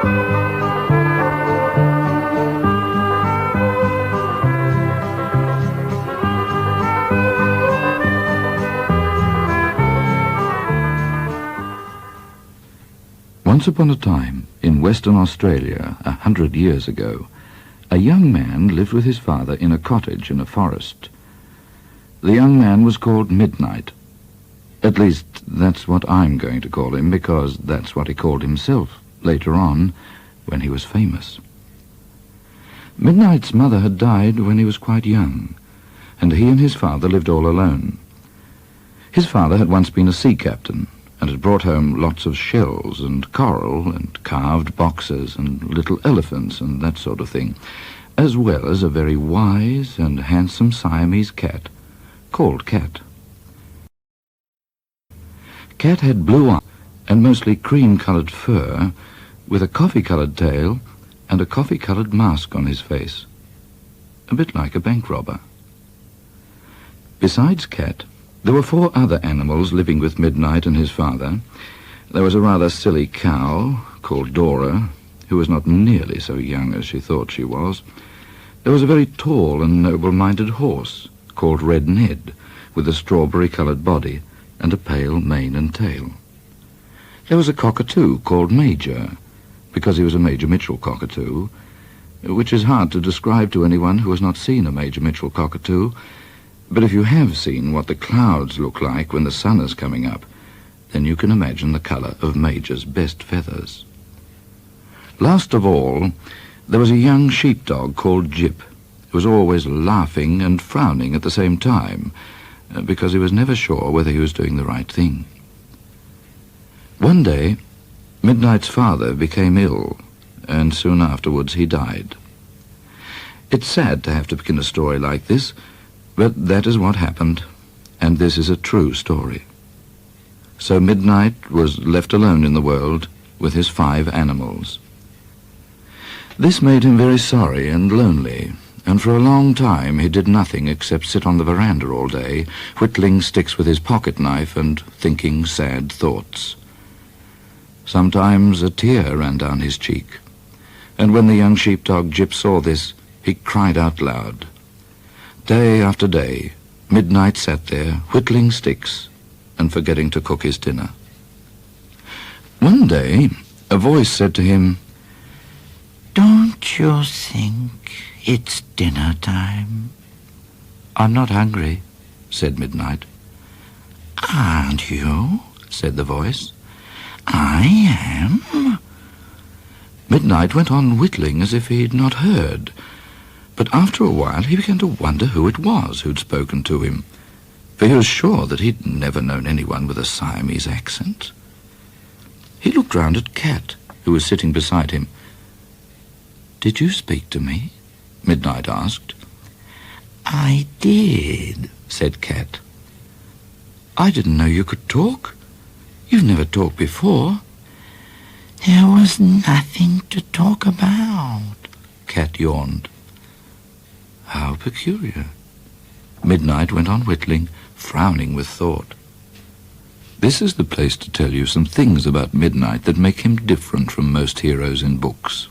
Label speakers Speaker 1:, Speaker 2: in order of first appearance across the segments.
Speaker 1: Once upon a time, in Western Australia, 100 years ago, a young man lived with his father in a cottage in a forest. The young man was called Midnite. At least, that's what I'm going to call him, because that's what he called himself later on, when he was famous. Midnite's mother had died when he was quite young, and he and his father lived all alone. His father had once been a sea captain, and had brought home lots of shells and coral and carved boxes and little elephants and that sort of thing, as well as a very wise and handsome Siamese cat called Cat. Cat had blue eyes and mostly cream-coloured fur, with a coffee-coloured tail and a coffee-coloured mask on his face, a bit like a bank robber. Besides Cat, there were 4 other animals living with Midnite and his father. There was a rather silly cow called Dora, who was not nearly so young as she thought she was. There was a very tall and noble-minded horse called Red Ned, with a strawberry-coloured body and a pale mane and tail. There was a cockatoo called Major, because he was a Major Mitchell cockatoo, which is hard to describe to anyone who has not seen a Major Mitchell cockatoo. But if you have seen what the clouds look like when the sun is coming up, then you can imagine the colour of Major's best feathers. Last of all, there was a young sheepdog called Jip, who was always laughing and frowning at the same time, because he was never sure whether he was doing the right thing. One day, Midnite's father became ill, and soon afterwards he died. It's sad to have to begin a story like this, but that is what happened, and this is a true story. So Midnite was left alone in the world with his 5 animals. This made him very sorry and lonely, and for a long time he did nothing except sit on the veranda all day, whittling sticks with his pocket knife and thinking sad thoughts. Sometimes a tear ran down his cheek, and when the young sheepdog Jip saw this, he cried out loud. Day after day, Midnite sat there, whittling sticks and forgetting to cook his dinner. One day, a voice said to him, "Don't you think it's dinner time?" "I'm not hungry," said Midnite. "Aren't you?" said the voice. "I am." Midnite went on whittling as if he'd not heard. But after a while he began to wonder who it was who'd spoken to him, for he was sure that he'd never known anyone with a Siamese accent. He looked round at Cat, who was sitting beside him. "Did you speak to me?" Midnite asked. "I did," said Cat. "I didn't know you could talk. You've never talked before." "There was nothing to talk about," Cat yawned. How peculiar. Midnite went on whittling, frowning with thought. This is the place to tell you some things about Midnite that make him different from most heroes in books.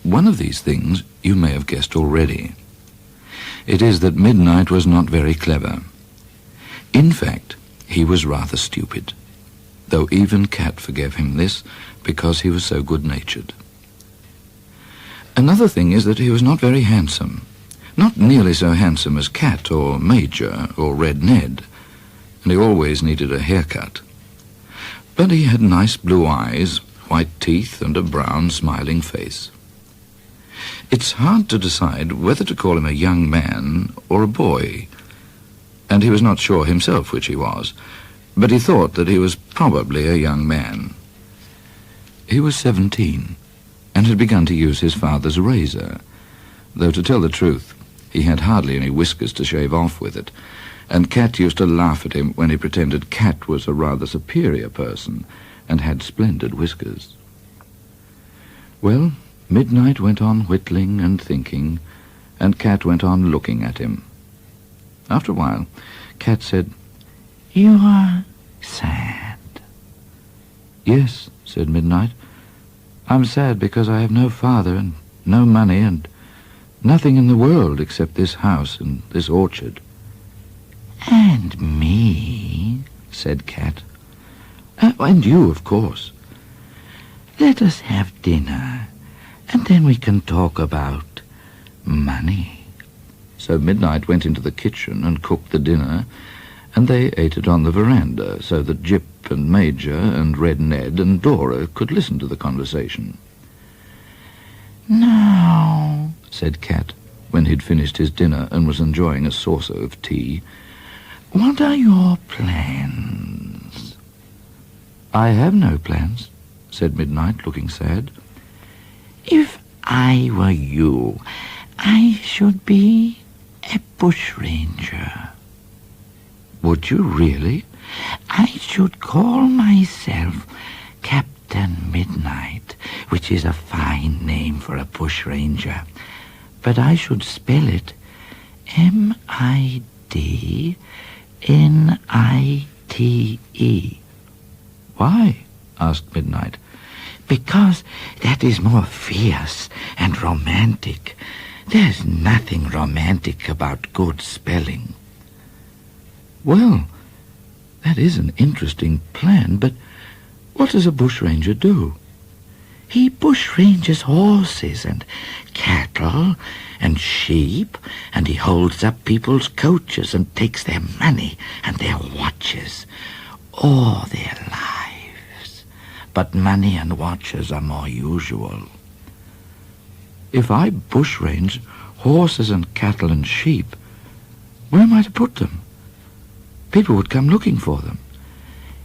Speaker 1: One of these things you may have guessed already. It is that Midnite was not very clever. In fact, he was rather stupid, though even Cat forgave him this because he was so good-natured. Another thing is that he was not very handsome, not nearly so handsome as Cat or Major or Red Ned, and he always needed a haircut. But he had nice blue eyes, white teeth, and a brown, smiling face. It's hard to decide whether to call him a young man or a boy, and he was not sure himself which he was, but he thought that he was probably a young man. He was 17, and had begun to use his father's razor, though to tell the truth, he had hardly any whiskers to shave off with it, and Cat used to laugh at him when he pretended Cat was a rather superior person and had splendid whiskers. Well, Midnite went on whittling and thinking, and Cat went on looking at him. After a while, Cat said, "You are sad." "Yes," said Midnite, I'm sad because I have no father and no money and nothing in the world except this house and this orchard."
Speaker 2: "And me," said Cat.
Speaker 1: And you, of course."
Speaker 2: "Let us have dinner, and then we can talk about money."
Speaker 1: So Midnight went into the kitchen and cooked the dinner, and they ate it on the veranda so that Jip and Major and Red Ned and Dora could listen to the conversation.
Speaker 2: "Now,"
Speaker 1: said Cat, when he'd finished his dinner and was enjoying a saucer of tea,
Speaker 2: "what are your plans?"
Speaker 1: "I have no plans," said Midnight, looking sad.
Speaker 2: "If I were you, I should be a bushranger."
Speaker 1: "Would you really?"
Speaker 2: "I should call myself Captain Midnight, which is a fine name for a bushranger, but I should spell it Midnite.
Speaker 1: "Why?" asked Midnight.
Speaker 2: "Because that is more fierce and romantic. There's nothing romantic about good spelling."
Speaker 1: "Well, that is an interesting plan, but what does a bushranger do?"
Speaker 2: "He bushranges horses and cattle and sheep, and he holds up people's coaches and takes their money and their watches, or their lives. But money and watches are more usual."
Speaker 1: "If I bushrange horses and cattle and sheep, where am I to put them? People would come looking for them."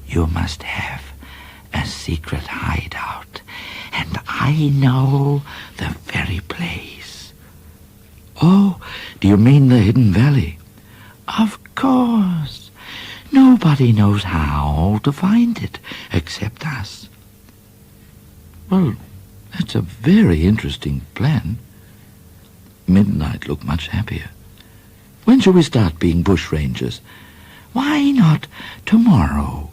Speaker 2: "You must have a secret hideout, and I know the very place."
Speaker 1: "Oh, do you mean the Hidden Valley?"
Speaker 2: "Of course. Nobody knows how to find it except us."
Speaker 1: "Well, that's a very interesting plan." Midnight looked much happier. "When shall we start being bushrangers?"
Speaker 2: "Why not tomorrow?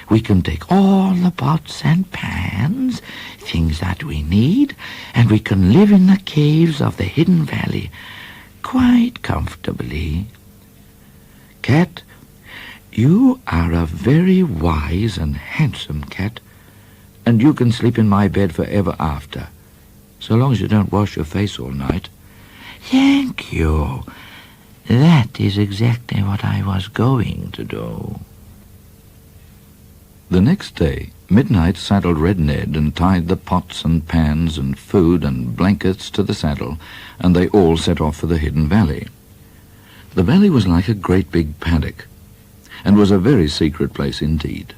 Speaker 2: We can take all the pots and pans, things that we need, and we can live in the caves of the Hidden Valley quite comfortably."
Speaker 1: "Cat, you are a very wise and handsome cat, and you can sleep in my bed forever after, so long as you don't wash your face all night."
Speaker 2: "Thank you. That is exactly what I was going to do."
Speaker 1: The next day, Midnight saddled Red Ned and tied the pots and pans and food and blankets to the saddle, and they all set off for the Hidden Valley. The valley was like a great big paddock, and was a very secret place indeed.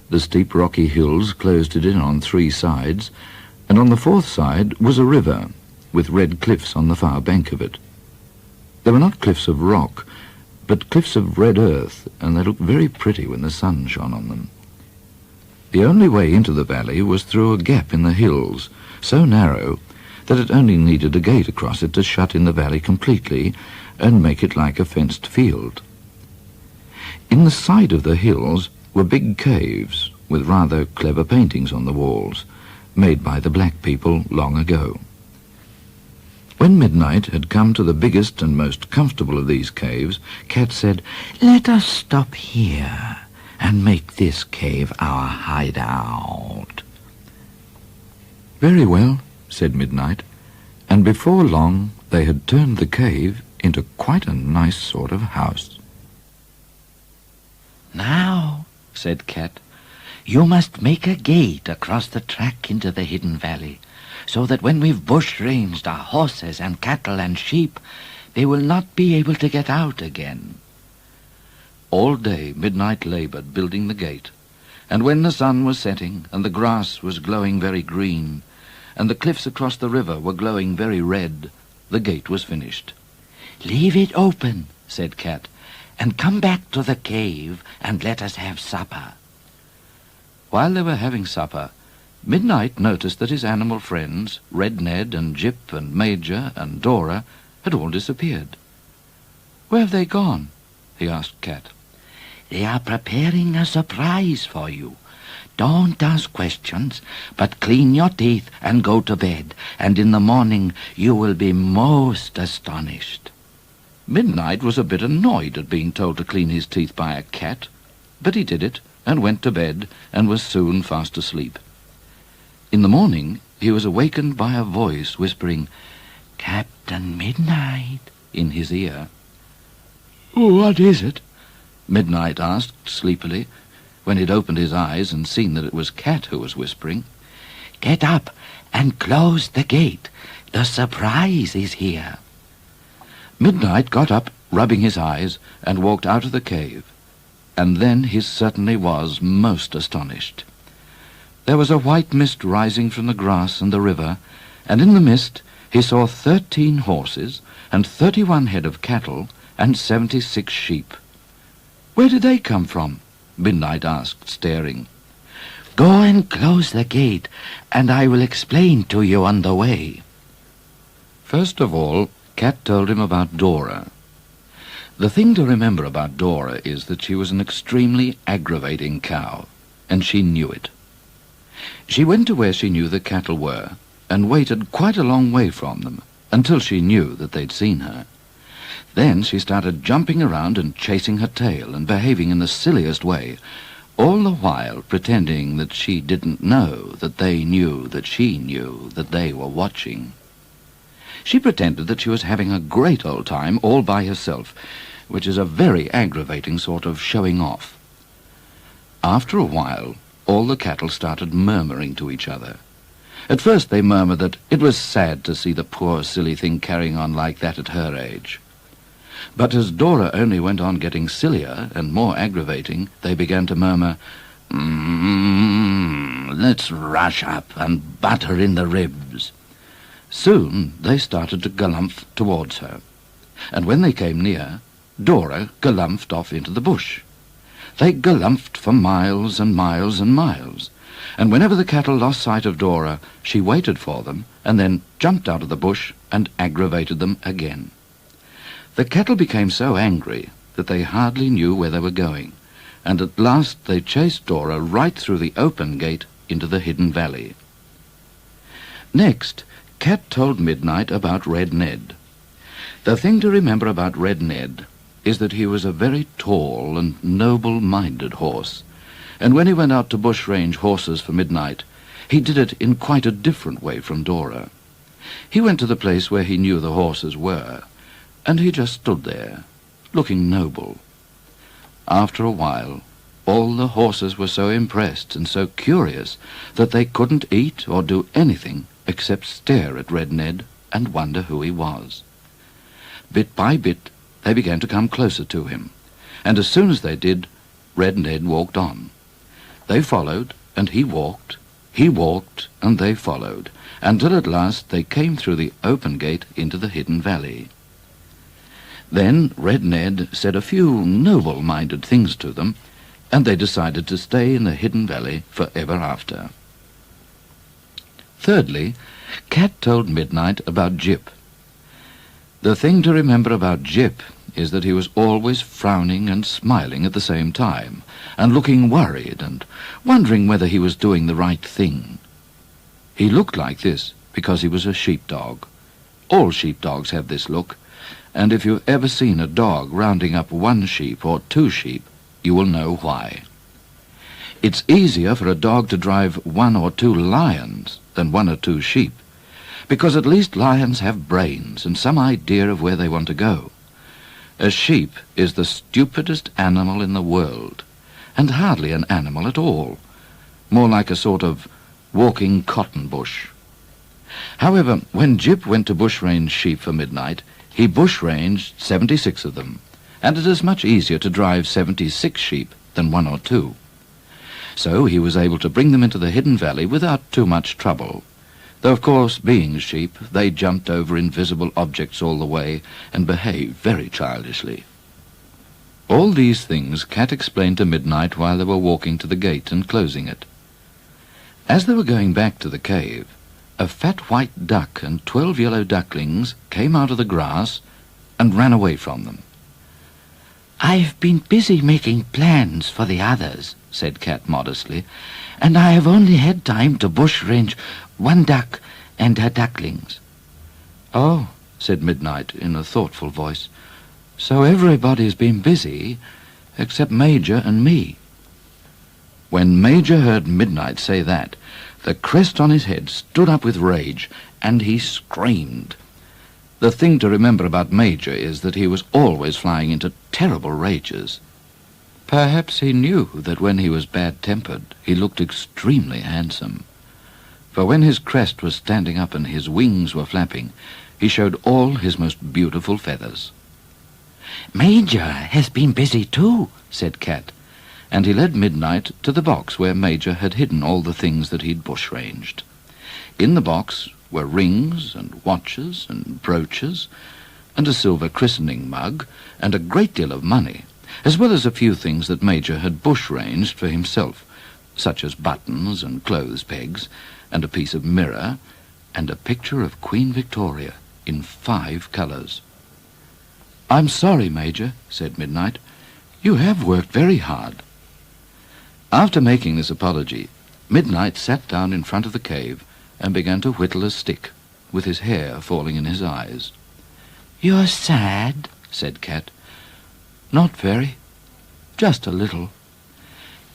Speaker 1: The steep rocky hills closed it in on 3 sides, and on the 4th side was a river, with red cliffs on the far bank of it. They were not cliffs of rock, but cliffs of red earth, and they looked very pretty when the sun shone on them. The only way into the valley was through a gap in the hills, so narrow that it only needed a gate across it to shut in the valley completely and make it like a fenced field. In the side of the hills were big caves with rather clever paintings on the walls, made by the black people long ago. When Midnight had come to the biggest and most comfortable of these caves, Cat said,
Speaker 2: "Let us stop here and make this cave our hideout."
Speaker 1: "Very well," said Midnight, and before long they had turned the cave into quite a nice sort of house.
Speaker 2: "Now," said Cat, "you must make a gate across the track into the Hidden Valley, so that when we've bushranged our horses and cattle and sheep, they will not be able to get out again." All day Midnight laboured building the gate, and when the sun was setting and the grass was glowing very green, and the cliffs across the river were glowing very red, the gate was finished. "Leave it open," said Cat, "and come back to the cave and let us have supper."
Speaker 1: While they were having supper, Midnight noticed that his animal friends, Red Ned and Jip and Major and Dora, had all disappeared. "Where have they gone?" he asked Cat.
Speaker 2: "They are preparing a surprise for you. Don't ask questions, but clean your teeth and go to bed, and in the morning you will be most astonished."
Speaker 1: Midnight was a bit annoyed at being told to clean his teeth by a cat, but he did it and went to bed and was soon fast asleep. In the morning he was awakened by a voice whispering,
Speaker 2: "Captain Midnight,"
Speaker 1: in his ear.
Speaker 2: "What is it?"
Speaker 1: Midnight asked sleepily, when he'd opened his eyes and seen that it was Cat who was whispering.
Speaker 2: "Get up and close the gate. The surprise is here."
Speaker 1: Midnight got up, rubbing his eyes, and walked out of the cave. And then he certainly was most astonished. There was a white mist rising from the grass and the river, and in the mist he saw 13 horses and 31 head of cattle and 76 sheep. "Where did they come from?" Midnight asked, staring.
Speaker 2: "Go and close the gate, and I will explain to you on the way."
Speaker 1: First of all, Cat told him about Dora. The thing to remember about Dora is that she was an extremely aggravating cow, and she knew it. She went to where she knew the cattle were, and waited quite a long way from them, until she knew that they'd seen her. Then she started jumping around and chasing her tail and behaving in the silliest way, all the while pretending that she didn't know that they knew that she knew that they were watching. She pretended that she was having a great old time all by herself, which is a very aggravating sort of showing off. After a while, all the cattle started murmuring to each other. At first they murmured that it was sad to see the poor silly thing carrying on like that at her age. But as Dora only went on getting sillier and more aggravating, they began to murmur, "Let's rush up and butt her in the ribs." Soon they started to galumph towards her, and when they came near, Dora galumphed off into the bush. They galumphed for miles and miles and miles, and whenever the cattle lost sight of Dora, she waited for them and then jumped out of the bush and aggravated them again. The cattle became so angry that they hardly knew where they were going, and at last they chased Dora right through the open gate into the hidden valley. Next, Cat told Midnight about Red Ned. The thing to remember about Red Ned is that he was a very tall and noble-minded horse, and when he went out to bush-range horses for Midnight, he did it in quite a different way from Dora. He went to the place where he knew the horses were, and he just stood there, looking noble. After a while, all the horses were so impressed and so curious that they couldn't eat or do anything except stare at Red Ned and wonder who he was. Bit by bit, they began to come closer to him, and as soon as they did, Red Ned walked on. They followed, and he walked, and they followed, until at last they came through the open gate into the hidden valley. Then Red Ned said a few noble-minded things to them, and they decided to stay in the hidden valley forever after. Thirdly, Cat told Midnight about Jip. The thing to remember about Jip is that he was always frowning and smiling at the same time, and looking worried and wondering whether he was doing the right thing. He looked like this because he was a sheepdog. All sheepdogs have this look, and if you've ever seen a dog rounding up 1 sheep or 2 sheep, you will know why. It's easier for a dog to drive 1 or 2 lions than 1 or 2 sheep, because at least lions have brains and some idea of where they want to go. A sheep is the stupidest animal in the world, and hardly an animal at all, more like a sort of walking cotton bush. However, when Jip went to bushrange sheep for Midnight, he bushranged 76 of them, and it is much easier to drive 76 sheep than 1 or 2. So he was able to bring them into the hidden valley without too much trouble, though of course, being sheep, they jumped over invisible objects all the way and behaved very childishly. All these things Cat explained to Midnight while they were walking to the gate and closing it. As they were going back to the cave, a fat white duck and 12 yellow ducklings came out of the grass and ran away from them.
Speaker 2: "I've been busy making plans for the others," said Cat modestly, "and I have only had time to bushrange one duck and her ducklings." "Oh," said Midnight in a thoughtful voice, "so everybody's been busy except Major and me." When Major heard Midnight say that, the crest on his head stood up with rage, and he screamed. The thing to remember about Major is that he was always flying into terrible rages. Perhaps he knew that when he was bad-tempered, he looked extremely handsome. For when his crest was standing up and his wings were flapping, he showed all his most beautiful feathers. "Major has been busy too," said Cat, and he led Midnight to the box where Major had hidden all the things that he'd bushranged. In the box were rings and watches and brooches and a silver christening mug and a great deal of money, as well as a few things that Major had bushranged for himself, such as buttons and clothes pegs and a piece of mirror and a picture of Queen Victoria in 5 colours. "I'm sorry, Major," said Midnight. "You have worked very hard." After making this apology, Midnight sat down in front of the cave and began to whittle a stick, with his hair falling in his eyes. "You're sad?" said Cat. "Not very. Just a little."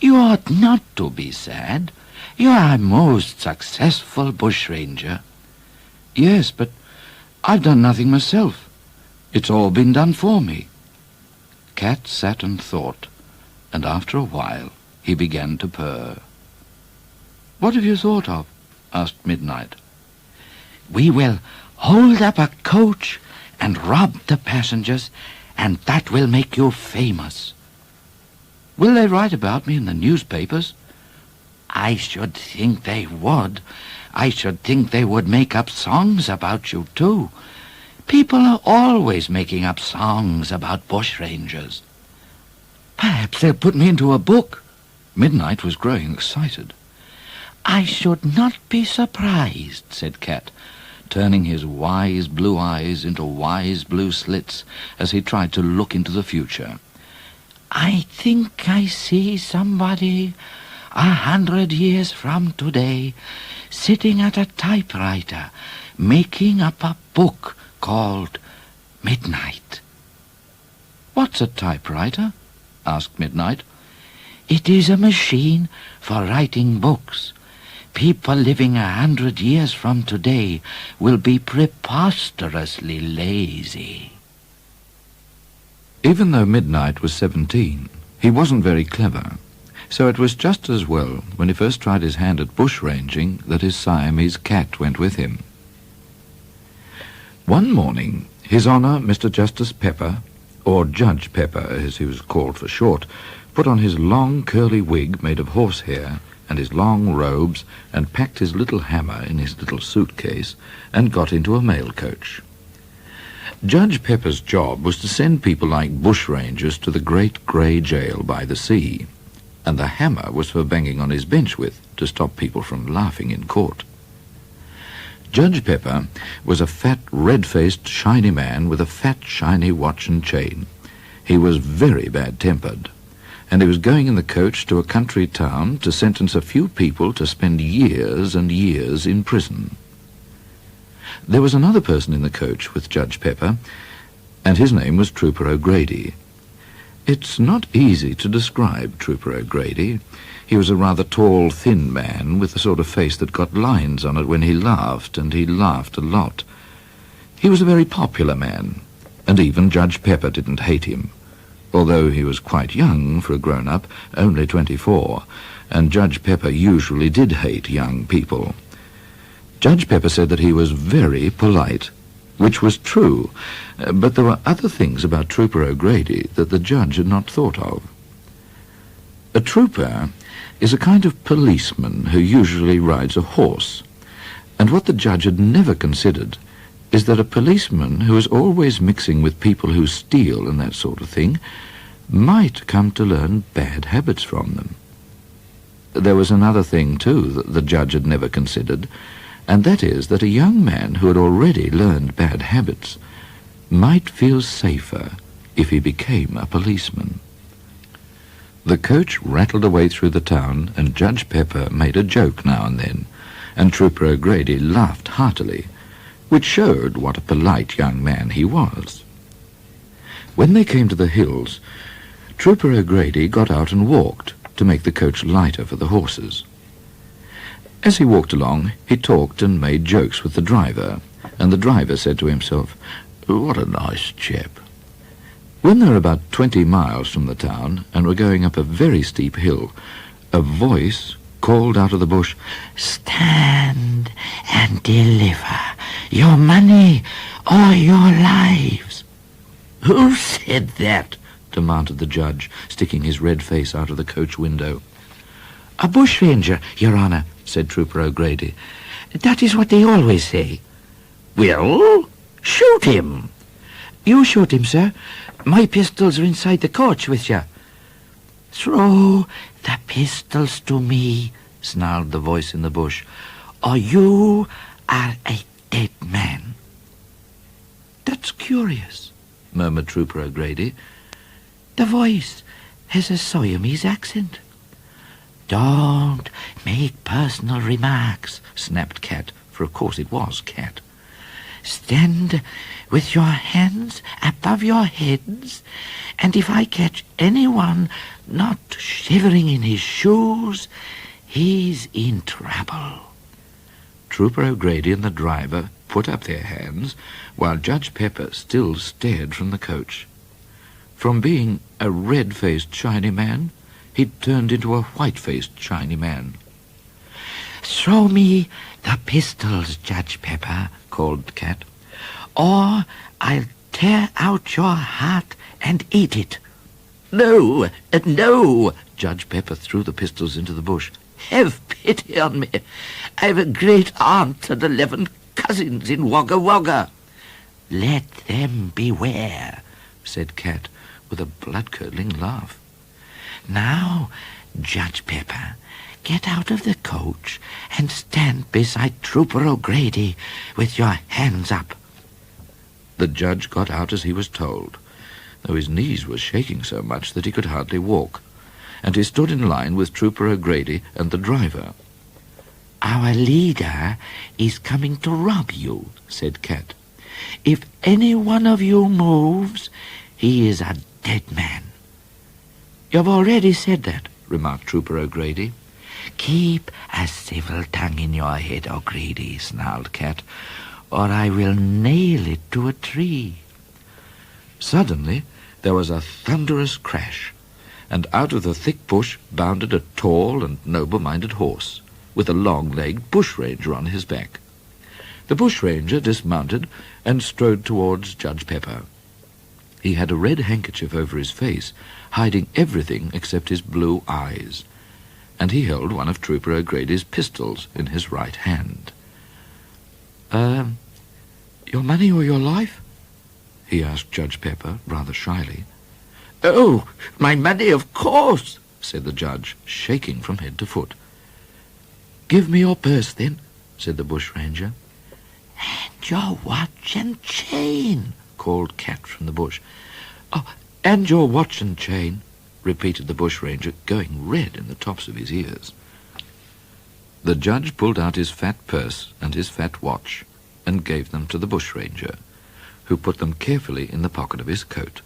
Speaker 2: "You ought not to be sad. You are a most successful bushranger." "Yes, but I've done nothing myself. It's all been done for me." Cat sat and thought, and after a while he began to purr. "What have you thought of?" asked Midnight. "We will hold up a coach and rob the passengers, and that will make you famous." "Will they write about me in the newspapers?" "I should think they would. I should think they would make up songs about you, too. People are always making up songs about bushrangers." "Perhaps they'll put me into a book." Midnight was growing excited. "I should not be surprised," said Cat, turning his wise blue eyes into wise blue slits as he tried to look into the future. "I think I see somebody 100 years from today sitting at a typewriter making up a book called Midnight." "What's a typewriter?" asked Midnight. "It is a machine for writing books. People living 100 years from today will be preposterously lazy." Even though Midnight was 17, he wasn't very clever, so it was just as well, when he first tried his hand at bushranging, that his Siamese cat went with him. One morning, His Honour Mr. Justice Pepper, or Judge Pepper as he was called for short, put on his long curly wig made of horsehair and his long robes, and packed his little hammer in his little suitcase, and got into a mail coach. Judge Pepper's job was to send people like bushrangers to the great grey jail by the sea, and the hammer was for banging on his bench with, to stop people from laughing in court. Judge Pepper was a fat, red-faced, shiny man with a fat, shiny watch and chain. He was very bad-tempered, and he was going in the coach to a country town to sentence a few people to spend years and years in prison. There was another person in the coach with Judge Pepper, and his name was Trooper O'Grady. It's not easy to describe Trooper O'Grady. He was a rather tall, thin man with the sort of face that got lines on it when he laughed, and he laughed a lot. He was a very popular man, and even Judge Pepper didn't hate him, although he was quite young for a grown-up, only 24, and Judge Pepper usually did hate young people. Judge Pepper said that he was very polite, which was true, but there were other things about Trooper O'Grady that the judge had not thought of. A trooper is a kind of policeman who usually rides a horse, and what the judge had never considered is that a policeman who is always mixing with people who steal and that sort of thing might come to learn bad habits from them. There was another thing, too, that the judge had never considered, and that is that a young man who had already learned bad habits might feel safer if he became a policeman.
Speaker 1: The coach rattled away through the town, and Judge Pepper made a joke now and then, and Trooper O'Grady laughed heartily, which showed what a polite young man he was. When they came to the hills, Trooper O'Grady got out and walked to make the coach lighter for the horses. As he walked along, he talked and made jokes with the driver, and the driver said to himself, "What a nice chap." When they were about 20 miles from the town and were going up a very steep hill, a voice called out of the bush, "Stand and deliver your money or your lives." "Who said that?" demanded the judge, sticking his red face out of the coach window. "A bushranger, Your Honour," said Trooper O'Grady. "That is what they always say." "Well, shoot him." "You shoot him, sir. My pistols are inside the coach with you." "Throw the pistols to me," snarled the voice in the bush, "or you are a dead man." "That's curious," murmured Trooper O'Grady. "The voice has a Siamese accent." "Don't make personal remarks," snapped Cat, for of course it was Cat. "Stand with your hands above your heads, and if I catch anyone not shivering in his shoes, he's in trouble." Trooper O'Grady and the driver put up their hands, while Judge Pepper still stared from the coach. From being a red-faced shiny man, he'd turned into a white-faced shiny man. "Throw me the pistols, Judge Pepper," called Cat, "or I'll tear out your heart and eat it." "No, no!" Judge Pepper threw the pistols into the bush. "Have pity on me. I've a great aunt and 11 cousins in Wagga Wagga." "Let them beware," said Cat, with a blood-curdling laugh. "Now, Judge Pepper, get out of the coach and stand beside Trooper O'Grady with your hands up." The judge got out as he was told, though his knees were shaking so much that he could hardly walk, and he stood in line with Trooper O'Grady and the driver. "Our leader is coming to rob you," said Cat. "If any one of you moves, he is a dead man." "You've already said that," remarked Trooper O'Grady. "Keep a civil tongue in your head, O'Grady," snarled Cat, "or I will nail it to a tree." Suddenly there was a thunderous crash, and out of the thick bush bounded a tall and noble-minded horse, with a long-legged bushranger on his back. The bushranger dismounted and strode towards Judge Pepper. He had a red handkerchief over his face, hiding everything except his blue eyes, and he held one of Trooper O'Grady's pistols in his right hand. Your money or your life?" he asked Judge Pepper, rather shyly. "Oh, my money, of course," said the judge, shaking from head to foot. "Give me your purse, then," said the bushranger. "And your watch and chain," called Cat from the bush. "Oh, and your watch and chain," repeated the bushranger, going red in the tops of his ears. The judge pulled out his fat purse and his fat watch and gave them to the bushranger, who put them carefully in the pocket of his coat.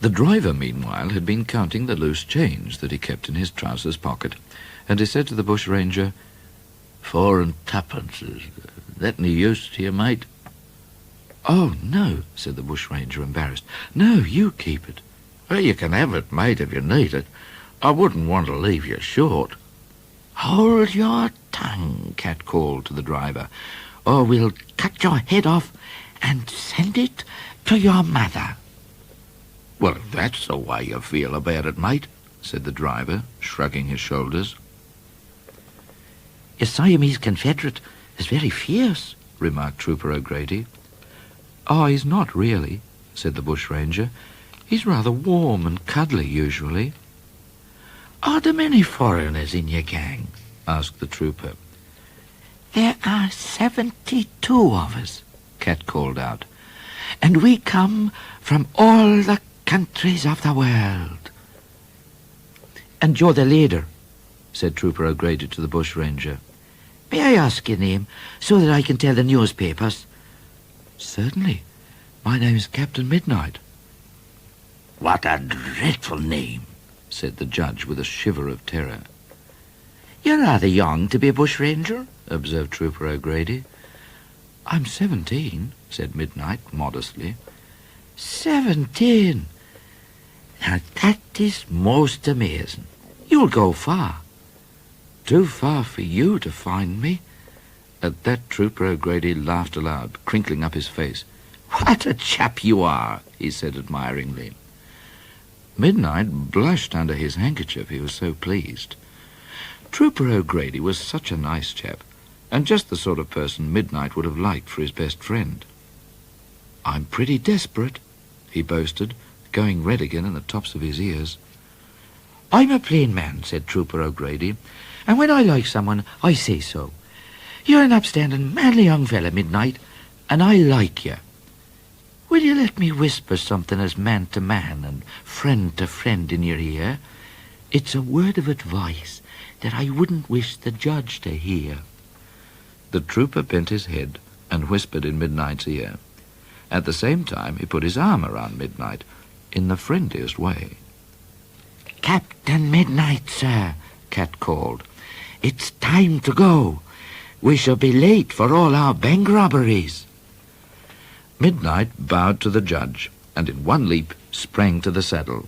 Speaker 1: The driver, meanwhile, had been counting the loose change that he kept in his trousers pocket, and he said to the bushranger, 4 and 2pence. That any use to you, mate?" "Oh, no," said the bushranger, embarrassed. "No, you keep it." "Well, you can have it, mate, if you need it. I wouldn't want to leave you short." "Hold your tongue," Cat called to the driver, "or we'll cut your head off and send it to your mother." "Well, if that's the way you feel about it, mate," said the driver, shrugging his shoulders. "Your Siamese Confederate is very fierce," remarked Trooper O'Grady. "Oh, he's not really," said the bushranger. "He's rather warm and cuddly usually." "Are there many foreigners in your gang?" asked the trooper. "There are 72 of us," Cat called out, "and we come from all the countries of the world."
Speaker 2: And you're the leader, said Trooper O'Grady to the bushranger. May I ask your name, so that I can tell the newspapers? Certainly. My name is Captain Midnite. What a dreadful name, said the judge with a shiver of terror. You're rather young to be a bushranger, observed Trooper O'Grady. I'm 17, said Midnite modestly. 17? Now that is most amazing. You'll go far. Too far for you to find me. At that, Trooper O'Grady laughed aloud, crinkling up his face. What a chap you are, he said admiringly. Midnite blushed under his handkerchief, he was so pleased. Trooper O'Grady was such a nice chap, and just the sort of person Midnite would have liked for his best friend. I'm pretty desperate, he boasted, going red again in the tops of his ears. I'm a plain man, said Trooper O'Grady, and when I like someone, I say so. You're an upstanding, manly young fella, Midnite, and I like you. Will you let me whisper something as man to man and friend to friend in your ear? It's a word of advice that I wouldn't wish the judge to hear. The trooper bent his head and whispered in Midnite's ear. At the same time, he put his arm around Midnite in the friendliest way. Captain Midnite, sir, Cat called. It's time to go. We shall be late for all our bank robberies. Midnite bowed to the judge, and in one leap sprang to the saddle.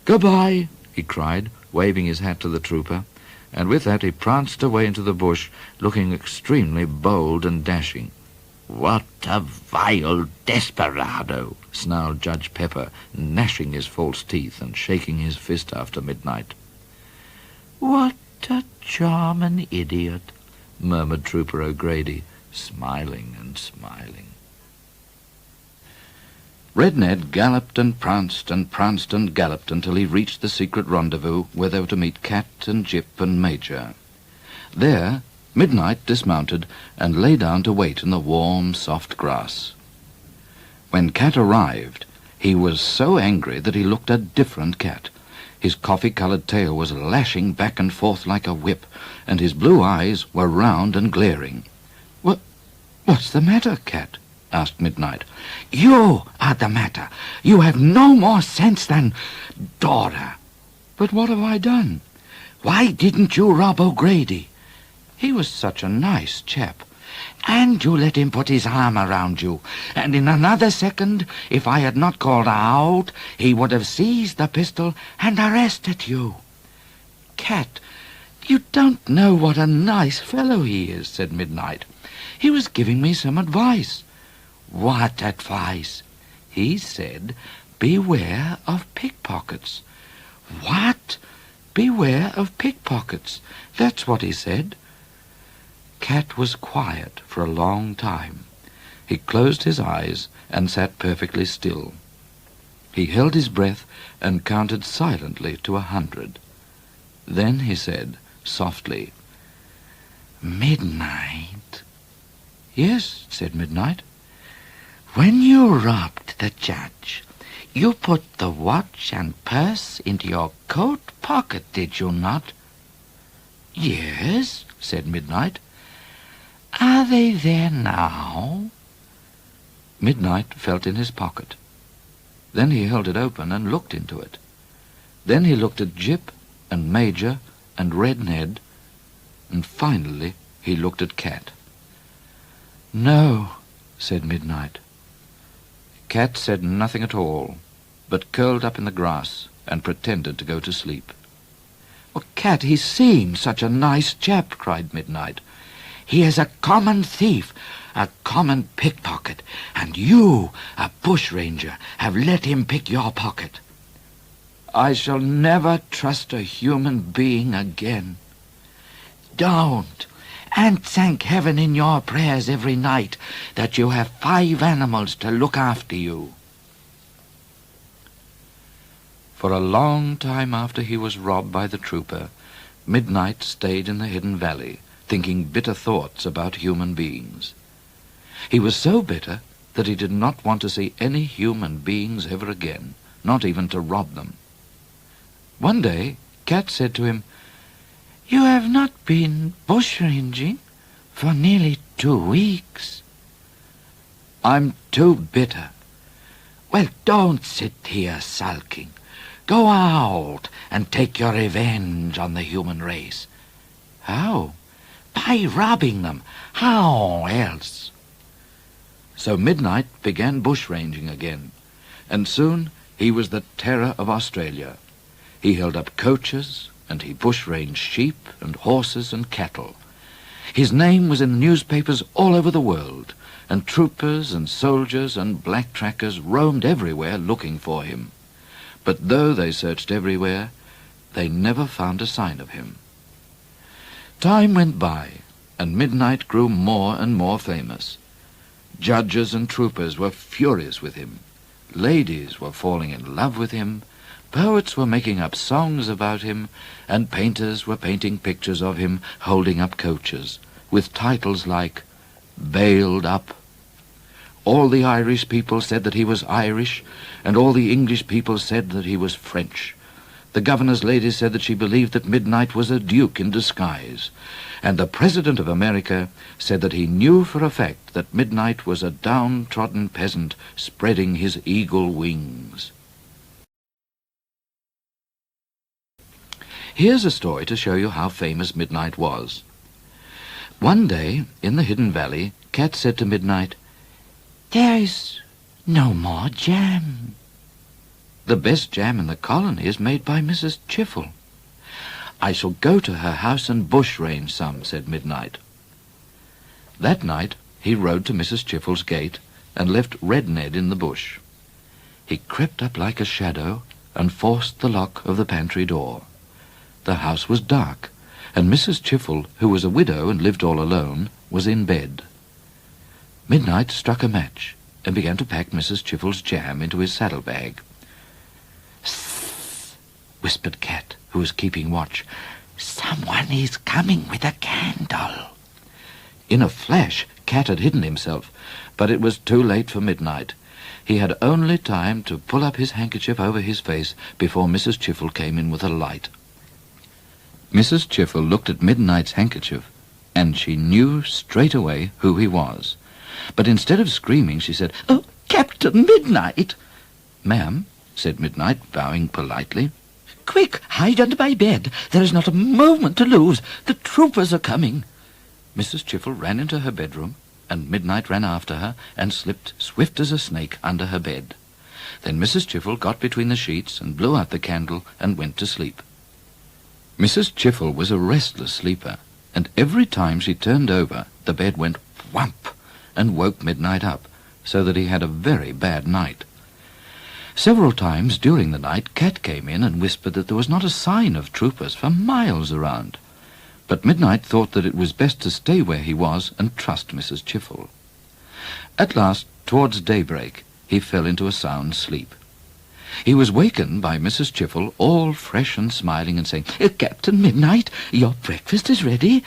Speaker 2: Goodbye, he cried, waving his hat to the trooper, and with that he pranced away into the bush, looking extremely bold and dashing. What a vile desperado, snarled Judge Pepper, gnashing his false teeth and shaking his fist after Midnite. What a charming idiot, murmured Trooper O'Grady, smiling and smiling. Red Ned galloped and pranced and galloped until he reached the secret rendezvous where they were to meet Cat and Jip and Major. There, Midnite dismounted and lay down to wait in the warm, soft grass. When Cat arrived, he was so angry that he looked a different cat. His coffee-coloured tail was lashing back and forth like a whip, and his blue eyes were round and glaring. What's the matter, Cat? Asked Midnite. You are the matter. You have no more sense than Dora. But what have I done? Why didn't you rob O'Grady? He was such a nice chap. And you let him put his arm around you. And in another second, if I had not called out, he would have seized the pistol and arrested you. Cat, you don't know what a nice fellow he is, said Midnite. He was giving me some advice. What advice? He said, beware of pickpockets. What? Beware of pickpockets. That's what he said. Cat was quiet for a long time. He closed his eyes and sat perfectly still. He held his breath and counted silently to 100. Then he said, softly, Midnite. Yes, said Midnite. When you robbed the judge, you put the watch and purse into your coat pocket, did you not? Yes, said Midnite. Are they there now? Midnite felt in his pocket. Then he held it open and looked into it. Then he looked at Jip and Major and Red Ned, and finally he looked at Cat. No, said Midnite. Cat said nothing at all, but curled up in the grass and pretended to go to sleep. Oh, Cat, he seems such a nice chap, cried Midnite. He is a common thief, a common pickpocket, and you, a bushranger, have let him pick your pocket. I shall never trust a human being again. Don't, and thank heaven in your prayers every night that you have 5 animals to look after you. For a long time after he was robbed by the trooper, Midnite stayed in the hidden valley, thinking bitter thoughts about human beings. He was so bitter that he did not want to see any human beings ever again, not even to rob them. One day, Cat said to him, "You have not been bushranging for nearly 2 weeks." "I'm too bitter." "Well, don't sit here sulking. Go out and take your revenge on the human race." "How?" "By robbing them. How else?" So Midnight began bushranging again, and soon he was the terror of Australia. He held up coaches, and he bushranged sheep and horses and cattle. His name was in the newspapers all over the world, and troopers and soldiers and black trackers roamed everywhere looking for him. But though they searched everywhere, they never found a sign of him. Time went by, and Midnight grew more and more famous. Judges and troopers were furious with him. Ladies were falling in love with him. Poets were making up songs about him, and painters were painting pictures of him holding up coaches, with titles like "Bailed Up." All the Irish people said that he was Irish, and all the English people said that he was French. The governor's lady said that she believed that Midnight was a duke in disguise, and the President of America said that he knew for a fact that Midnight was a downtrodden peasant spreading his eagle wings. Here's a story to show you how famous Midnight was. One day, in the Hidden Valley, Cat said to Midnight, "There is no more jam." "The best jam in the colony is made by Mrs. Chiffle." "I shall go to her house and bushrange some," said Midnight. That night he rode to Mrs. Chiffle's gate and left Red Ned in the bush. He crept up like a shadow and forced the lock of the pantry door. The house was dark, and Mrs. Chiffle, who was a widow and lived all alone, was in bed. Midnight struck a match and began to pack Mrs. Chiffle's jam into his saddlebag. "Sss," whispered Cat, who was keeping watch. "Someone is coming with a candle." In a flash, Cat had hidden himself, but it was too late for Midnight. He had only time to pull up his handkerchief over his face before Mrs. Chiffle came in with a light. Mrs. Chiffle looked at Midnight's handkerchief, and she knew straight away who he was. But instead of screaming, she said, "Oh, Captain Midnight!" "Ma'am," said Midnight, bowing politely. "Quick, hide under my bed. There is not a moment to lose. The troopers are coming." Mrs. Chiffle ran into her bedroom, and Midnight ran after her and slipped swift as a snake under her bed. Then Mrs. Chiffle got between the sheets and blew out the candle and went to sleep. Mrs. Chiffle was a restless sleeper, and every time she turned over, the bed went whump and woke Midnight up, so that he had a very bad night. Several times during the night, Cat came in and whispered that there was not a sign of troopers for miles around. But Midnight thought that it was best to stay where he was and trust Mrs. Chiffle. At last, towards daybreak, he fell into a sound sleep. He was wakened by Mrs. Chiffle, all fresh and smiling, and saying, "Captain Midnight, your breakfast is ready."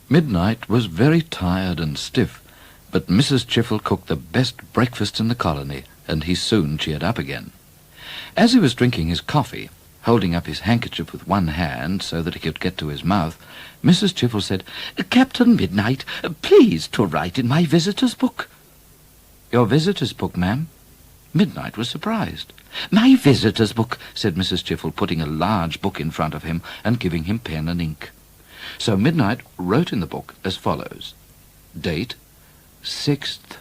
Speaker 2: Midnight was very tired and stiff, but Mrs. Chiffle cooked the best breakfast in the colony, and he soon cheered up again. As he was drinking his coffee, holding up his handkerchief with one hand so that he could get to his mouth, Mrs. Chiffle said, "Captain Midnight, please to write in my visitor's book." "Your visitor's book, ma'am?" Midnight was surprised. "My visitor's book," said Mrs. Chiffle, putting a large book in front of him and giving him pen and ink. So Midnight wrote in the book as follows: Date, 6th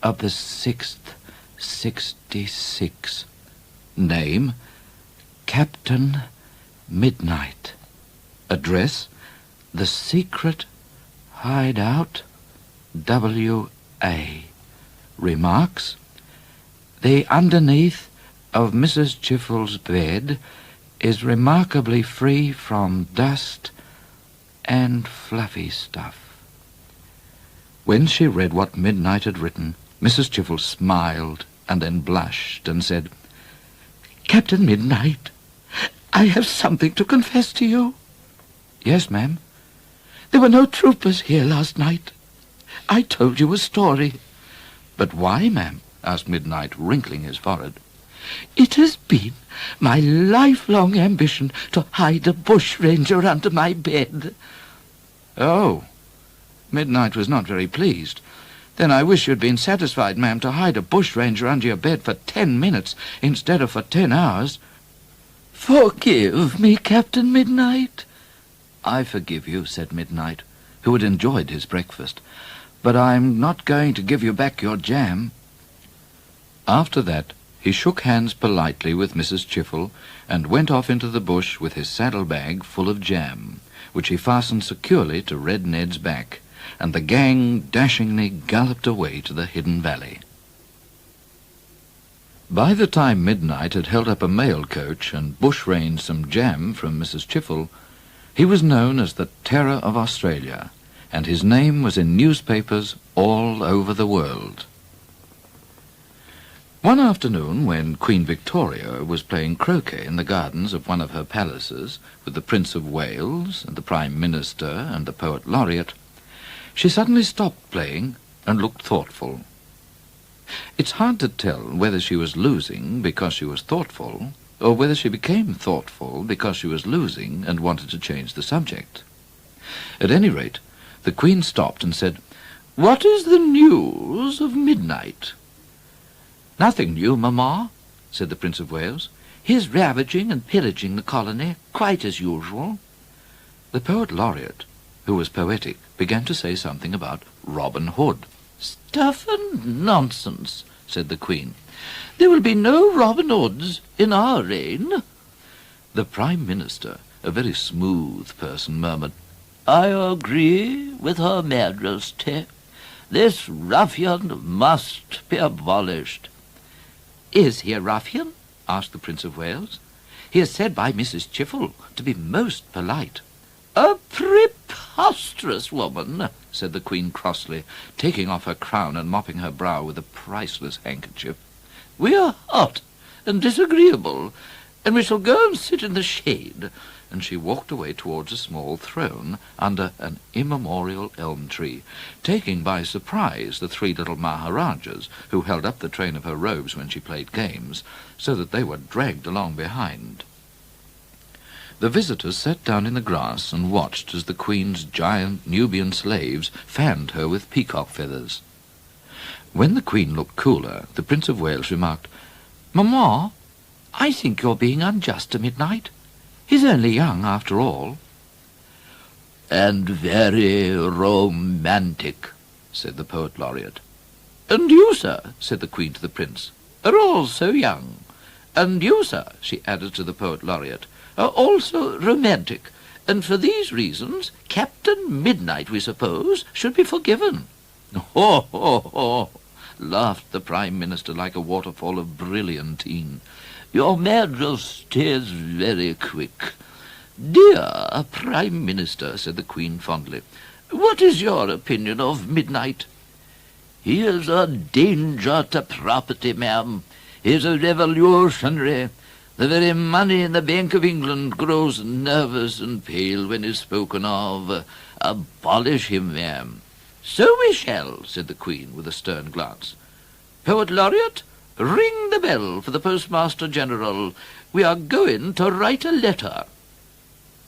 Speaker 2: of the 6th, 66. Name, Captain Midnight. Address, The Secret Hideout, W.A. Remarks, the underneath of Mrs. Chiffle's bed is remarkably free from dust and fluffy stuff. When she read what Midnight had written, Mrs. Chiffle smiled and then blushed and said, "Captain Midnight, I have something to confess to you." "Yes, ma'am." "There were no troopers here last night. I told you a story." "But why, ma'am?" asked Midnight, wrinkling his forehead. It has been my lifelong ambition to hide a bushranger under my bed."
Speaker 1: "Oh." Midnight was not very pleased. "Then I wish you'd been satisfied, ma'am, to hide a bushranger under your bed for 10 minutes instead of for 10 hours.
Speaker 2: "Forgive me, Captain Midnight."
Speaker 1: "I forgive you," said Midnight, who had enjoyed his breakfast, "but I'm not going to give you back your jam." After that, he shook hands politely with Mrs. Chiffle and went off into the bush with his saddlebag full of jam, which he fastened securely to Red Ned's back, and the gang dashingly galloped away to the hidden valley. By the time Midnight had held up a mail coach and bush-ranged some jam from Mrs. Chiffle, he was known as the Terror of Australia, and his name was in newspapers all over the world. One afternoon, when Queen Victoria was playing croquet in the gardens of one of her palaces with the Prince of Wales and the Prime Minister and the Poet Laureate, she suddenly stopped playing and looked thoughtful. It's hard to tell whether she was losing because she was thoughtful, or whether she became thoughtful because she was losing and wanted to change the subject. At any rate, the Queen stopped and said, "What is the news of Midnight?" "Nothing new, Mamma," said the Prince of Wales. "He's ravaging and pillaging the colony, quite as usual." The Poet Laureate, who was poetic, began to say something about Robin Hood. "Stuff and nonsense," said the Queen. "There will be no Robin Hoods in our reign." The Prime Minister, a very smooth person, murmured, "I agree with Her Majesty. This ruffian must be abolished." "Is he a ruffian?" asked the Prince of Wales. "He is said by Mrs. Chiffle to be most polite." "A preposterous woman," said the Queen crossly, taking off her crown and mopping her brow with a priceless handkerchief. "We are hot and disagreeable, and we shall go and sit in the shade." And she walked away towards a small throne under an immemorial elm tree, taking by surprise the 3 little Maharajas, who held up the train of her robes when she played games, so that they were dragged along behind. The visitors sat down in the grass and watched as the Queen's giant Nubian slaves fanned her with peacock feathers. When the Queen looked cooler, the Prince of Wales remarked, "Mamma, I think you're being unjust to Midnight. He's only young, after all." "And very romantic," said the Poet Laureate. "And you, sir," said the Queen to the Prince, "are also young. And you, sir," she added to the Poet Laureate, "are also romantic, and for these reasons Captain Midnight, we suppose, should be forgiven." "Ho, ho, ho," laughed the Prime Minister like a waterfall of brilliantine. "Your Majesty is very quick." "Dear Prime Minister," said the Queen fondly, "what is your opinion of Midnight?" "He is a danger to property, ma'am. He is a revolutionary. The very money in the Bank of England grows nervous and pale when he's spoken of. Abolish him, ma'am." "So we shall," said the Queen with a stern glance. "Poet Laureate, ring the bell for the Postmaster General. We are going to write a letter."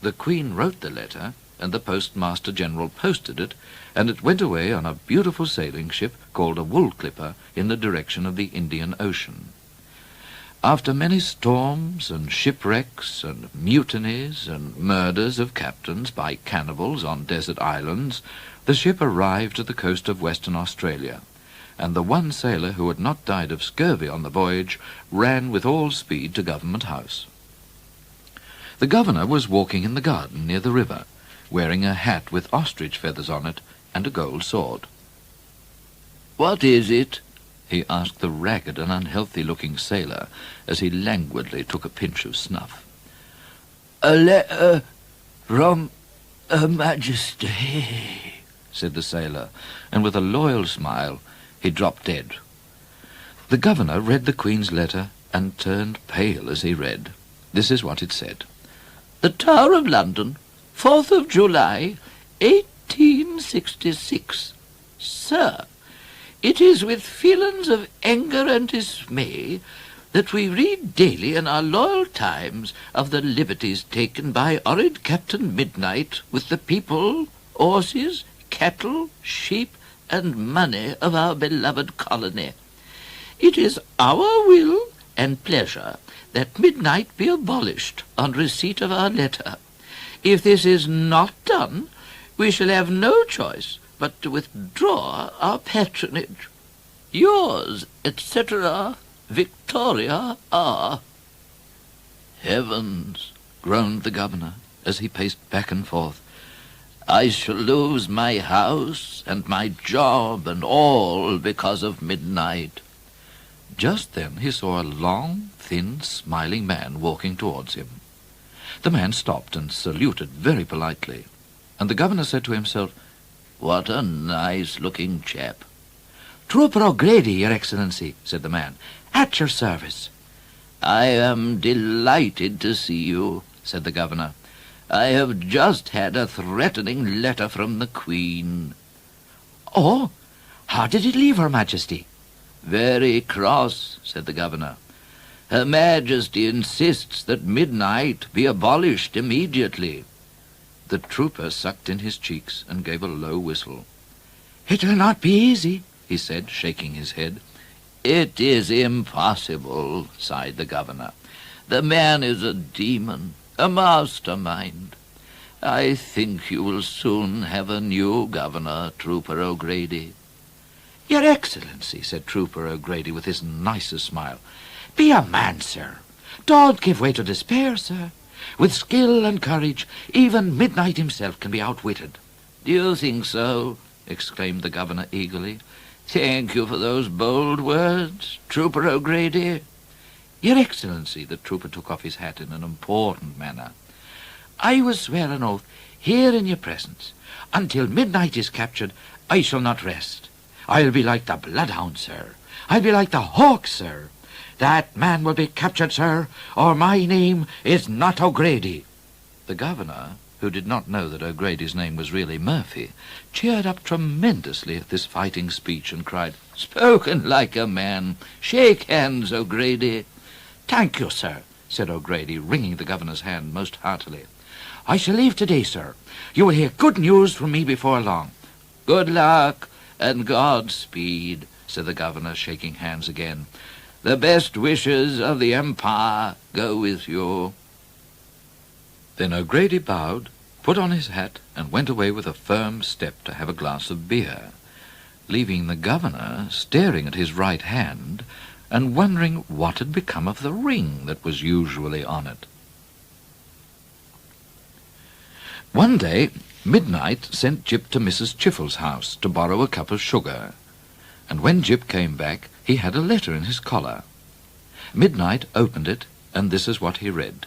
Speaker 1: The Queen wrote the letter, and the Postmaster General posted it, and it went away on a beautiful sailing ship called a wool clipper in the direction of the Indian Ocean. After many storms and shipwrecks and mutinies and murders of captains by cannibals on desert islands, the ship arrived at the coast of Western Australia, and the one sailor who had not died of scurvy on the voyage ran with all speed to Government House. The governor was walking in the garden near the river, wearing a hat with ostrich feathers on it and a gold sword. "What is it?" he asked the ragged and unhealthy-looking sailor as he languidly took a pinch of snuff. "A letter from Her Majesty," said the sailor, and with a loyal smile he dropped dead. The governor read the Queen's letter and turned pale as he read. This is what it said. "The Tower of London, 4th of July, 1866. Sir, it is with feelings of anger and dismay
Speaker 2: that we read daily in our loyal times of the liberties taken by horrid Captain Midnight with the people, horses, cattle, sheep, and money of our beloved colony. It is our will and pleasure that Midnight be abolished on receipt of our letter. If this is not done, we shall have no choice but to withdraw our patronage. Yours, etc., Victoria R.
Speaker 1: Heavens, groaned the governor as he paced back and forth. I shall lose my house and my job and all because of Midnight. Just then he saw a long, thin, smiling man walking towards him. The man stopped and saluted very politely, and the governor said to himself, What a nice-looking chap.
Speaker 2: Trooper O'Grady, Your Excellency, said the man, at your service.
Speaker 1: I am delighted to see you, said the governor. I have just had a threatening letter from the Queen.
Speaker 2: Oh, how did it leave Her Majesty?
Speaker 1: Very cross, said the governor. Her Majesty insists that Midnight be abolished immediately.
Speaker 2: The trooper sucked in his cheeks and gave a low whistle.
Speaker 3: It will not be easy,
Speaker 2: he said, shaking his head.
Speaker 1: It is impossible, sighed the governor. The man is a demon, a mastermind. I think you will soon have a new governor, Trooper O'Grady.
Speaker 2: Your Excellency, said Trooper O'Grady with his nicest smile, be a man, sir. Don't give way to despair, sir. With skill and courage, even Midnight himself can be outwitted.
Speaker 1: Do you think so? Exclaimed the governor eagerly. Thank you for those bold words, Trooper O'Grady.
Speaker 2: Your Excellency, the trooper took off his hat in an important manner. I will swear an oath here in your presence. Until Midnight is captured, I shall not rest. I'll be like the bloodhound, sir. I'll be like the hawk, sir. That man will be captured, sir, or my name is not O'Grady. The governor, who did not know that O'Grady's name was really Murphy, cheered up tremendously at this fighting speech and cried,
Speaker 1: Spoken like a man. Shake hands, O'Grady.
Speaker 2: Thank you, sir, said O'Grady, wringing the governor's hand most heartily. I shall leave today, sir. You will hear good news from me before long.
Speaker 1: Good luck and Godspeed, said the governor, shaking hands again. The best wishes of the Empire go with you.
Speaker 2: Then O'Grady bowed, put on his hat, and went away with a firm step to have a glass of beer, leaving the governor staring at his right hand and wondering what had become of the ring that was usually on it. One day, Midnight sent Jip to Mrs. Chiffle's house to borrow a cup of sugar, and when Jip came back, he had a letter in his collar. Midnight opened it, and this is what he read.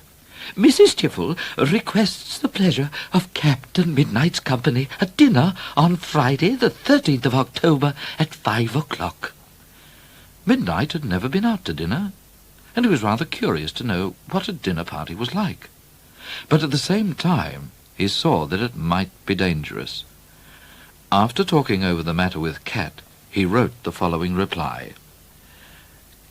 Speaker 2: Mrs. Chiffle requests the pleasure of Captain Midnight's company at dinner on Friday, the 13th of October at 5 o'clock. Midnight had never been out to dinner, and he was rather curious to know what a dinner party was like. But at the same time, he saw that it might be dangerous. After talking over the matter with Cat, he wrote the following reply.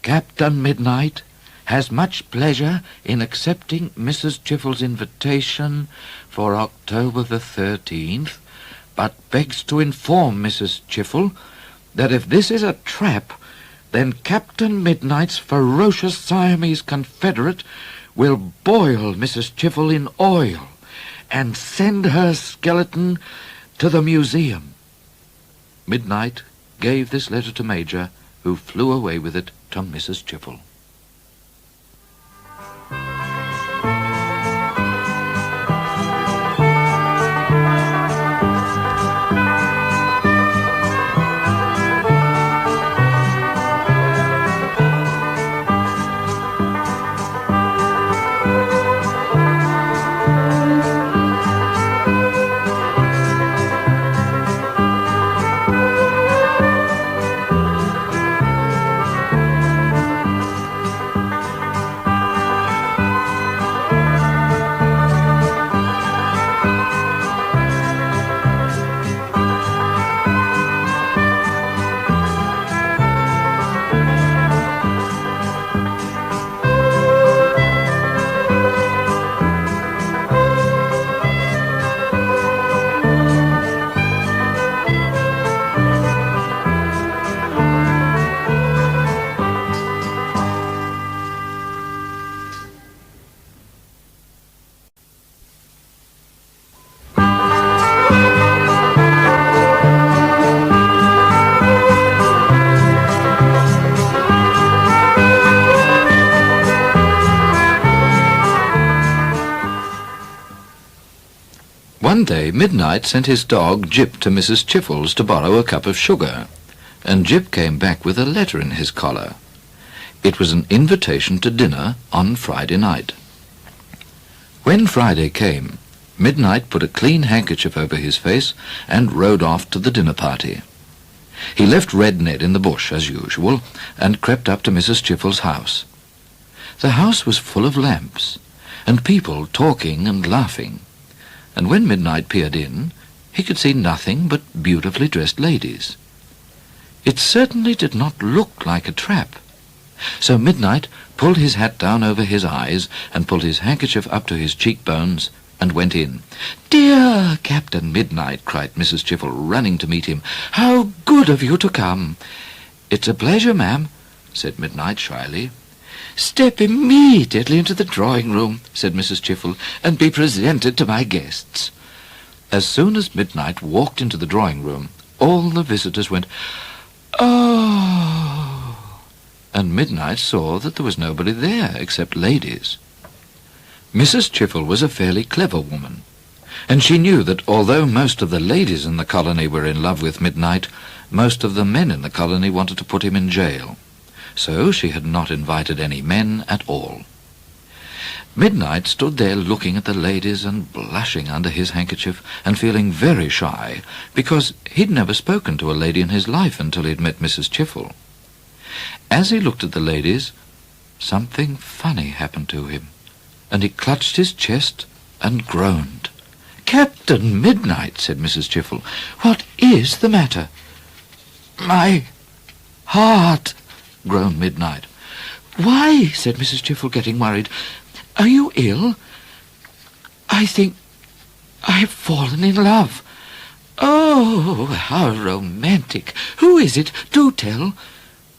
Speaker 2: Captain Midnight has much pleasure in accepting Mrs. Chiffle's invitation for October the 13th, but begs to inform Mrs. Chiffle that if this is a trap, then Captain Midnight's ferocious Siamese confederate will boil Mrs. Chiffle in oil and send her skeleton to the museum. Midnight gave this letter to Major, who flew away with it to Mrs. Chiffle.
Speaker 1: One day, Midnite sent his dog Jip to Mrs. Chiffles to borrow a cup of sugar, and Jip came back with a letter in his collar. It was an invitation to dinner on Friday night. When Friday came, Midnite put a clean handkerchief over his face and rode off to the dinner party. He left Red Ned in the bush, as usual, and crept up to Mrs. Chiffles' house. The house was full of lamps, and people talking and laughing, and when Midnite peered in, he could see nothing but beautifully dressed ladies. It certainly did not look like a trap. So Midnite pulled his hat down over his eyes and pulled his handkerchief up to his cheekbones and went in. "Dear Captain Midnite," cried Mrs. Chiffle, running to meet him, "how good of you to come." "It's a pleasure, ma'am," said Midnite shyly. "Step immediately into the drawing-room," said Mrs. Chiffle, "and be presented to my guests." As soon as Midnite walked into the drawing-room, all the visitors went, "Oh!" and Midnite saw that there was nobody there except ladies. Mrs. Chiffle was a fairly clever woman, and she knew that although most of the ladies in the colony were in love with Midnite, most of the men in the colony wanted to put him in jail. So she had not invited any men at all. Midnite stood there looking at the ladies and blushing under his handkerchief and feeling very shy, because he'd never spoken to a lady in his life until he'd met Mrs. Chiffle. As he looked at the ladies, something funny happened to him, and he clutched his chest and groaned. "Captain Midnite," said Mrs. Chiffle, "what is the matter?" "My heart," groaned Midnite. "Why?" said Mrs. Chiffle, getting worried. "Are you ill?" "I think I have fallen in love." "Oh, how romantic! Who is it? Do tell."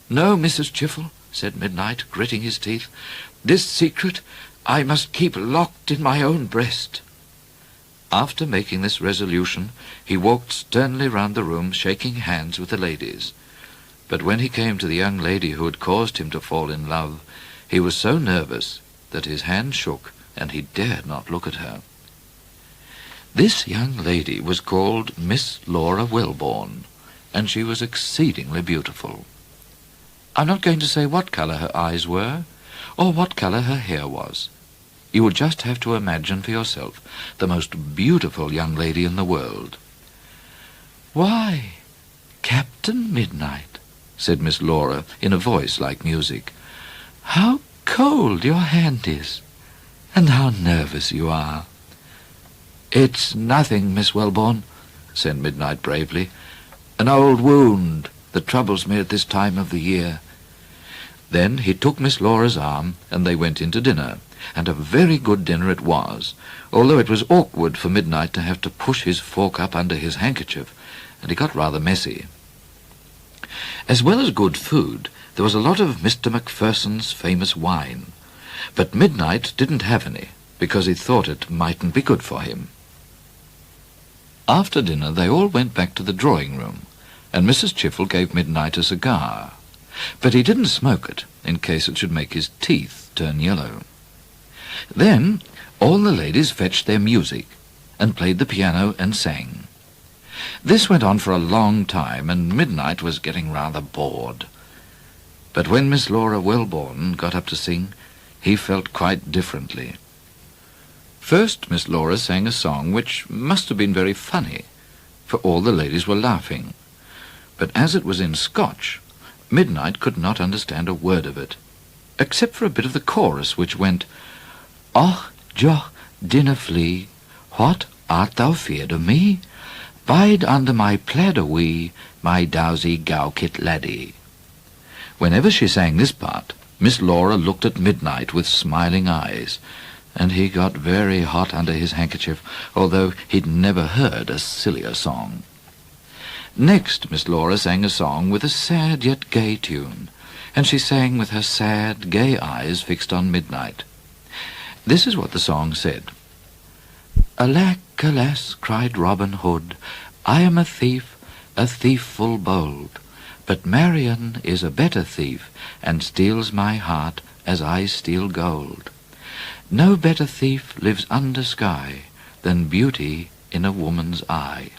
Speaker 1: "No, Mrs. Chiffle," said Midnite, gritting his teeth. "This secret I must keep locked in my own breast." After making this resolution, he walked sternly round the room, shaking hands with the ladies. But when he came to the young lady who had caused him to fall in love, he was so nervous that his hand shook and he dared not look at her. This young lady was called Miss Laura Wellborn, and she was exceedingly beautiful. I'm not going to say what colour her eyes were, or what colour her hair was. You will just have to imagine for yourself the most beautiful young lady in the world. "Why, Captain Midnite," said Miss Laura in a voice like music, "how cold your hand is, and how nervous you are." "It's nothing, Miss Wellborn," said Midnite bravely. "An old wound that troubles me at this time of the year." Then he took Miss Laura's arm, and they went into dinner, and a very good dinner it was, although it was awkward for Midnite to have to push his fork up under his handkerchief, and it got rather messy. As well as good food, there was a lot of Mr. Macpherson's famous wine, but Midnite didn't have any, because he thought it mightn't be good for him. After dinner they all went back to the drawing-room, and Mrs. Chiffle gave Midnite a cigar, but he didn't smoke it, in case it should make his teeth turn yellow. Then all the ladies fetched their music, and played the piano and sang. This went on for a long time, and Midnite was getting rather bored. But when Miss Laura Wellborn got up to sing, he felt quite differently. First Miss Laura sang a song which must have been very funny, for all the ladies were laughing. But as it was in Scotch, Midnite could not understand a word of it, except for a bit of the chorus which went, "Och, joch, dinna flee, what art thou feared of me? Bide under my plaid a wee, my dowsy gowkit laddie." Whenever she sang this part, Miss Laura looked at Midnite with smiling eyes, and he got very hot under his handkerchief, although he'd never heard a sillier song. Next, Miss Laura sang a song with a sad yet gay tune, and she sang with her sad, gay eyes fixed on Midnite. This is what the song said. "Alack, alas," cried Robin Hood, "I am a thief full bold, but Marian is a better thief, and steals my heart as I steal gold. No better thief lives under sky than beauty
Speaker 2: in a woman's eye.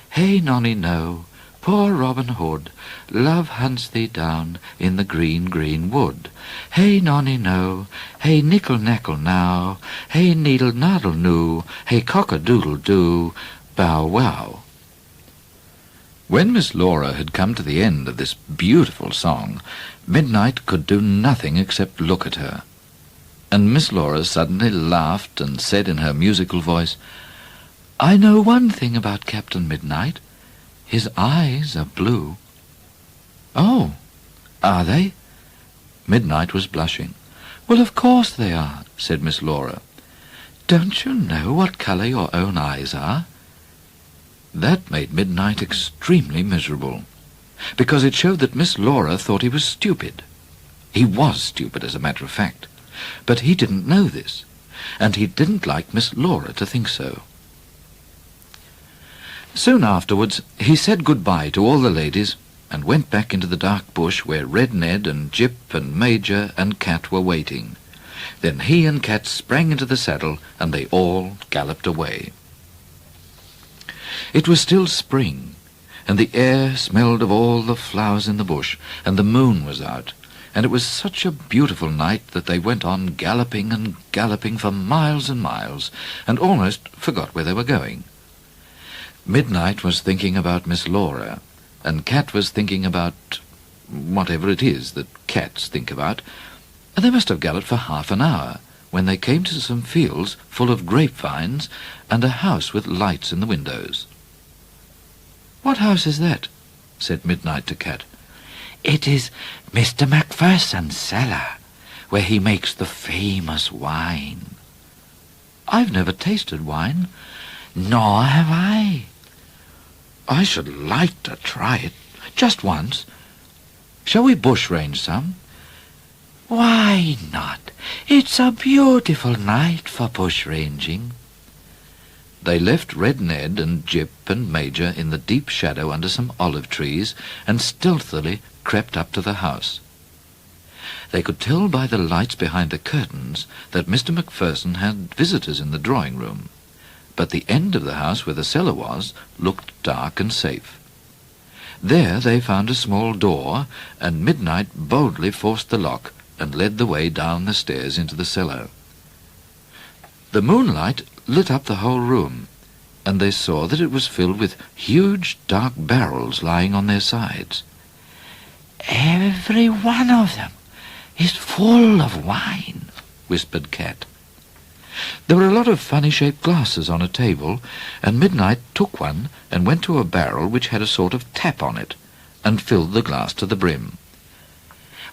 Speaker 2: Hey, nonny, no, poor Robin Hood, love hunts thee down in the green, green wood. Hey, nonny, no, hey, nickle, nackle, now, hey, needle, noddle, noo, hey, cock-a-doodle-doo, bow, wow. When Miss Laura had come to the end of this beautiful song, Midnight could do nothing except look at her. And Miss Laura suddenly laughed and said in her musical voice, "I know one thing about Captain Midnight. His eyes are blue." "Oh, are they?" Midnight was blushing. "Well, of course they are," said Miss Laura. "Don't you know what colour your own eyes are?" That made Midnight extremely miserable, because it showed that Miss Laura thought he was stupid. He was stupid, as a matter of fact, but he didn't know this, and he didn't like Miss Laura to think so. Soon afterwards he said goodbye to all the ladies and went back into the dark bush where Red Ned and Jip and Major and Cat were waiting. Then he and Cat sprang into the saddle and they all galloped away. It was still spring, and the air smelled of all the flowers in the bush, and the moon was out, and it was such a beautiful night that they went on galloping and galloping for miles and miles, and almost forgot where they were going. Midnight was thinking about Miss Laura, and Cat was thinking about whatever it is that cats think about, and they must have galloped for half an hour when they came to some fields full of grapevines and a house with lights in the windows. "What house is that?" said Midnight to Cat.
Speaker 3: It is Mr. Macpherson's cellar, where he makes the famous wine."
Speaker 2: "I've never tasted wine."
Speaker 3: "Nor have I."
Speaker 2: "I should like to try it, just once. Shall we bushrange some?"
Speaker 3: "Why not? It's a beautiful night for bushranging."
Speaker 2: They left Red Ned and Jip and Major in the deep shadow under some olive trees and stealthily crept up to the house. They could tell by the lights behind the curtains that Mr. Macpherson had visitors in the drawing-room, but the end of the house where the cellar was looked dark and safe. There they found a small door, and Midnight boldly forced the lock and led the way down the stairs into the cellar. The moonlight lit up the whole room, and they saw that it was filled with huge dark barrels lying on their sides.
Speaker 3: "Every one of them is full of wine," whispered Cat.
Speaker 2: There were a lot of funny-shaped glasses on a table, and Midnight took one and went to a barrel which had a sort of tap on it, and filled the glass to the brim.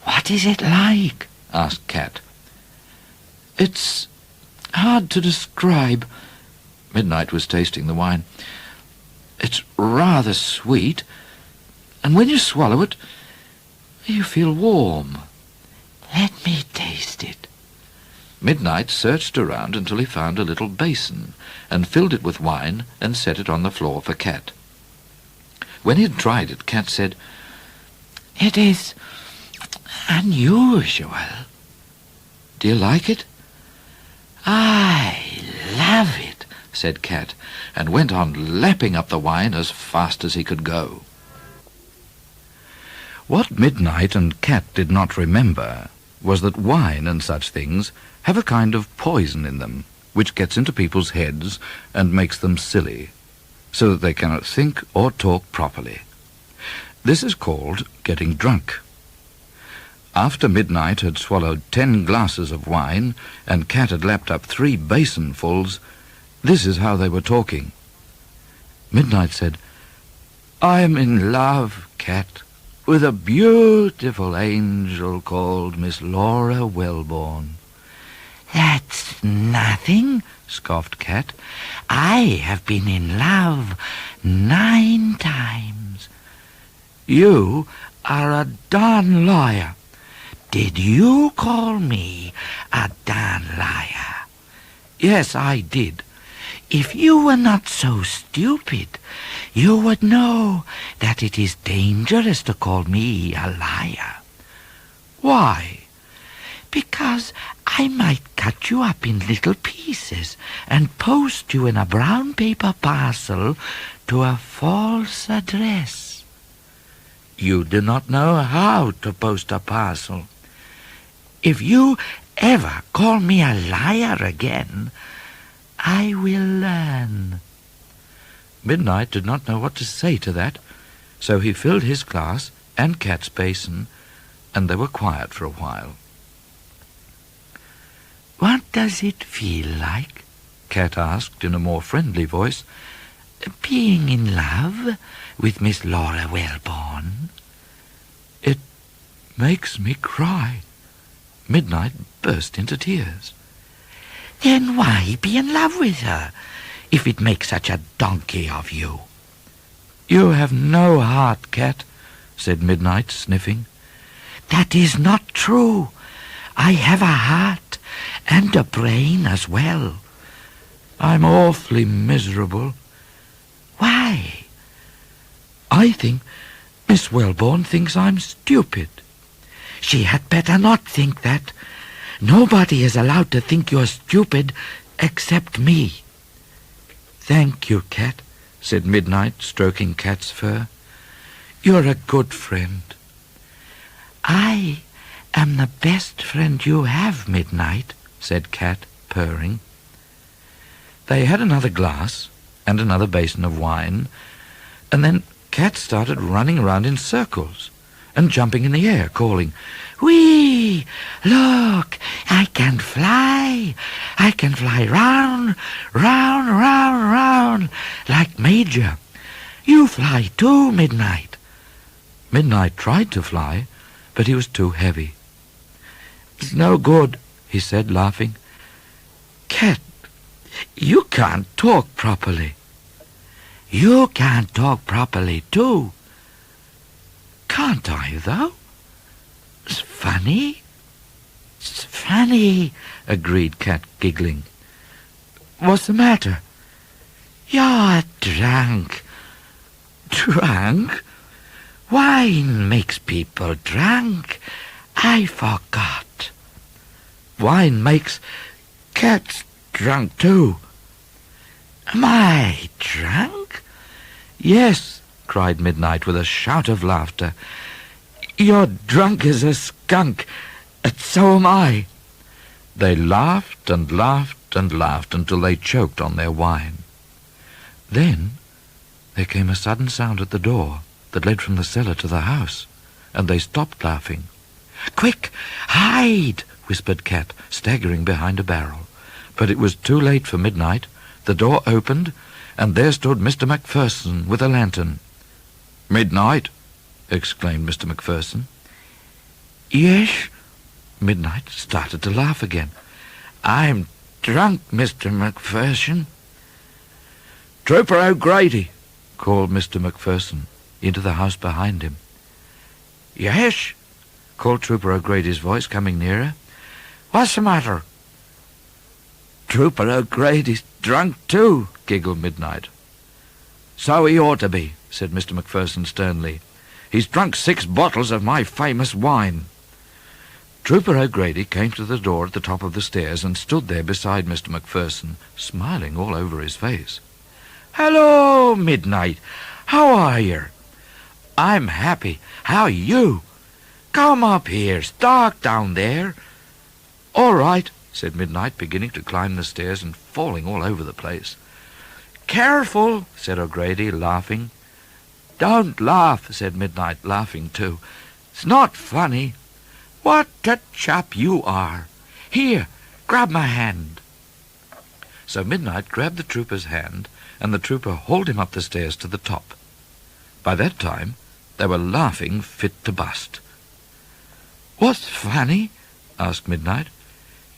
Speaker 3: "What is it like?"
Speaker 2: asked Cat. "It's hard to describe." Midnight was tasting the wine. "It's rather sweet, and when you swallow it, you feel warm."
Speaker 3: "Let me taste it."
Speaker 2: Midnight searched around until he found a little basin, and filled it with wine and set it on the floor for Cat. When he had tried it, Cat said,
Speaker 3: "It is unusual."
Speaker 2: "Do you like it?"
Speaker 3: "I love it,"
Speaker 2: said Cat, and went on lapping up the wine as fast as he could go. What Midnight and Cat did not remember was that wine and such things have a kind of poison in them, which gets into people's heads and makes them silly, so that they cannot think or talk properly. This is called getting drunk. After Midnight had swallowed 10 glasses of wine, and Cat had lapped up 3 basinfuls, this is how they were talking. Midnight said, "I'm in love, Cat, with a beautiful angel called Miss Laura Wellborn."
Speaker 3: "That's nothing," scoffed Cat. "I have been in love 9 times. You are a darn liar. Did you call me a darn liar?" "Yes, I did." "If you were not so stupid, you would know that it is dangerous to call me a liar."
Speaker 2: "Why?"
Speaker 3: "Because I might cut you up in little pieces and post you in a brown paper parcel to a false address. You do not know how to post a parcel. If you ever call me a liar again, I will learn."
Speaker 1: Midnight did not know what to say to that, so he filled his glass and Cat's basin, and they were quiet for a while.
Speaker 3: "What does it feel like,"
Speaker 1: Cat asked in a more friendly voice,
Speaker 3: "being in love with Miss Laura Wellborn?"
Speaker 1: "It makes me cry." Midnight burst into tears.
Speaker 3: "Then why be in love with her, if it makes such a donkey of you?"
Speaker 1: "You have no heart, Cat," said Midnight, sniffing.
Speaker 3: "That is not true. I have a heart and a brain as well."
Speaker 1: "I'm awfully miserable."
Speaker 3: "Why?"
Speaker 1: "I think Miss Wellborn thinks I'm stupid."
Speaker 3: "She had better not think that. Nobody is allowed to think you're stupid except me."
Speaker 1: "Thank you, Cat," said Midnight, stroking Cat's fur. "You're a good friend."
Speaker 3: "I am the best friend you have, Midnight," said Cat, purring.
Speaker 1: They had another glass and another basin of wine, and then Cat started running around in circles and jumping in the air, calling,
Speaker 3: "Whee! Look! I can fly! I can fly round, round, round, round, like Major. You fly too, Midnight."
Speaker 1: Midnight tried to fly, but he was too heavy.
Speaker 3: "It's no good,"
Speaker 1: he said, laughing.
Speaker 3: "Cat, you can't talk properly." "You can't talk properly too."
Speaker 1: "Can't I, though?"
Speaker 3: "It's funny."
Speaker 1: "It's funny," agreed Cat, giggling. "What's the matter?"
Speaker 3: "You're drunk."
Speaker 1: "Drunk?"
Speaker 3: "Wine makes people drunk. I forgot."
Speaker 1: "Wine makes cats drunk too."
Speaker 3: "Am I drunk?"
Speaker 1: "Yes," cried Midnight with a shout of laughter. "You're drunk as a skunk, and so am I." They laughed and laughed and laughed until they choked on their wine. Then there came a sudden sound at the door that led from the cellar to the house, and they stopped laughing.
Speaker 3: "Quick, hide!"
Speaker 1: whispered Cat, staggering behind a barrel. But it was too late for Midnight. The door opened, and there stood Mr. Macpherson with a lantern. "Midnight!" exclaimed Mr. Macpherson.
Speaker 3: "Yes?"
Speaker 1: Midnight started to laugh again.
Speaker 3: "I'm drunk, Mr. Macpherson."
Speaker 1: "Trooper O'Grady!" called Mr. Macpherson into the house behind him.
Speaker 3: "Yes?"
Speaker 1: called Trooper O'Grady's voice, coming nearer.
Speaker 3: "What's the matter?"
Speaker 1: "Trooper O'Grady's drunk too," giggled Midnight.
Speaker 3: "So he ought to be,"
Speaker 1: said Mr. Macpherson sternly. "He's drunk 6 bottles of my famous wine." Trooper O'Grady came to the door at the top of the stairs and stood there beside Mr. Macpherson, smiling all over his face.
Speaker 3: "Hello, Midnight. How are you?"
Speaker 1: "I'm happy. How are you?"
Speaker 3: "Come up here. Start down there."
Speaker 1: "All right," said Midnight, beginning to climb the stairs and falling all over the place.
Speaker 3: "Careful,"
Speaker 1: said O'Grady, laughing.
Speaker 3: "Don't laugh,"
Speaker 1: said Midnight, laughing too.
Speaker 3: "It's not funny. What a chap you are. Here, grab my hand."
Speaker 1: So Midnight grabbed the trooper's hand, and the trooper hauled him up the stairs to the top. By that time, they were laughing fit to bust.
Speaker 3: "What's funny?"
Speaker 1: asked Midnight.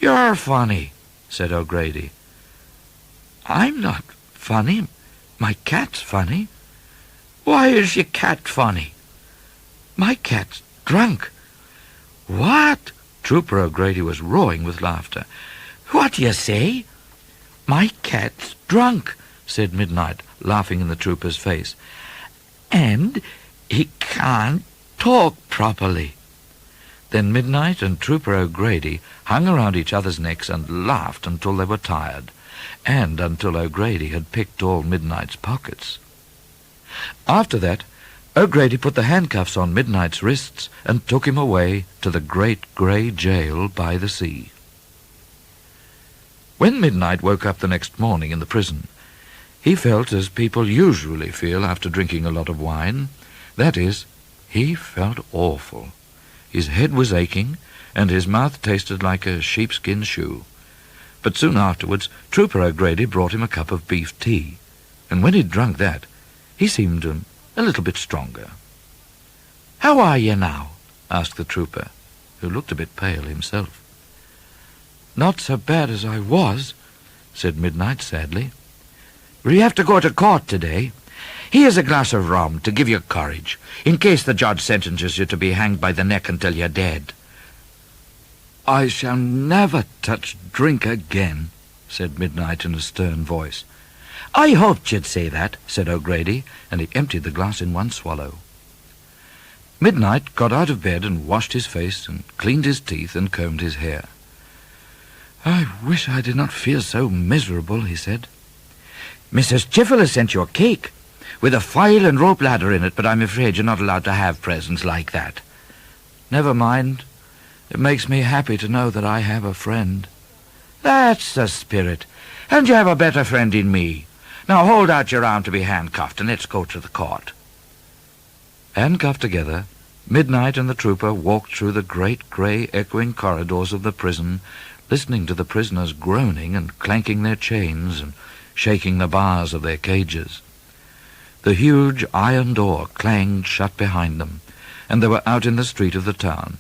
Speaker 3: "You're funny,"
Speaker 1: said O'Grady.
Speaker 3: "I'm not funny. My cat's funny."
Speaker 1: "Why is your cat funny?"
Speaker 3: "My cat's drunk."
Speaker 1: "What?" Trooper O'Grady was roaring with laughter.
Speaker 3: "What do you say?" "My cat's drunk,"
Speaker 1: said Midnight, laughing in the trooper's face.
Speaker 3: "And he can't talk properly." Then Midnight and Trooper O'Grady hung around each other's necks and laughed until they were tired, and until O'Grady had picked all Midnight's pockets. After that, O'Grady put the handcuffs on Midnight's wrists and took him away to the great grey jail by the sea. When Midnight woke up the next morning in the prison, he felt as people usually feel after drinking a lot of wine. That is, he felt awful. His head was aching, and his mouth tasted like a sheepskin shoe. But soon afterwards, Trooper O'Grady brought him a cup of beef tea, and when he'd drunk that, he seemed a little bit stronger.
Speaker 2: "How are you now?"
Speaker 3: asked the trooper, who looked a bit pale himself.
Speaker 2: "Not so bad as I was," said Midnight sadly. "We have to go to court today. Here's a glass of rum to give you courage, in case the judge sentences you to be hanged by the neck until you're dead."
Speaker 3: "I shall never touch drink again," said Midnight in a stern voice.
Speaker 2: "I hoped you'd say that," said O'Grady, and he emptied the glass in one swallow.
Speaker 3: Midnight got out of bed and washed his face and cleaned his teeth and combed his hair. "I wish I did not feel so miserable," he said.
Speaker 2: "Mrs. Jiffel has sent you a cake, with a file and rope ladder in it, but I'm afraid you're not allowed to have presents like that."
Speaker 3: "Never mind. It makes me happy to know that I have a friend."
Speaker 2: "That's the spirit. And you have a better friend in me. Now hold out your arm to be handcuffed, and let's go to the court."
Speaker 3: Handcuffed together, Midnight and the trooper walked through the great grey echoing corridors of the prison, listening to the prisoners groaning and clanking their chains and shaking the bars of their cages. The huge iron door clanged shut behind them, and they were out in the street of the town.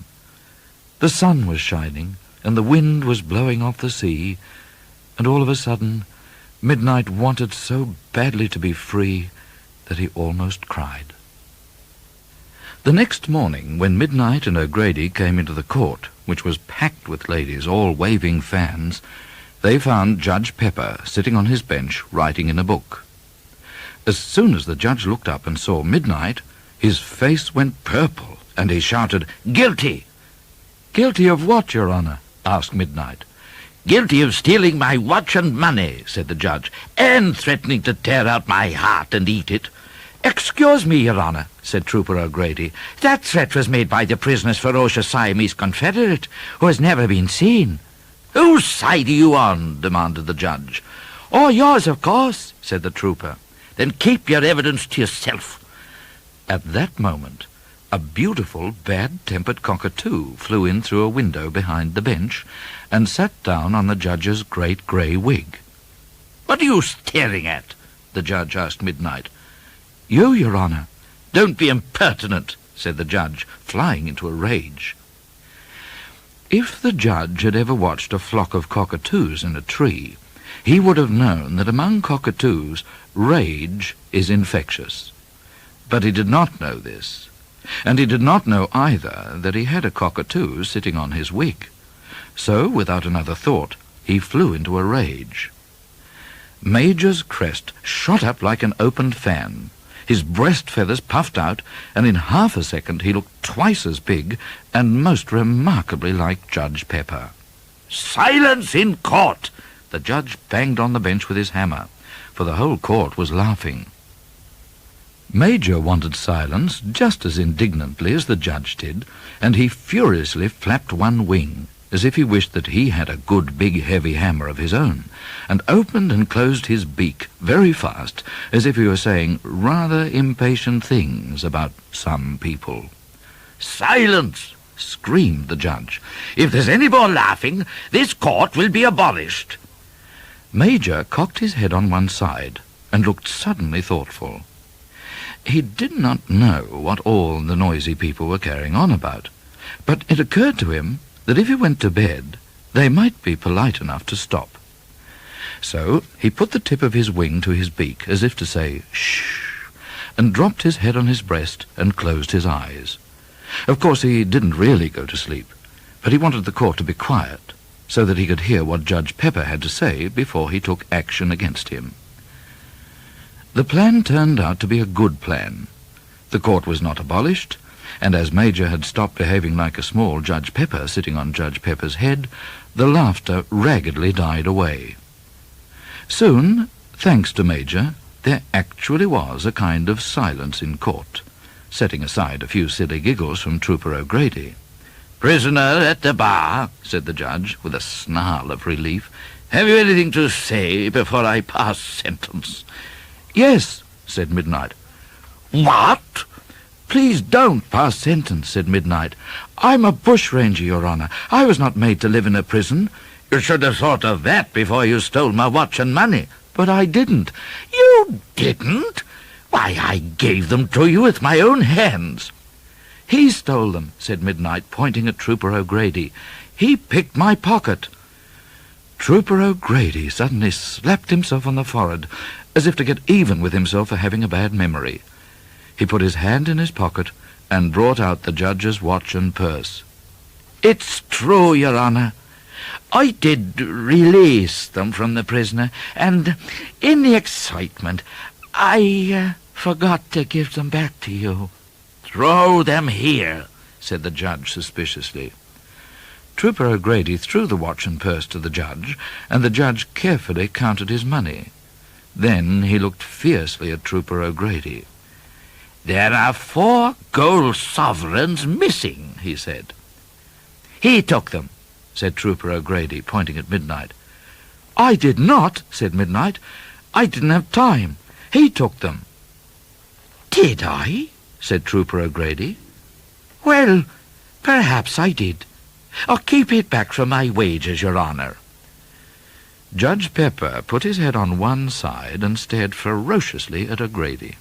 Speaker 3: The sun was shining, and the wind was blowing off the sea, and all of a sudden Midnight wanted so badly to be free that he almost cried. The next morning, when Midnight and O'Grady came into the court, which was packed with ladies, all waving fans, they found Judge Pepper sitting on his bench writing in a book. As soon as the judge looked up and saw Midnight, his face went purple, and he shouted, "Guilty!" "Guilty of what, Your Honor?" asked Midnight.
Speaker 2: "Guilty of stealing my watch and money," said the judge, "and threatening to tear out my heart and eat it." "Excuse me, Your Honor," said Trooper O'Grady. "That threat was made by the prisoner's ferocious Siamese confederate, who has never been seen." "Whose side are you on?" demanded the judge. "Oh, yours, of course," said the trooper. "Then keep your evidence to yourself."
Speaker 3: At that moment, a beautiful, bad-tempered cockatoo flew in through a window behind the bench and sat down on the judge's great grey wig.
Speaker 2: "What are you staring at?" the judge asked Midnight.
Speaker 3: "You, Your Honor."
Speaker 2: "Don't be impertinent," said the judge, flying into a rage.
Speaker 3: If the judge had ever watched a flock of cockatoos in a tree, he would have known that among cockatoos, rage is infectious. But he did not know this, and he did not know either that he had a cockatoo sitting on his wig. So, without another thought, he flew into a rage. Major's crest shot up like an opened fan. His breast feathers puffed out, and in half a second he looked twice as big and most remarkably like Judge Pepper.
Speaker 2: "Silence in court!"
Speaker 3: The judge banged on the bench with his hammer, for the whole court was laughing. Major wanted silence just as indignantly as the judge did, and he furiously flapped one wing, as if he wished that he had a good big heavy hammer of his own, and opened and closed his beak very fast, as if he were saying rather impatient things about some people.
Speaker 2: "Silence!" screamed the judge. "If there's any more laughing, this court will be abolished."
Speaker 3: Major cocked his head on one side and looked suddenly thoughtful. He did not know what all the noisy people were carrying on about, but it occurred to him that if he went to bed, they might be polite enough to stop. So he put the tip of his wing to his beak, as if to say, "Shh," and dropped his head on his breast and closed his eyes. Of course, he didn't really go to sleep, but he wanted the court to be quiet, so that he could hear what Judge Pepper had to say before he took action against him. The plan turned out to be a good plan. The court was not abolished,
Speaker 1: and as Major had stopped behaving like a small Judge Pepper sitting on Judge Pepper's head, the laughter raggedly died away. Soon, thanks to Major, there actually was a kind of silence in court, setting aside a few silly giggles from Trooper O'Grady.
Speaker 2: "Prisoner at the bar," said the judge, with a snarl of relief. "Have you anything to say before I pass sentence?"
Speaker 1: "Yes," said Midnite.
Speaker 2: "What?"
Speaker 1: "Please don't pass sentence," said Midnite. "I'm a bushranger, Your Honour. I was not made to live in a prison."
Speaker 2: "You should have thought of that before you stole my watch and money."
Speaker 1: "But I didn't."
Speaker 2: "You didn't? Why, I gave them to you with my own hands."
Speaker 1: "He stole them," said Midnite, pointing at Trooper O'Grady. "He picked my pocket." Trooper O'Grady suddenly slapped himself on the forehead, as if to get even with himself for having a bad memory. He put his hand in his pocket and brought out the judge's watch and purse.
Speaker 2: "It's true, Your Honour. I did release them from the prisoner, and in the excitement I forgot to give them back to you." "Throw them here," said the judge suspiciously.
Speaker 1: Trooper O'Grady threw the watch and purse to the judge, and the judge carefully counted his money. Then he looked fiercely at Trooper O'Grady.
Speaker 2: "There are 4 gold sovereigns missing," he said. "He took them," said Trooper O'Grady, pointing at Midnite.
Speaker 1: "I did not," said Midnite. "I didn't have time. He took them."
Speaker 2: "Did I?" said Trooper O'Grady. "Well, perhaps I did. I'll keep it back from my wages, Your Honour."
Speaker 1: Judge Pepper put his head on one side and stared ferociously at O'Grady.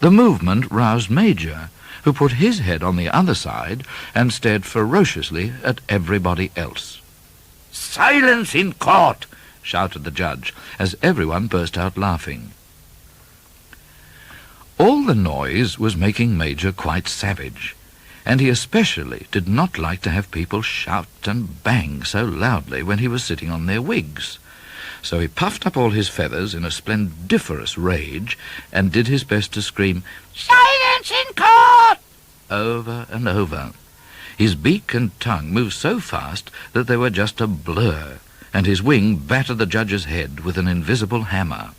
Speaker 1: The movement roused Major, who put his head on the other side and stared ferociously at everybody else.
Speaker 2: "Silence in court!"
Speaker 1: shouted the judge, as everyone burst out laughing. All the noise was making Major quite savage, and he especially did not like to have people shout and bang so loudly when he was sitting on their wigs. So he puffed up all his feathers in a splendiferous rage and did his best to scream,
Speaker 2: "Silence in court!"
Speaker 1: over and over. His beak and tongue moved so fast that they were just a blur, and his wing battered the judge's head with an invisible hammer.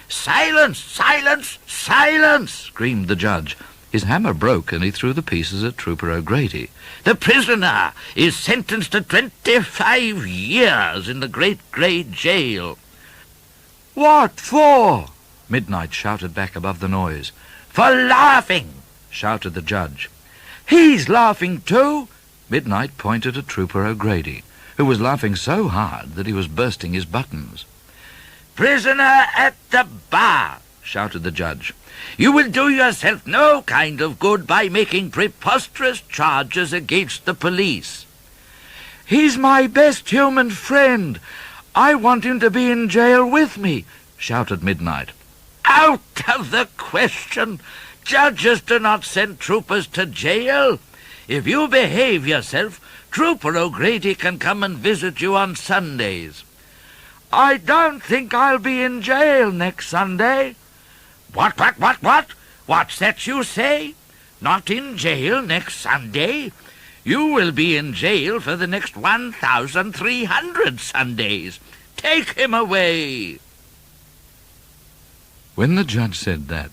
Speaker 2: "Silence! Silence! Silence!"
Speaker 1: screamed the judge. His hammer broke, and he threw the pieces at Trooper O'Grady.
Speaker 2: "The prisoner is sentenced to 25 years in the Great Grey Jail."
Speaker 1: "What for?" Midnite shouted back above the noise.
Speaker 2: "For laughing!"
Speaker 1: shouted the judge. "He's laughing too!" Midnite pointed at Trooper O'Grady, who was laughing so hard that he was bursting his buttons.
Speaker 2: "Prisoner at the bar!" shouted the judge. "You will do yourself no kind of good by making preposterous charges against the police."
Speaker 1: "He's my best human friend. I want him to be in jail with me," shouted Midnite.
Speaker 2: "Out of the question! Judges do not send troopers to jail. If you behave yourself, Trooper O'Grady can come and visit you on Sundays."
Speaker 1: "I don't think I'll be in jail next Sunday."
Speaker 2: What? What's that you say? Not in jail next Sunday? You will be in jail for the next 1,300 Sundays. Take him away."
Speaker 1: When the judge said that,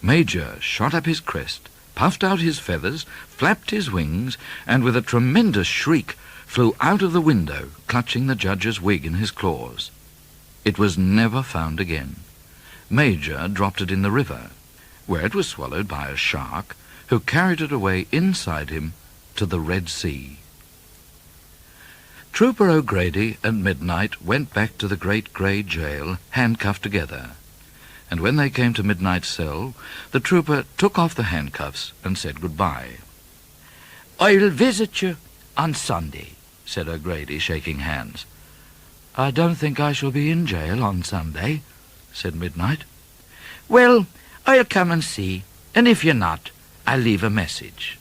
Speaker 1: Major shot up his crest, puffed out his feathers, flapped his wings, and with a tremendous shriek flew out of the window, clutching the judge's wig in his claws. It was never found again. Major dropped it in the river, where it was swallowed by a shark, who carried it away inside him to the Red Sea. Trooper O'Grady and Midnite went back to the Great Grey Jail, handcuffed together, and when they came to Midnite's cell, the trooper took off the handcuffs and said goodbye.
Speaker 2: "I'll visit you on Sunday,"
Speaker 1: said O'Grady, shaking hands. "I don't think I shall be in jail on Sunday," said Midnite.
Speaker 2: "Well, I'll come and see, and if you're not, I'll leave a message."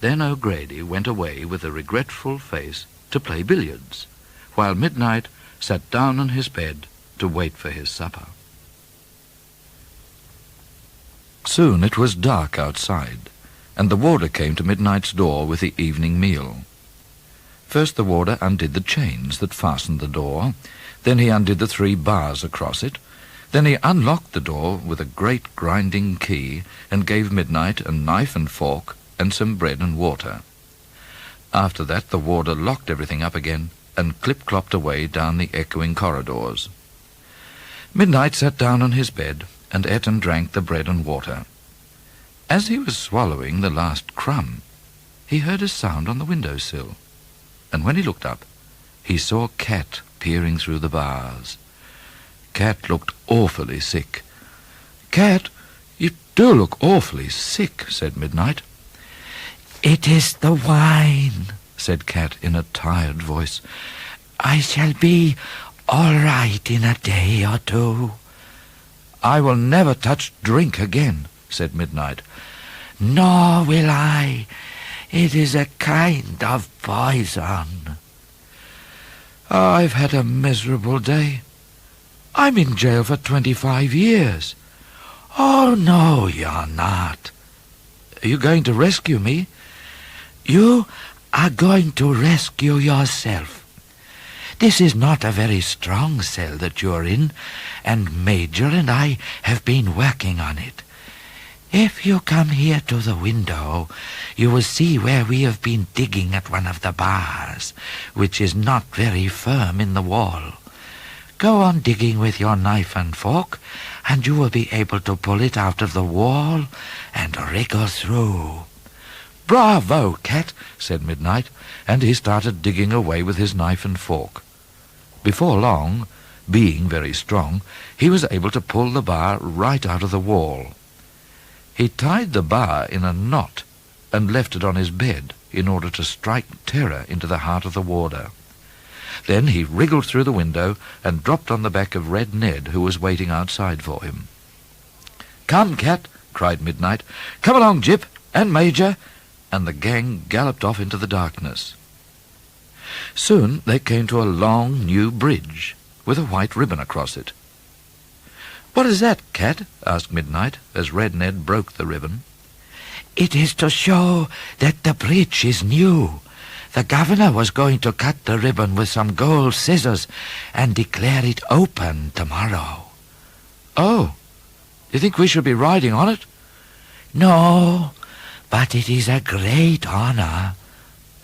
Speaker 1: Then O'Grady went away with a regretful face to play billiards, while Midnite sat down on his bed to wait for his supper. Soon it was dark outside, and the warder came to Midnite's door with the evening meal. First the warder undid the chains that fastened the door, then he undid the 3 bars across it, then he unlocked the door with a great grinding key and gave Midnite a knife and fork and some bread and water. After that the warder locked everything up again and clip-clopped away down the echoing corridors. Midnite sat down on his bed and ate and drank the bread and water. As he was swallowing the last crumb, he heard a sound on the window-sill, and when he looked up, he saw Cat peering through the bars. Cat looked awfully sick. "Cat, you do look awfully sick," said Midnite.
Speaker 3: "It is the wine," said Cat in a tired voice. "I shall be all right in a day or 2.
Speaker 1: "I will never touch drink again," said Midnite.
Speaker 3: "Nor will I. It is a kind of poison."
Speaker 1: "I've had a miserable day. I'm in jail for 25 years.
Speaker 3: "Oh, no, you're not.
Speaker 1: Are you going to rescue me?"
Speaker 3: You are going to rescue yourself. This is not a very strong cell that you're in, and Major and I have been working on it. If you come here to the window, you will see where we have been digging at one of the bars, which is not very firm in the wall. Go on digging with your knife and fork, and you will be able to pull it out of the wall and wriggle through.
Speaker 1: "Bravo, Cat," said Midnite, and he started digging away with his knife and fork. Before long, being very strong, he was able to pull the bar right out of the wall. He tied the bar in a knot and left it on his bed in order to strike terror into the heart of the warder. Then he wriggled through the window and dropped on the back of Red Ned, who was waiting outside for him. "Come, Cat," cried Midnite. "Come along, Jip, and Major," and the gang galloped off into the darkness. Soon they came to a long new bridge with a white ribbon across it. "What is that, Cat?" asked Midnite, as Red Ned broke the ribbon.
Speaker 3: "It is to show that the bridge is new. The governor was going to cut the ribbon with some gold scissors and declare it open tomorrow."
Speaker 1: "Oh, you think we should be riding on it?"
Speaker 3: "No, but it is a great honor."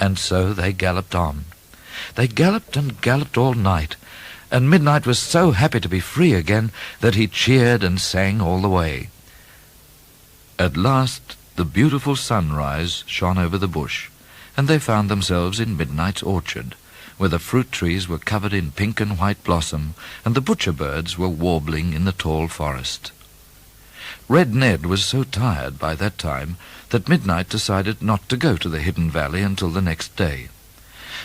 Speaker 1: And so they galloped on. They galloped and galloped all night, and Midnite was so happy to be free again that he cheered and sang all the way. At last the beautiful sunrise shone over the bush, and they found themselves in Midnite's orchard, where the fruit trees were covered in pink and white blossom, and the butcher birds were warbling in the tall forest. Red Ned was so tired by that time that Midnite decided not to go to the hidden valley until the next day.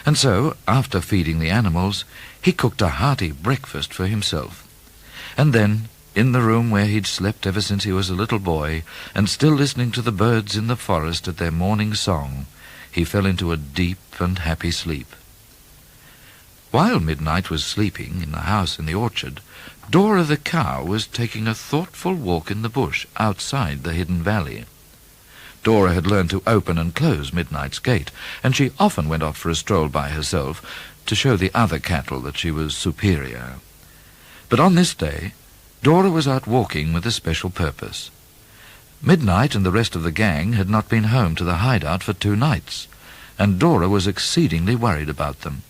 Speaker 1: And so, after feeding the animals, he cooked a hearty breakfast for himself. And then, in the room where he'd slept ever since he was a little boy, and still listening to the birds in the forest at their morning song, he fell into a deep and happy sleep. While Midnite was sleeping in the house in the orchard, Dora the cow was taking a thoughtful walk in the bush outside the hidden valley. Dora had learned to open and close Midnite's gate, and she often went off for a stroll by herself to show the other cattle that she was superior. But on this day, Dora was out walking with a special purpose. Midnite and the rest of the gang had not been home to the hideout for 2 nights, and Dora was exceedingly worried about them.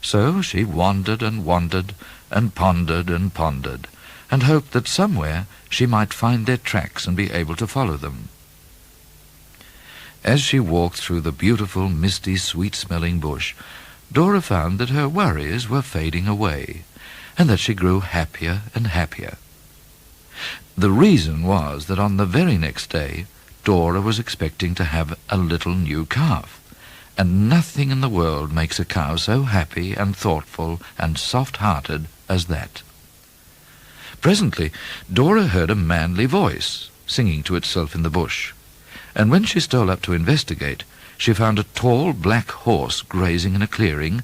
Speaker 1: So she wandered and wandered and pondered, and hoped that somewhere she might find their tracks and be able to follow them. As she walked through the beautiful, misty, sweet-smelling bush, Dora found that her worries were fading away, and that she grew happier and happier. The reason was that on the very next day, Dora was expecting to have a little new calf, and nothing in the world makes a cow so happy and thoughtful and soft-hearted as that. Presently, Dora heard a manly voice singing to itself in the bush, and when she stole up to investigate, she found a tall black horse grazing in a clearing,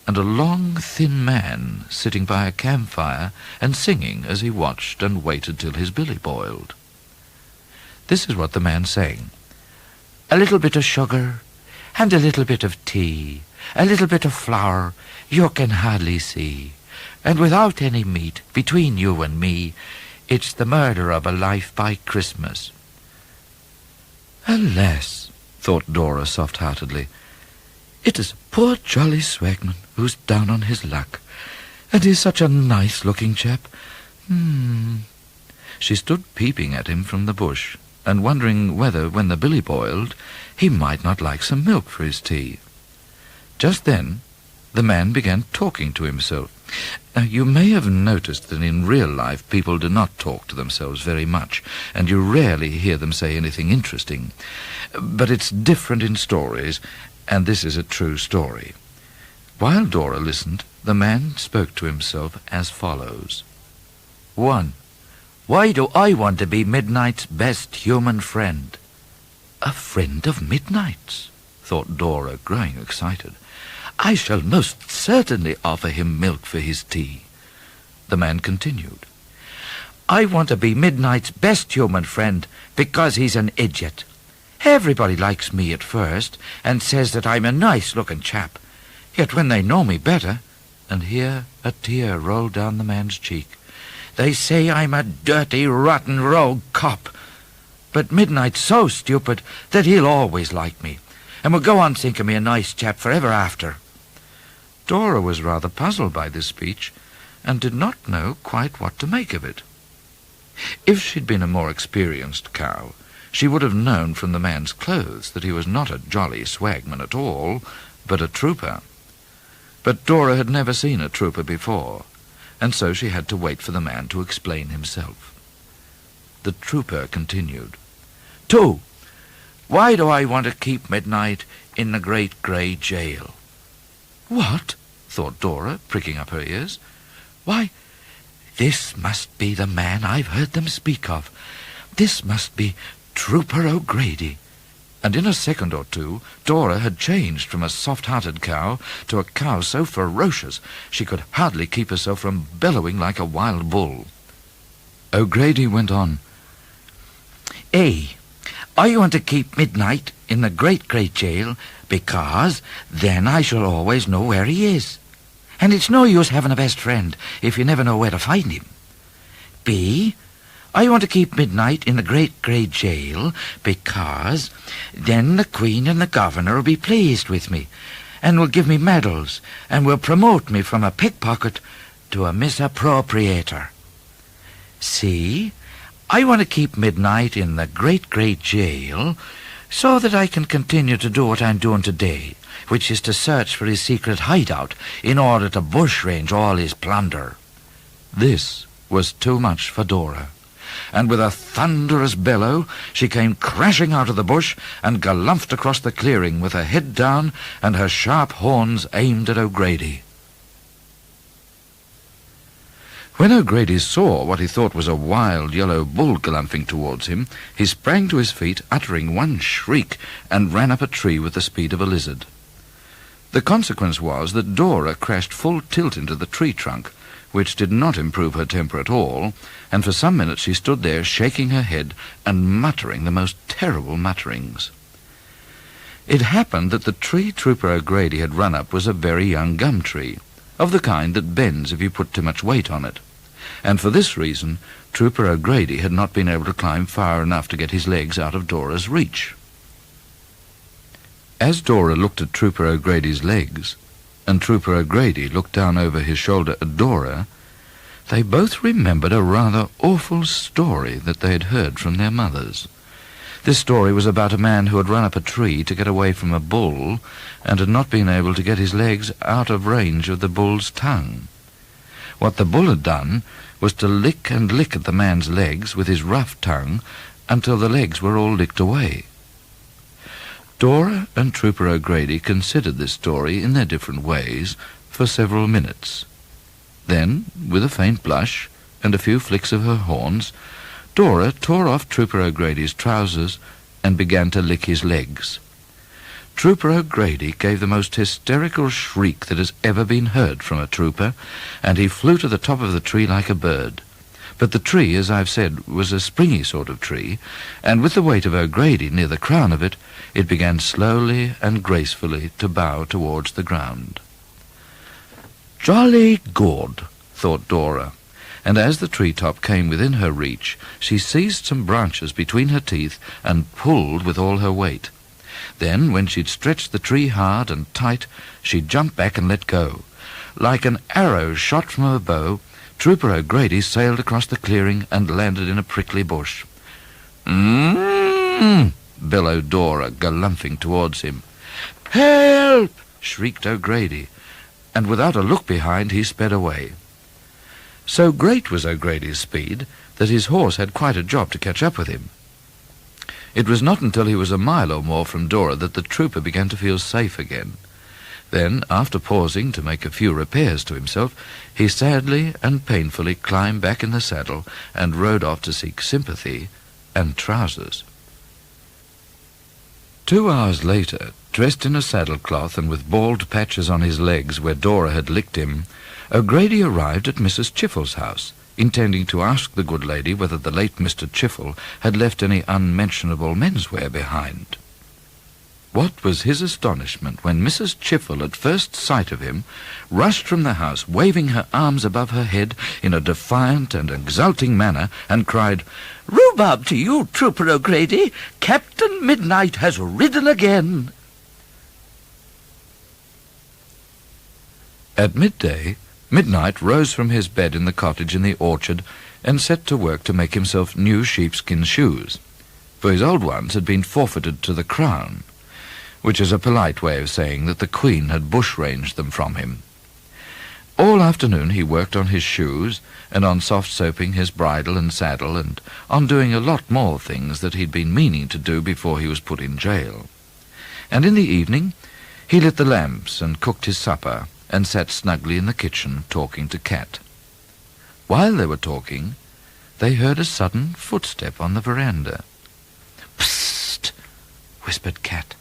Speaker 1: and a long, thin man sitting by a campfire and singing as he watched and waited till his billy boiled. This is what the man sang.
Speaker 3: a little bit of sugar, and a little bit of tea, a little bit of flour you can hardly see, and without any meat between you and me, it's the murder of a life by Christmas." "Alas," thought Dora soft-heartedly, "it is poor jolly Swagman who's down on his luck, and he's such a nice-looking chap. She stood peeping at him from the bush, and wondering whether, when the billy boiled, he might not like some milk for his tea. Just then the man began talking to himself. Now, you may have noticed that in real life people do not talk to themselves very much, and you rarely hear them say anything interesting. But it's different in stories, and this is a true story. While Dora listened, the man spoke to himself as follows. 1. Why do I want to be Midnite's best human friend? A friend of Midnite's, thought Dora, growing excited. I shall most certainly offer him milk for his tea. The man continued. I want to be Midnite's best human friend because he's an idiot. Everybody likes me at first and says that I'm a nice-looking chap. Yet when they know me better, and here a tear rolled down the man's cheek, they say I'm a dirty, rotten rogue cop. But Midnite's so stupid that he'll always like me, and will go on thinking me a nice chap forever after. Dora was rather puzzled by this speech, and did not know quite what to make of it. If she'd been a more experienced cow, she would have known from the man's clothes that he was not a jolly swagman at all, but a trooper. But Dora had never seen a trooper before, and so she had to wait for the man to explain himself. The trooper continued. 2. Why do I want to keep Midnite in the great grey jail? What? Thought Dora, pricking up her ears. Why, this must be the man I've heard them speak of. This must be Trooper O'Grady. And in a second or two, Dora had changed from a soft-hearted cow to a cow so ferocious she could hardly keep herself from bellowing like a wild bull. O'Grady went on. A. I want to keep Midnite in the great grey jail because then I shall always know where he is. And it's no use having a best friend if you never know where to find him. B. I want to keep Midnite in the great grey jail because then the Queen and the Governor will be pleased with me and will give me medals and will promote me from a pickpocket to a misappropriator. C. I want to keep Midnite in the great grey jail so that I can continue to do what I'm doing today, which is to search for his secret hideout in order to bushrange all his plunder. This was too much for Dora, and with a thunderous bellow she came crashing out of the bush and galumphing across the clearing with her head down and her sharp horns aimed at O'Grady. When O'Grady saw what he thought was a wild yellow bull galumphing towards him, he sprang to his feet, uttering one shriek, and ran up a tree with the speed of a lizard. The consequence was that Dora crashed full tilt into the tree trunk, which did not improve her temper at all, and for some minutes she stood there shaking her head and muttering the most terrible mutterings. It happened that the tree Trooper O'Grady had run up was a very young gum tree, of the kind that bends if you put too much weight on it, and for this reason Trooper O'Grady had not been able to climb far enough to get his legs out of Dora's reach. As Dora looked at Trooper O'Grady's legs, and Trooper O'Grady looked down over his shoulder at Dora, they both remembered a rather awful story that they had heard from their mothers. This story was about a man who had run up a tree to get away from a bull and had not been able to get his legs out of range of the bull's tongue. What the bull had done was to lick and lick at the man's legs with his rough tongue until the legs were all licked away. Dora and Trooper O'Grady considered this story in their different ways for several minutes. Then, with a faint blush and a few flicks of her horns, Dora tore off Trooper O'Grady's trousers and began to lick his legs. Trooper O'Grady gave the most hysterical shriek that has ever been heard from a trooper, and he flew to the top of the tree like a bird.
Speaker 1: But the tree, as I've said, was a springy sort of tree, and with the weight of O'Grady near the crown of it, it began slowly and gracefully to bow towards the ground. "Jolly good," thought Dora, and as the tree-top came within her reach, she seized some branches between her teeth and pulled with all her weight. Then, when she'd stretched the tree hard and tight, she jumped back and let go. Like an arrow shot from a bow, Trooper O'Grady sailed across the clearing and landed in a prickly bush. "Mm-hmm!" bellowed Dora, galumphing towards him. "Help!" shrieked O'Grady, and without a look behind he sped away. So great was O'Grady's speed that his horse had quite a job to catch up with him. It was not until he was a mile or more from Dora that the trooper began to feel safe again. Then, after pausing to make a few repairs to himself, he sadly and painfully climbed back in the saddle and rode off to seek sympathy and trousers. 2 hours later, dressed in a saddlecloth and with bald patches on his legs where Dora had licked him, O'Grady arrived at Mrs. Chiffle's house, intending to ask the good lady whether the late Mr. Chiffle had left any unmentionable menswear behind. What was his astonishment when Mrs. Chiffle, at first sight of him, rushed from the house, waving her arms above her head in a defiant and exulting manner, and cried, "Rhubarb to you, Trooper O'Grady! Captain Midnite has ridden again!" At midday, Midnite rose from his bed in the cottage in the orchard and set to work to make himself new sheepskin shoes, for his old ones had been forfeited to the crown, which is a polite way of saying that the Queen had bushranged them from him. All afternoon he worked on his shoes, and on soft-soaping his bridle and saddle, and on doing a lot more things that he'd been meaning to do before he was put in jail. And in the evening he lit the lamps and cooked his supper, and sat snugly in the kitchen talking to Cat. While they were talking, they heard a sudden footstep on the veranda. "Psst!" whispered Cat.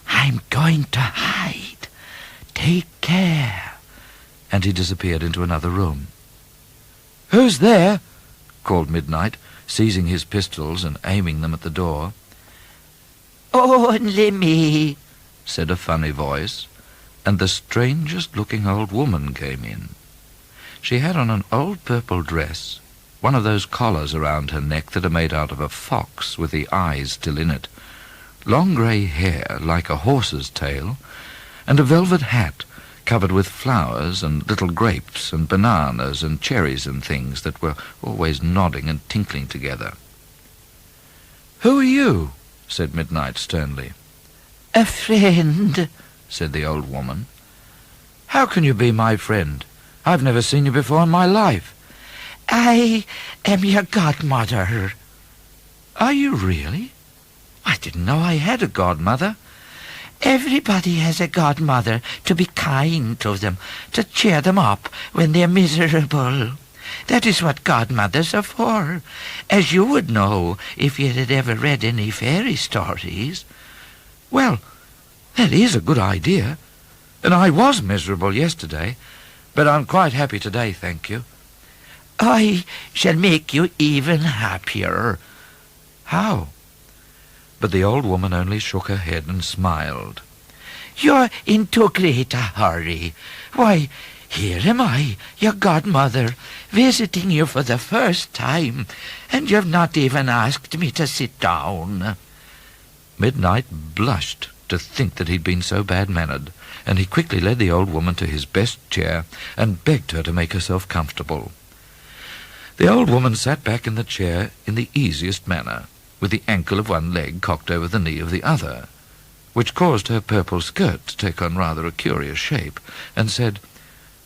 Speaker 1: "I'm going to hide. Take care." And he disappeared into another room. "Who's there?" called Midnite, seizing his pistols and aiming them at the door.
Speaker 3: "Only me,"
Speaker 1: said a funny voice, and the strangest-looking old woman came in. She had on an old purple dress, one of those collars around her neck that are made out of a fox with the eyes still in it, long grey hair like a horse's tail, and a velvet hat covered with flowers and little grapes and bananas and cherries and things that were always nodding and tinkling together. "Who are you?" said Midnite sternly.
Speaker 3: "A friend,"
Speaker 1: said the old woman. "How can you be my friend? I've never seen you before in my life."
Speaker 3: "I am your godmother."
Speaker 1: "Are you really? I didn't know I had a godmother."
Speaker 3: "Everybody has a godmother to be kind to them, to cheer them up when they're miserable. That is what godmothers are for, as you would know if you had ever read any fairy stories."
Speaker 1: "Well, that is a good idea, and I was miserable yesterday, but I'm quite happy today, thank you."
Speaker 3: "I shall make you even happier."
Speaker 1: "How?" But the old woman only shook her head and smiled.
Speaker 3: "You're in too great a hurry. Why, here am I, your godmother, visiting you for the first time, and you've not even asked me to sit down."
Speaker 1: Midnite blushed to think that he'd been so bad-mannered, and he quickly led the old woman to his best chair and begged her to make herself comfortable. The old woman sat back in the chair in the easiest manner, with the ankle of one leg cocked over the knee of the other, which caused her purple skirt to take on rather a curious shape, and said,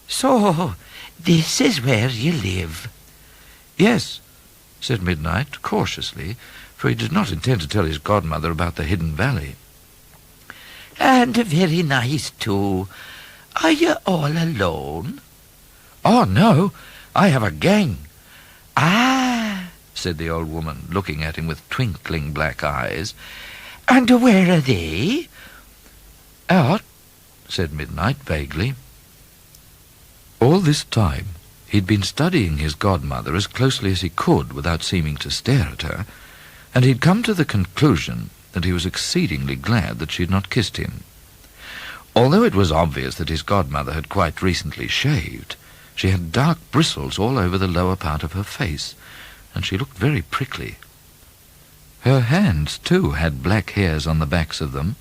Speaker 3: "So, this is where you live?"
Speaker 1: "Yes," said Midnite, cautiously, for he did not intend to tell his godmother about the hidden valley.
Speaker 3: "And very nice, too. Are you all alone?"
Speaker 1: "Oh, no, I have a gang."
Speaker 3: "Ah,"
Speaker 1: said the old woman, looking at him with twinkling black eyes.
Speaker 3: "And where are they?"
Speaker 1: "Out," said Midnite vaguely. All this time He'd been studying his godmother as closely as he could without seeming to stare at her, and he'd come to the conclusion that he was exceedingly glad that she had not kissed him. Although it was obvious that his godmother had quite recently shaved, she had dark bristles all over the lower part of her face, and she looked very prickly. Her hands, too, had black hairs on the backs of them,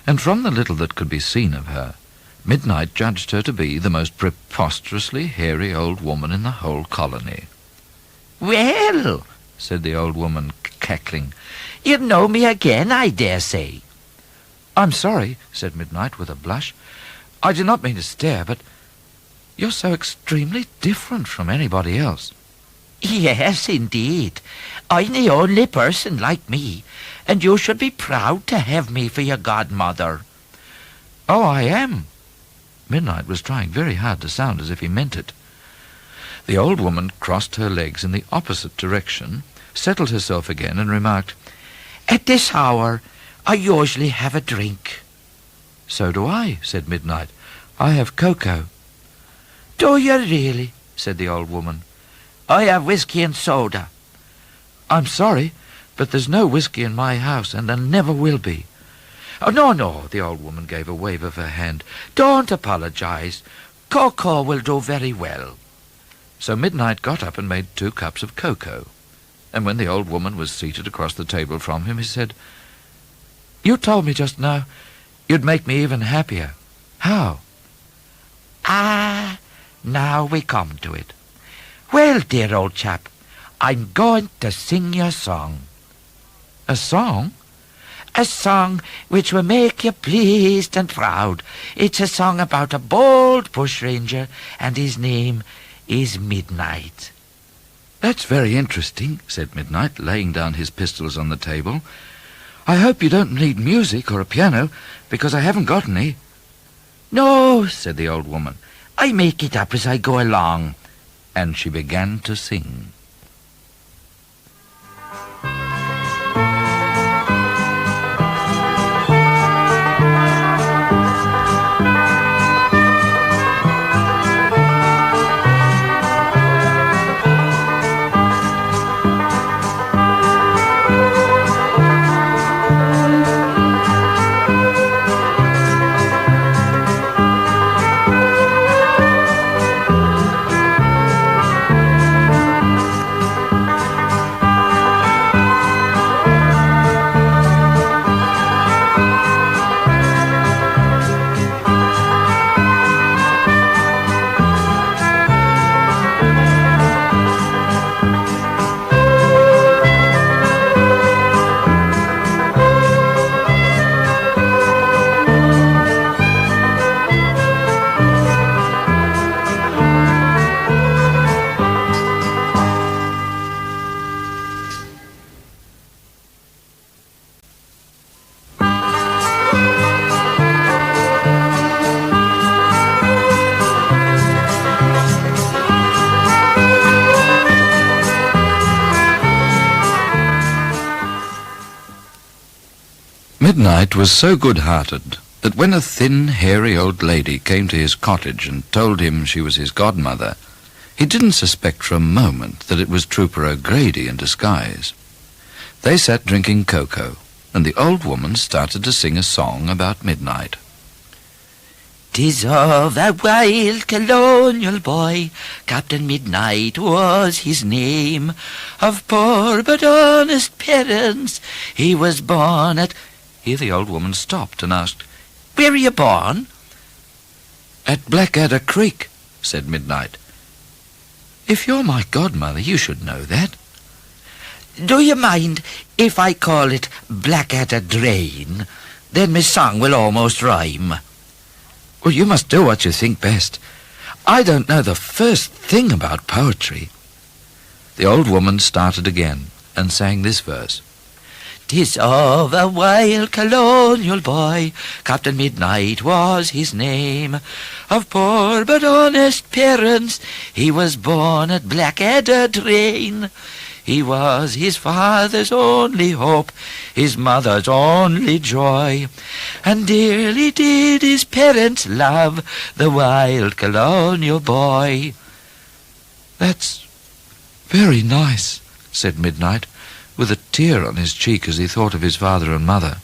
Speaker 1: and from the little that could be seen of her, Midnite judged her to be the most preposterously hairy old woman in the whole colony.
Speaker 3: "Well," said the old woman, cackling, "you know me again, I dare say."
Speaker 1: "I'm sorry," said Midnite with a blush. "I did not mean to stare, but you're so extremely different from anybody else."
Speaker 3: "Yes, indeed. I'm the only person like me, and you should be proud to have me for your godmother."
Speaker 1: "Oh, I am." Midnite was trying very hard to sound as if he meant it. The old woman crossed her legs in the opposite direction, settled herself again, and remarked,
Speaker 3: "At this hour, I usually have a drink."
Speaker 1: "So do I," said Midnite. "I have cocoa."
Speaker 3: "Do you really?" said the old woman. "I have whiskey and soda."
Speaker 1: "I'm sorry, but there's no whiskey in my house, and there never will be."
Speaker 3: "Oh, no, the old woman gave a wave of her hand. "Don't apologize. Cocoa will do very well."
Speaker 1: So Midnite got up and made 2 cups of cocoa, and when the old woman was seated across the table from him, he said, "You told me just now you'd make me even happier. How?"
Speaker 3: "Ah, now we come to it. Well, dear old chap, I'm going to sing you a song."
Speaker 1: "A song?"
Speaker 3: "A song which will make you pleased and proud. It's a song about a bold bushranger, and his name is Midnite."
Speaker 1: "That's very interesting," said Midnite, laying down his pistols on the table. "I hope you don't need music or a piano, because I haven't got any."
Speaker 3: "No," said the old woman. "I make it up as I go along."
Speaker 1: And she began to sing. Midnite was so good-hearted that when a thin, hairy old lady came to his cottage and told him she was his godmother, he didn't suspect for a moment that it was Trooper O'Grady in disguise. They sat drinking cocoa, and the old woman started to sing a song about Midnite.
Speaker 3: "'Tis of a wild colonial boy, Captain Midnite was his name. Of poor but honest parents, he was born at—" Here the old woman stopped and asked, "Where are you born?"
Speaker 1: "At Blackadder Creek," said Midnite. "If you're my godmother, you should know that."
Speaker 3: "Do you mind if I call it Blackadder Drain? Then my song will almost rhyme."
Speaker 1: "Well, you must do what you think best. I don't know the first thing about poetry." The old woman started again and sang this verse.
Speaker 3: "'Tis of a wild colonial boy, Captain Midnite was his name. Of poor but honest parents, he was born at Blackadder Drain. He was his father's only hope, his mother's only joy, and dearly did his parents love the wild colonial boy."
Speaker 1: "That's very nice," said Midnight, with a tear on his cheek as he thought of his father and mother.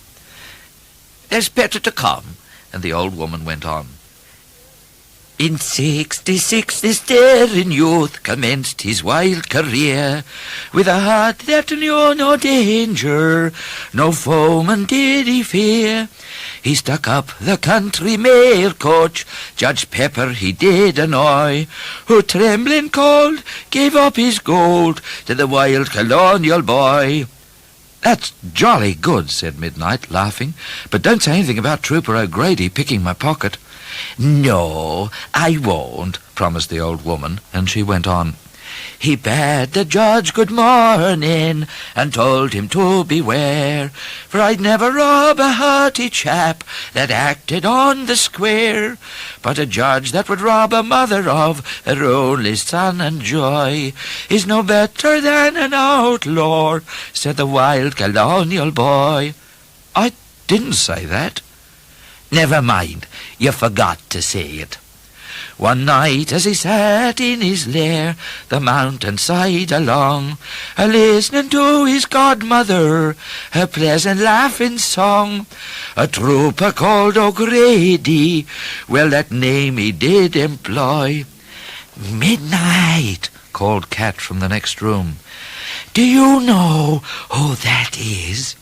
Speaker 3: "There's better to come," and the old woman went on. "In 66 this daring youth commenced his wild career, with a heart that knew no danger, no foeman did he fear. He stuck up the country mail coach, Judge Pepper he did annoy, who trembling cold gave up his gold to the wild colonial boy."
Speaker 1: "That's jolly good," said Midnight, laughing, "but don't say anything about Trooper O'Grady picking my pocket."
Speaker 3: "No, I won't," promised the old woman, and she went on. "He bade the judge good morning, and told him to beware, for I'd never rob a hearty chap that acted on the square, but a judge that would rob a mother of her only son and joy is no better than an outlaw," said the wild colonial boy.
Speaker 1: "I didn't say that."
Speaker 3: "Never mind, you forgot to say it. One night as he sat in his lair, the mountainside along, a-listening to his godmother, her pleasant laughing song, a trooper called O'Grady, well that name he did employ." "Midnight," called Cat from the next room. "Do you know who that is?"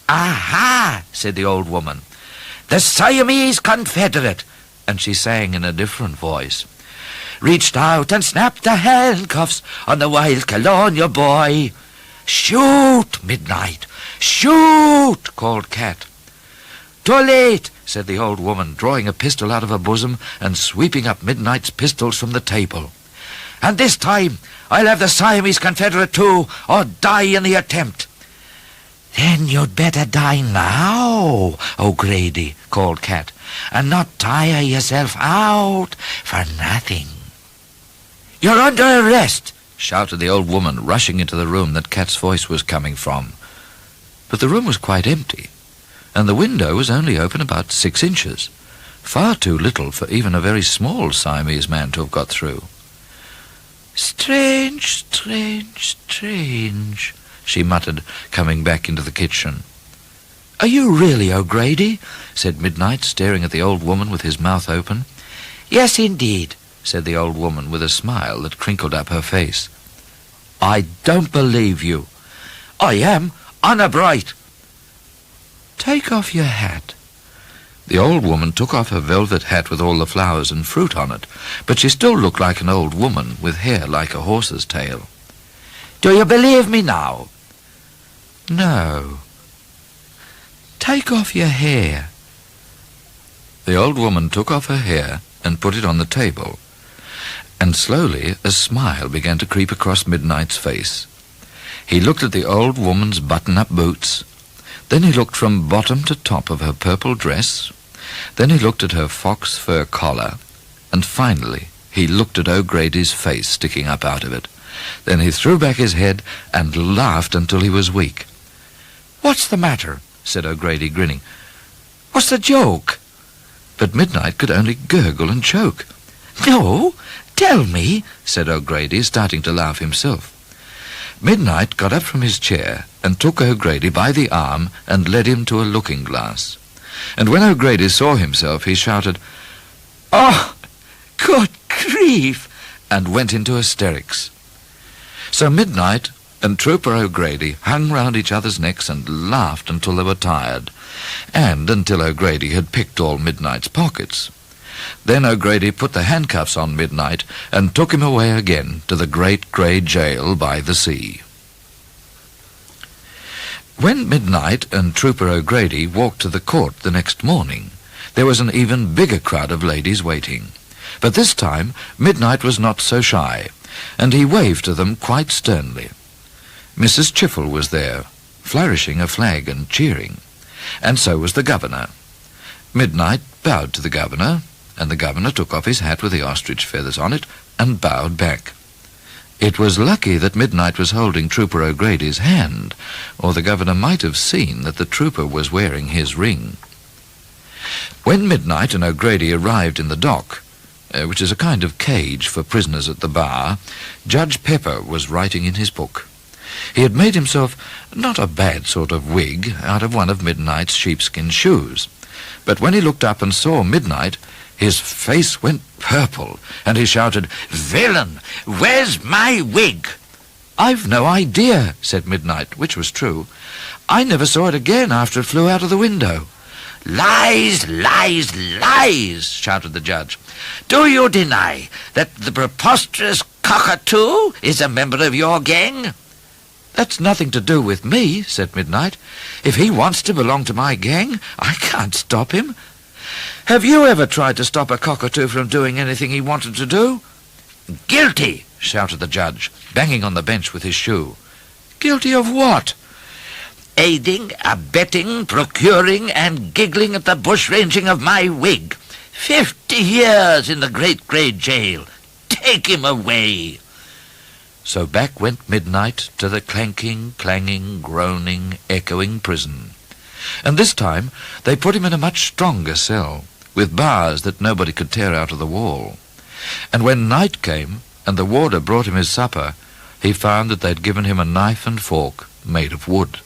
Speaker 2: "Aha!" said the old woman. "The Siamese Confederate," and she sang in a different voice. "Reached out and snapped the handcuffs on the wild colonial boy." "Shoot, Midnight! Shoot!" called Cat.
Speaker 1: "Too late," said the old woman, drawing a pistol out of her bosom and sweeping up Midnight's pistols from the table.
Speaker 2: "And this time I'll have the Siamese Confederate too, or die in the attempt."
Speaker 3: "Then you'd better die now, O'Grady," called Cat, "and not tire yourself out for nothing."
Speaker 2: "You're under arrest,"
Speaker 1: shouted the old woman, rushing into the room that Cat's voice was coming from. But the room was quite empty, and the window was only open about 6 inches, far too little for even a very small Siamese man to have got through.
Speaker 3: "Strange, strange, strange," she muttered, coming back into the kitchen.
Speaker 1: "Are you really O'Grady?" said Midnight, staring at the old woman with his mouth open.
Speaker 3: "Yes, indeed,"
Speaker 1: said the old woman with a smile that crinkled up her face. "I don't believe you."
Speaker 2: "I am, honour bright."
Speaker 1: "Take off your hat." The old woman took off her velvet hat with all the flowers and fruit on it, but she still looked like an old woman with hair like a horse's tail.
Speaker 2: "Do you believe me now?"
Speaker 1: "No." "Take off your hair." The old woman took off her hair and put it on the table, and slowly a smile began to creep across Midnight's face. He looked at the old woman's button-up boots, then he looked from bottom to top of her purple dress, then he looked at her fox fur collar, and finally he looked at O'Grady's face sticking up out of it. Then he threw back his head and laughed until he was weak.
Speaker 2: "What's the matter?" said O'Grady, grinning.
Speaker 1: "What's the joke?" But Midnight could only gurgle and choke.
Speaker 3: "No, tell me,"
Speaker 1: said O'Grady, starting to laugh himself. Midnight got up from his chair and took O'Grady by the arm and led him to a looking-glass. And when O'Grady saw himself, he shouted,
Speaker 3: "Oh, good grief!"
Speaker 1: and went into hysterics. So Midnight and Trooper O'Grady hung round each other's necks and laughed until they were tired, and until O'Grady had picked all Midnight's pockets. Then O'Grady put the handcuffs on Midnight and took him away again to the great grey jail by the sea. When Midnight and Trooper O'Grady walked to the court the next morning, there was an even bigger crowd of ladies waiting. But this time Midnight was not so shy, and he waved to them quite sternly. Mrs. Chiffle was there, flourishing a flag and cheering, and so was the governor. Midnight bowed to the governor, and the governor took off his hat with the ostrich feathers on it and bowed back. It was lucky that Midnight was holding Trooper O'Grady's hand, or the governor might have seen that the trooper was wearing his ring. When Midnight and O'Grady arrived in the dock, which is a kind of cage for prisoners at the bar, Judge Pepper was writing in his book. He had made himself not a bad sort of wig out of one of Midnite's sheepskin shoes. But when he looked up and saw Midnite, his face went purple, and he shouted, "Villain, where's my wig?" "I've no idea," said Midnite, which was true. "I never saw it again after it flew out of the window."
Speaker 2: "Lies, lies, lies," shouted the judge. "Do you deny that the preposterous cockatoo is a member of your gang?"
Speaker 1: "That's nothing to do with me," said Midnite. "If he wants to belong to my gang, I can't stop him. Have you ever tried to stop a cockatoo from doing anything he wanted to do?"
Speaker 2: "Guilty,"
Speaker 1: shouted the judge, banging on the bench with his shoe. "Guilty of what?"
Speaker 2: "Aiding, abetting, procuring, and giggling at the bushranging of my wig. 50 years in the Great Grey Jail. Take him away."
Speaker 1: So back went Midnite to the clanking, clanging, groaning, echoing prison. And this time they put him in a much stronger cell, with bars that nobody could tear out of the wall. And when night came, and the warder brought him his supper, he found that they'd given him a knife and fork made of wood.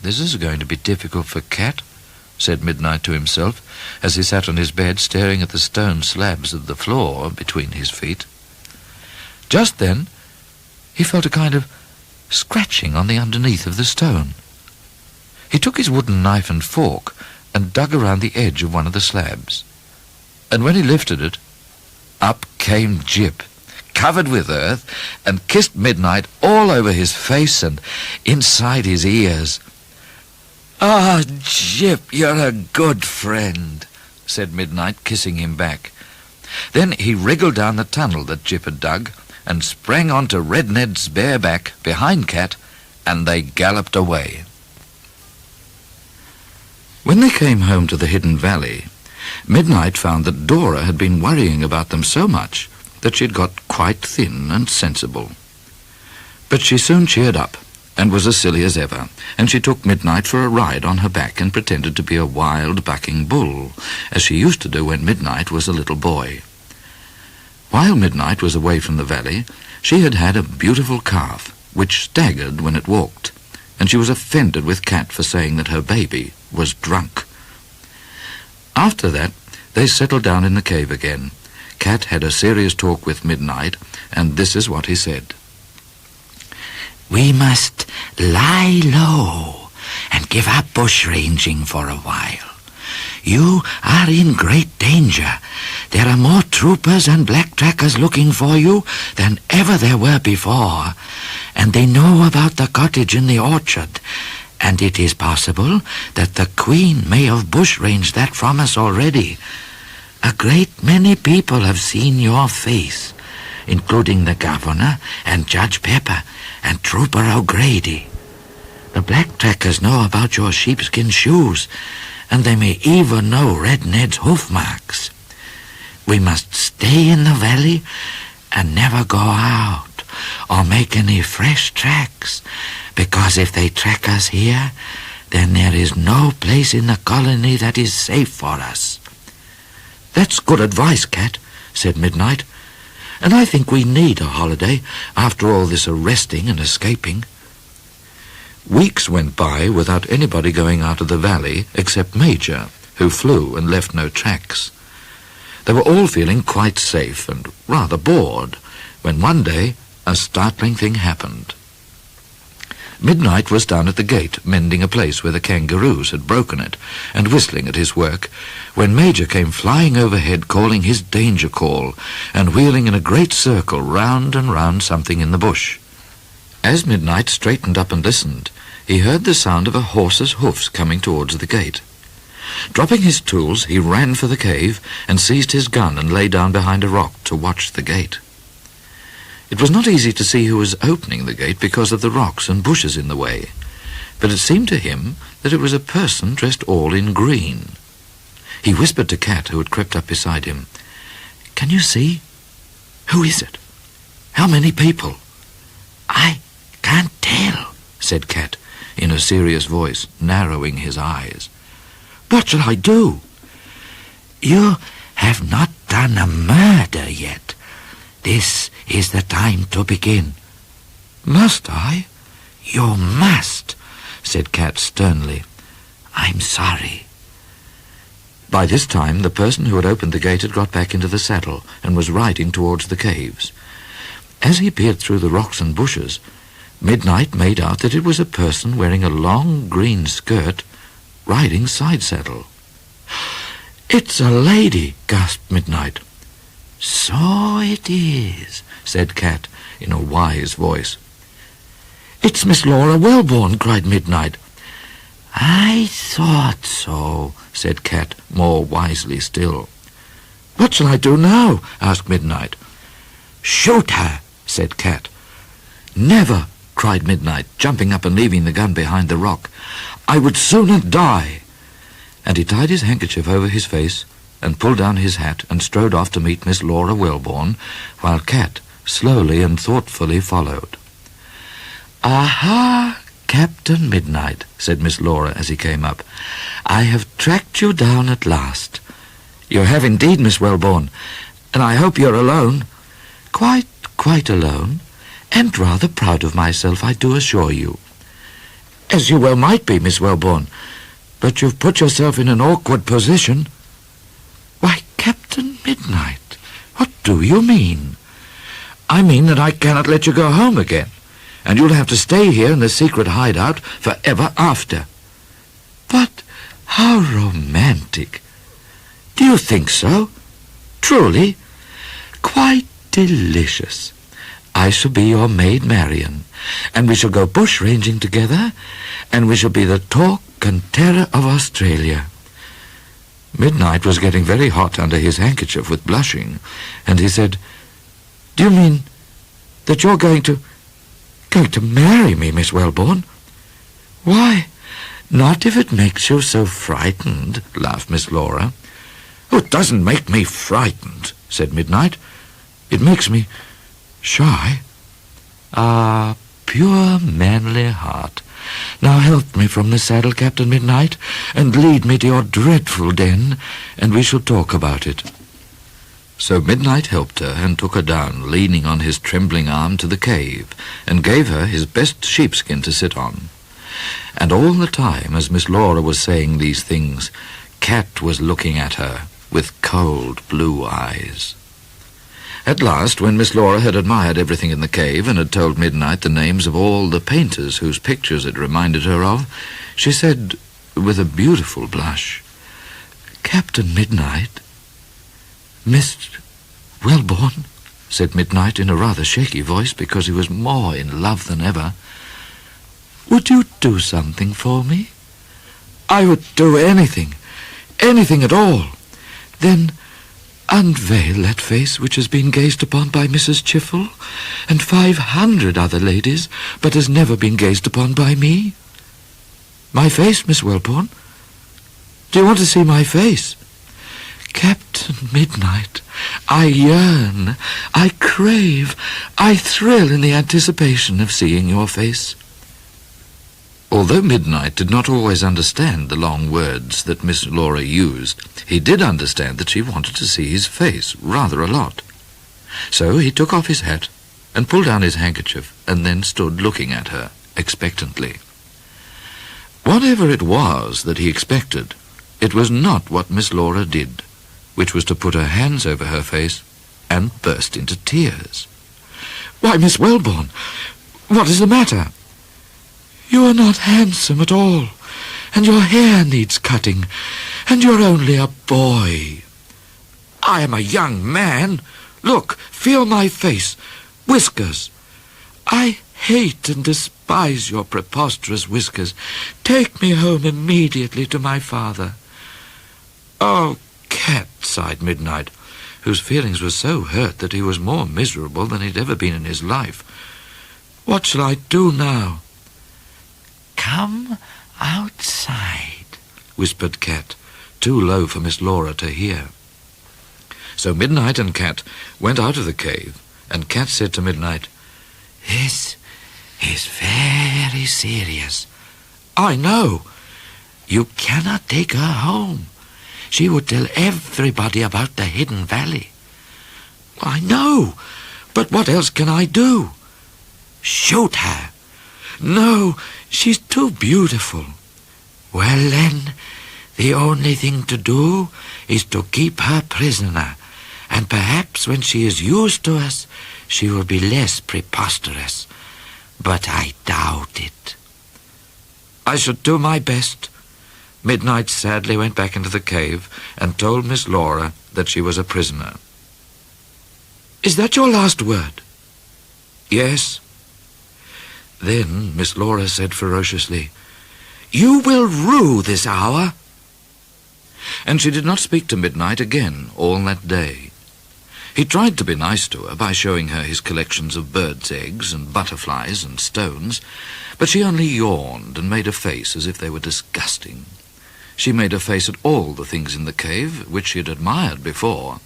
Speaker 1: "This is going to be difficult for Cat," said Midnite to himself, as he sat on his bed staring at the stone slabs of the floor between his feet. Just then he felt a kind of scratching on the underneath of the stone. He took his wooden knife and fork and dug around the edge of one of the slabs. And when he lifted it, up came Jip, covered with earth, and kissed Midnite all over his face and inside his ears. "Ah, Jip, you're a good friend," said Midnite, kissing him back. Then he wriggled down the tunnel that Jip had dug and sprang onto Red Ned's bare back behind Cat, and they galloped away. When they came home to the hidden valley, Midnite found that Dora had been worrying about them so much that she'd got quite thin and sensible. But she soon cheered up and was as silly as ever, and she took Midnite for a ride on her back and pretended to be a wild bucking bull, as she used to do when Midnite was a little boy. While Midnite was away from the valley, she had had a beautiful calf, which staggered when it walked, and she was offended with Cat for saying that her baby was drunk. After that, they settled down in the cave again. Cat had a serious talk with Midnite, and this is what he said.
Speaker 3: "We must lie low and give up bushranging for a while. You are in great danger. There are more troopers and black trackers looking for you than ever there were before, and they know about the cottage in the orchard, and it is possible that the Queen may have bushranged that from us already. A great many people have seen your face, including the governor and Judge Pepper and Trooper O'Grady. The black trackers know about your sheepskin shoes, and they may even know Red Ned's hoof marks. We must stay in the valley and never go out or make any fresh tracks, because if they track us here, then there is no place in the colony that is safe for us." "That's good advice, Cat," said Midnite, "and I think we need a holiday after all this arresting and escaping." Weeks went by without anybody going out of the valley except Major, who flew and left no tracks. They were all feeling quite safe and rather bored when one day a startling thing happened. Midnite was down at the gate mending a place where the kangaroos had broken it and whistling at his work when Major came flying overhead calling his danger call and wheeling in a great circle round and round something in the bush. As Midnite straightened up and listened, he heard the sound of a horse's hoofs coming towards the gate. Dropping his tools, he ran for the cave and seized his gun and lay down behind a rock to watch the gate. It was not easy to see who was opening the gate because of the rocks and bushes in the way, but it seemed to him that it was a person dressed all in green. He whispered to Cat, who had crept up beside him, "Can you see? Who is it? How many people?" "I can't tell,"
Speaker 1: said Cat in a serious voice, narrowing his eyes.
Speaker 3: "What shall I do?" "You have not done a murder yet. This is the time to begin."
Speaker 1: "Must I?"
Speaker 3: "You must," said Cat sternly. "I'm sorry."
Speaker 1: By this time, the person who had opened the gate had got back into the saddle and was riding towards the caves. As he peered through the rocks and bushes, Midnight made out that it was a person wearing a long green skirt, riding side-saddle. "It's a lady," gasped Midnight.
Speaker 3: "So it is," said Cat
Speaker 1: in a wise voice.
Speaker 3: "It's Miss Laura Wellborn," cried Midnight. "I thought so," said Cat, more wisely still.
Speaker 1: "What shall I do now?" asked Midnight.
Speaker 3: "Shoot her," said Cat.
Speaker 1: "Never," cried Midnight, jumping up and leaving the gun behind the rock. "I would sooner die." And he tied his handkerchief over his face and pulled down his hat and strode off to meet Miss Laura Wellborn, while Cat slowly and thoughtfully followed.
Speaker 3: "Aha, Captain Midnight," said Miss Laura as he came up. "I have tracked you down at last."
Speaker 1: "You have indeed, Miss Wellborn, and I hope you're alone."
Speaker 3: Quite alone, and rather proud of myself, I do assure you."
Speaker 1: "As you well might be, Miss Wellborn, but you've put yourself in an awkward position."
Speaker 3: "Why, Captain Midnight, what do you mean?"
Speaker 1: "I mean that I cannot let you go home again, and you'll have to stay here in the secret hideout forever after."
Speaker 3: "But how romantic!"
Speaker 1: "Do you think so? Truly?"
Speaker 3: "Quite delicious. I shall be your maid Marian, and we shall go bush-ranging together, and we shall be the talk and terror of Australia."
Speaker 1: Midnight was getting very hot under his handkerchief with blushing, and he said, "Do you mean that you're going to marry me, Miss Wellborn?"
Speaker 3: "Why, not if it makes you so frightened," laughed Miss Laura.
Speaker 1: "Oh, it doesn't make me frightened," said Midnight. "It makes me shy."
Speaker 3: "Ah, pure manly heart. Now help me from the saddle, Captain Midnight, and lead me to your dreadful den, and we shall talk about it."
Speaker 1: So Midnight helped her and took her down, leaning on his trembling arm, to the cave, and gave her his best sheepskin to sit on. And all the time, as Miss Laura was saying these things, Cat was looking at her with cold blue eyes. At last, when Miss Laura had admired everything in the cave and had told Midnight the names of all the painters whose pictures it reminded her of, she said, with a beautiful blush,
Speaker 3: "Captain Midnight."
Speaker 1: "Miss Wellborn," said Midnight in a rather shaky voice, because he was more in love than ever,
Speaker 3: "would you do something for me?"
Speaker 1: "I would do anything at all."
Speaker 3: "Then unveil that face which has been gazed upon by Mrs. Chiffle and 500 other ladies, but has never been gazed upon by me."
Speaker 1: "My face, Miss Wellborn? Do you want to see my face?"
Speaker 3: "Captain Midnight, I yearn, I crave, I thrill in the anticipation of seeing your face."
Speaker 1: Although Midnight did not always understand the long words that Miss Laura used, he did understand that she wanted to see his face rather a lot. So he took off his hat and pulled down his handkerchief and then stood looking at her expectantly. Whatever it was that he expected, it was not what Miss Laura did, which was to put her hands over her face and burst into tears.
Speaker 3: "Why, Miss Wellborn, what is the matter?" "You are not handsome at all, and your hair needs cutting, and you're only a boy."
Speaker 1: "I am a young man. Look, feel my face. Whiskers."
Speaker 3: "I hate and despise your preposterous whiskers. Take me home immediately to my father."
Speaker 1: "Oh, Cat," sighed Midnight, whose feelings were so hurt that he was more miserable than he'd ever been in his life.
Speaker 3: "What shall I do now?"
Speaker 2: "Come outside,"
Speaker 1: whispered Cat, too low for Miss Laura to hear. So Midnight and Cat went out of the cave, and Cat said to Midnight,
Speaker 3: "This is very serious."
Speaker 1: "I know."
Speaker 3: "You cannot take her home. She would tell everybody about the hidden valley. I know, but what else can I do? Shoot her. No, she's too beautiful. Well then, the only thing to do is to keep her prisoner, and perhaps when she is used to us, she will be less preposterous. But I doubt it. I should do my best. Midnite sadly went back into the cave and told Miss Laura that she was a prisoner. Is that your last word? Yes. Then Miss Laura said ferociously, You will rue this hour. And she did not speak to Midnite again all that day. He tried to be nice to her by showing her his collections of birds' eggs and butterflies and stones, but she only yawned and made a face as if they were disgusting. She made a face at all the things in the cave, which she had admired before,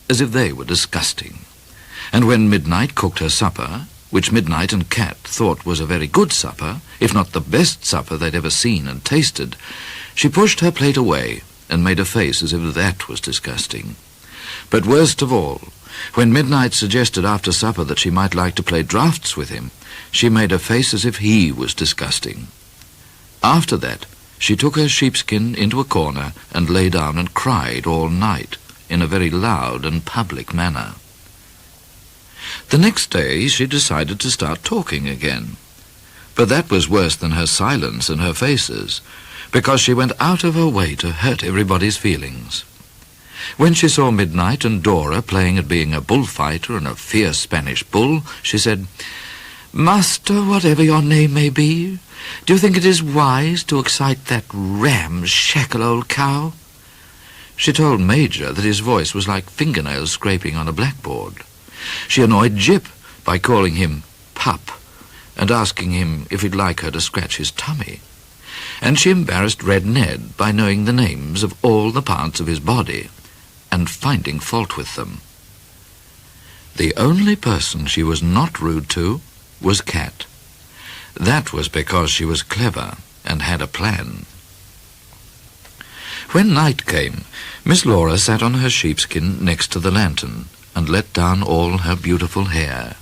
Speaker 3: as if they were disgusting. And when Midnite cooked her supper, which Midnite and Cat thought was a very good supper, if not the best supper they'd ever seen and tasted, she pushed her plate away and made a face as if that was disgusting. But worst of all, when Midnite suggested after supper that she might like to play draughts with him, she made a face as if he was disgusting. After that, she took her sheepskin into a corner and lay down and cried all night, in a very loud and public manner. The next day she decided to start talking again. But that was worse than her silence and her faces, because she went out of her way to hurt everybody's feelings. When she saw Midnite and Dora playing at being a bullfighter and a fierce Spanish bull, she said, Master, whatever your name may be, do you think it is wise to excite that ramshackle old cow? She told Major that his voice was like fingernails scraping on a blackboard. She annoyed Jip by calling him Pup and asking him if he'd like her to scratch his tummy. And she embarrassed Red Ned by knowing the names of all the parts of his body and finding fault with them. The only person she was not rude to was Cat. That was because she was clever and had a plan. When night came, Miss Laura sat on her sheepskin next to the lantern and let down all her beautiful hair.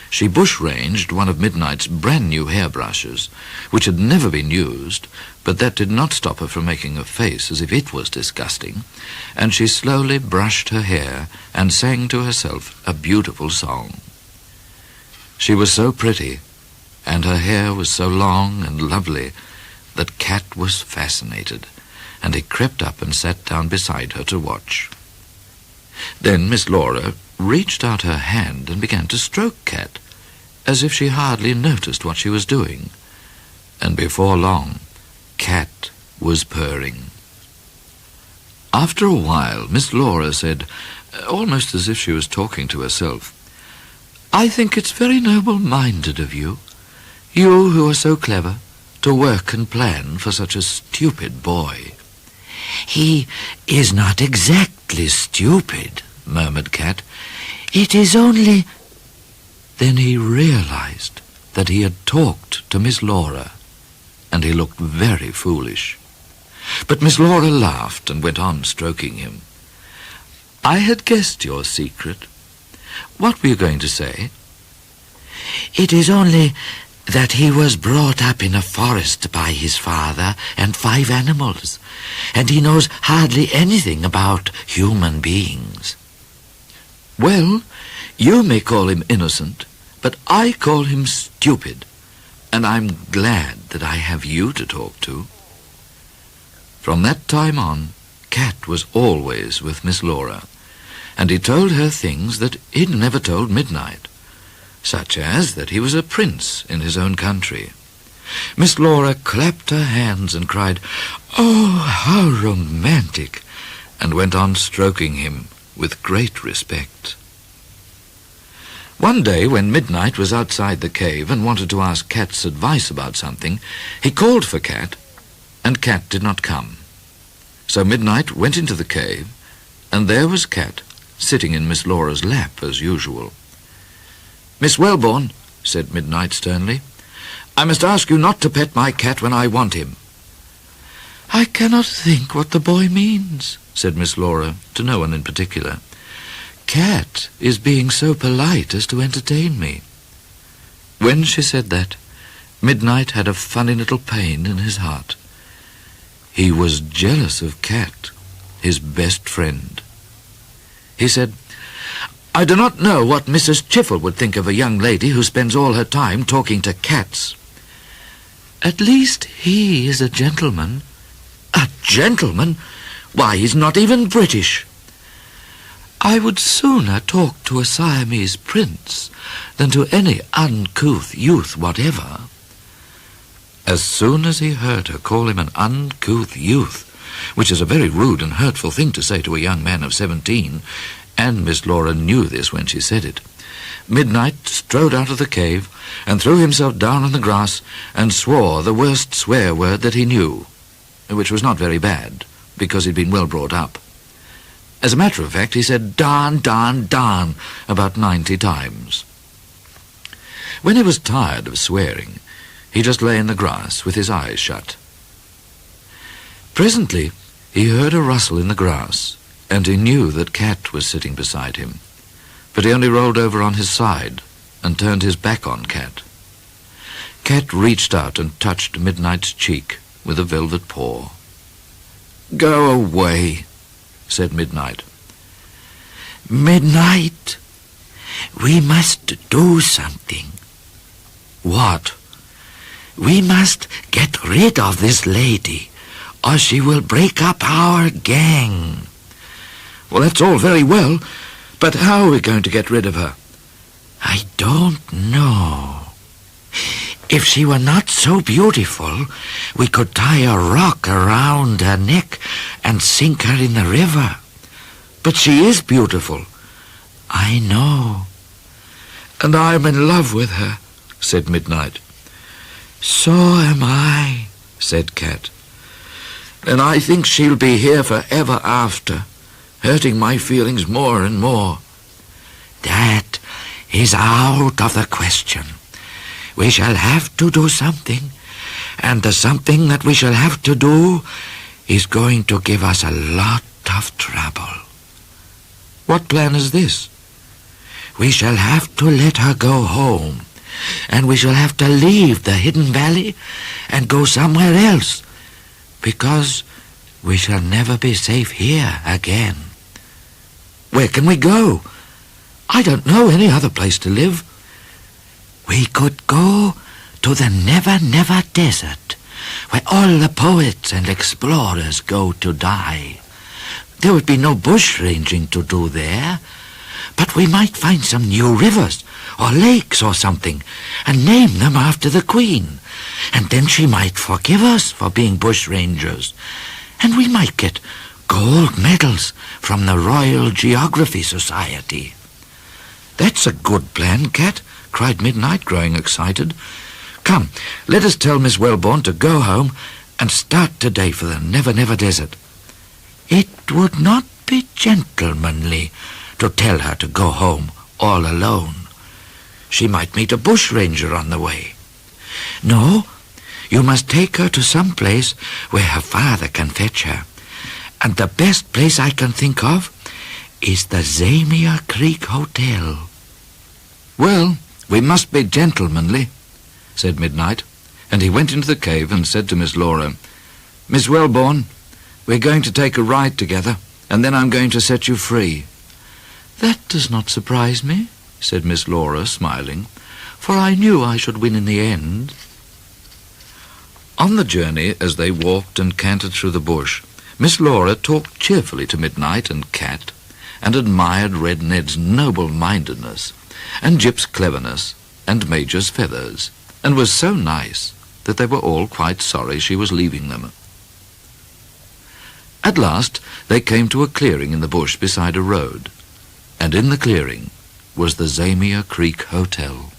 Speaker 3: She bush-ranged one of Midnite's brand-new hairbrushes, which had never been used, but that did not stop her from making a face as if it was disgusting, and she slowly brushed her hair and sang to herself a beautiful song. She was so pretty, and her hair was so long and lovely, that Cat was fascinated, and he crept up and sat down beside her to watch. Then Miss Laura reached out her hand and began to stroke Cat, as if she hardly noticed what she was doing. And before long, Cat was purring. After a while, Miss Laura said, almost as if she was talking to herself, I think it's very noble-minded of you, you who are so clever, to work and plan for such a stupid boy. He is not exactly stupid, murmured Cat. It is only... Then he realized that he had talked to Miss Laura, and he looked very foolish. But Miss Laura laughed and went on stroking him. I had guessed your secret. What were you going to say? It is only that he was brought up in a forest by his father and 5 animals, and he knows hardly anything about human beings. Well, you may call him innocent, but I call him stupid, and I'm glad that I have you to talk to. From that time on, Cat was always with Miss Laura, and he told her things that he'd never told Midnite, such as that he was a prince in his own country. Miss Laura clapped her hands and cried, Oh, how romantic, and went on stroking him with great respect. One day, when Midnite was outside the cave and wanted to ask Cat's advice about something, he called for Cat, and Cat did not come. So Midnite went into the cave, and there was Cat, sitting in Miss Laura's lap as usual. Miss Wellborn, said Midnite sternly, I must ask you not to pet my cat when I want him.
Speaker 1: "I cannot think what the boy means," said Miss Laura, to no one in particular. "Cat is being so polite as to entertain me." When she said that, Midnight had a funny little pain in his heart. He was jealous of Cat, his best friend. He said, "I do not know what Mrs. Chiffle would think of a young lady who spends all her time talking to cats." "At least he is a gentleman." "A gentleman? Why, he's not even British." "I would sooner talk to a Siamese prince than to any uncouth youth whatever." As soon as he heard her call him an uncouth youth, which is a very rude and hurtful thing to say to a young man of 17, and Miss Laura knew this when she said it, Midnight strode out of the cave and threw himself down on the grass and swore the worst swear word that he knew, which was not very bad, because he'd been well brought up. As a matter of fact, he said "darn, darn, darn" about 90 times. When he was tired of swearing, he just lay in the grass with his eyes shut. Presently, he heard a rustle in the grass, and he knew that Cat was sitting beside him, but he only rolled over on his side and turned his back on Cat. Cat reached out and touched Midnight's cheek with a velvet paw. "Go away," said Midnight.
Speaker 3: "Midnight, we must do something."
Speaker 1: "What?"
Speaker 3: "We must get rid of this lady, or she will break up our gang."
Speaker 1: "Well, that's all very well, but how are we going to get rid of her?"
Speaker 3: "I don't know. If she were not so beautiful, we could tie a rock around her neck and sink her in the river."
Speaker 1: "But she is beautiful."
Speaker 3: "I know."
Speaker 1: "And I'm in love with her," said Midnight.
Speaker 3: "So am I," said Cat.
Speaker 1: "And I think she'll be here forever after, hurting my feelings more and more."
Speaker 3: "That is out of the question. We shall have to do something, and the something that we shall have to do is going to give us a lot of trouble."
Speaker 1: "What plan is this?"
Speaker 3: "We shall have to let her go home, and we shall have to leave the hidden valley and go somewhere else, because we shall never be safe here again."
Speaker 1: "Where can we go? I don't know any other place to live."
Speaker 3: "We could go to the Never Never Desert, where all the poets and explorers go to die. There would be no bush ranging to do there, but we might find some new rivers or lakes or something and name them after the Queen, and then she might forgive us for being bush rangers, and we might get gold medals from the Royal Geography Society."
Speaker 1: "That's a good plan, Cat," cried Midnight, growing excited. "Come, let us tell Miss Wellborn to go home and start today for the Never Never Desert."
Speaker 3: "It would not be gentlemanly to tell her to go home all alone.
Speaker 1: She might meet a bushranger on the way."
Speaker 3: "No, you must take her to some place where her father can fetch her. And the best place I can think of is the Zamia Creek Hotel."
Speaker 1: "Well, we must be gentlemanly," said Midnight, and he went into the cave and said to Miss Laura, "Miss Wellborn, we're going to take a ride together, and then I'm going to set you free."
Speaker 3: "That does not surprise me," said Miss Laura, smiling, "for I knew I should win in the end."
Speaker 1: On the journey, as they walked and cantered through the bush, Miss Laura talked cheerfully to Midnight and Cat, and admired Red Ned's noble-mindedness, and Jip's cleverness, and Major's feathers, and was so nice that they were all quite sorry she was leaving them. At last they came to a clearing in the bush beside a road, and in the clearing was the Zamia Creek Hotel.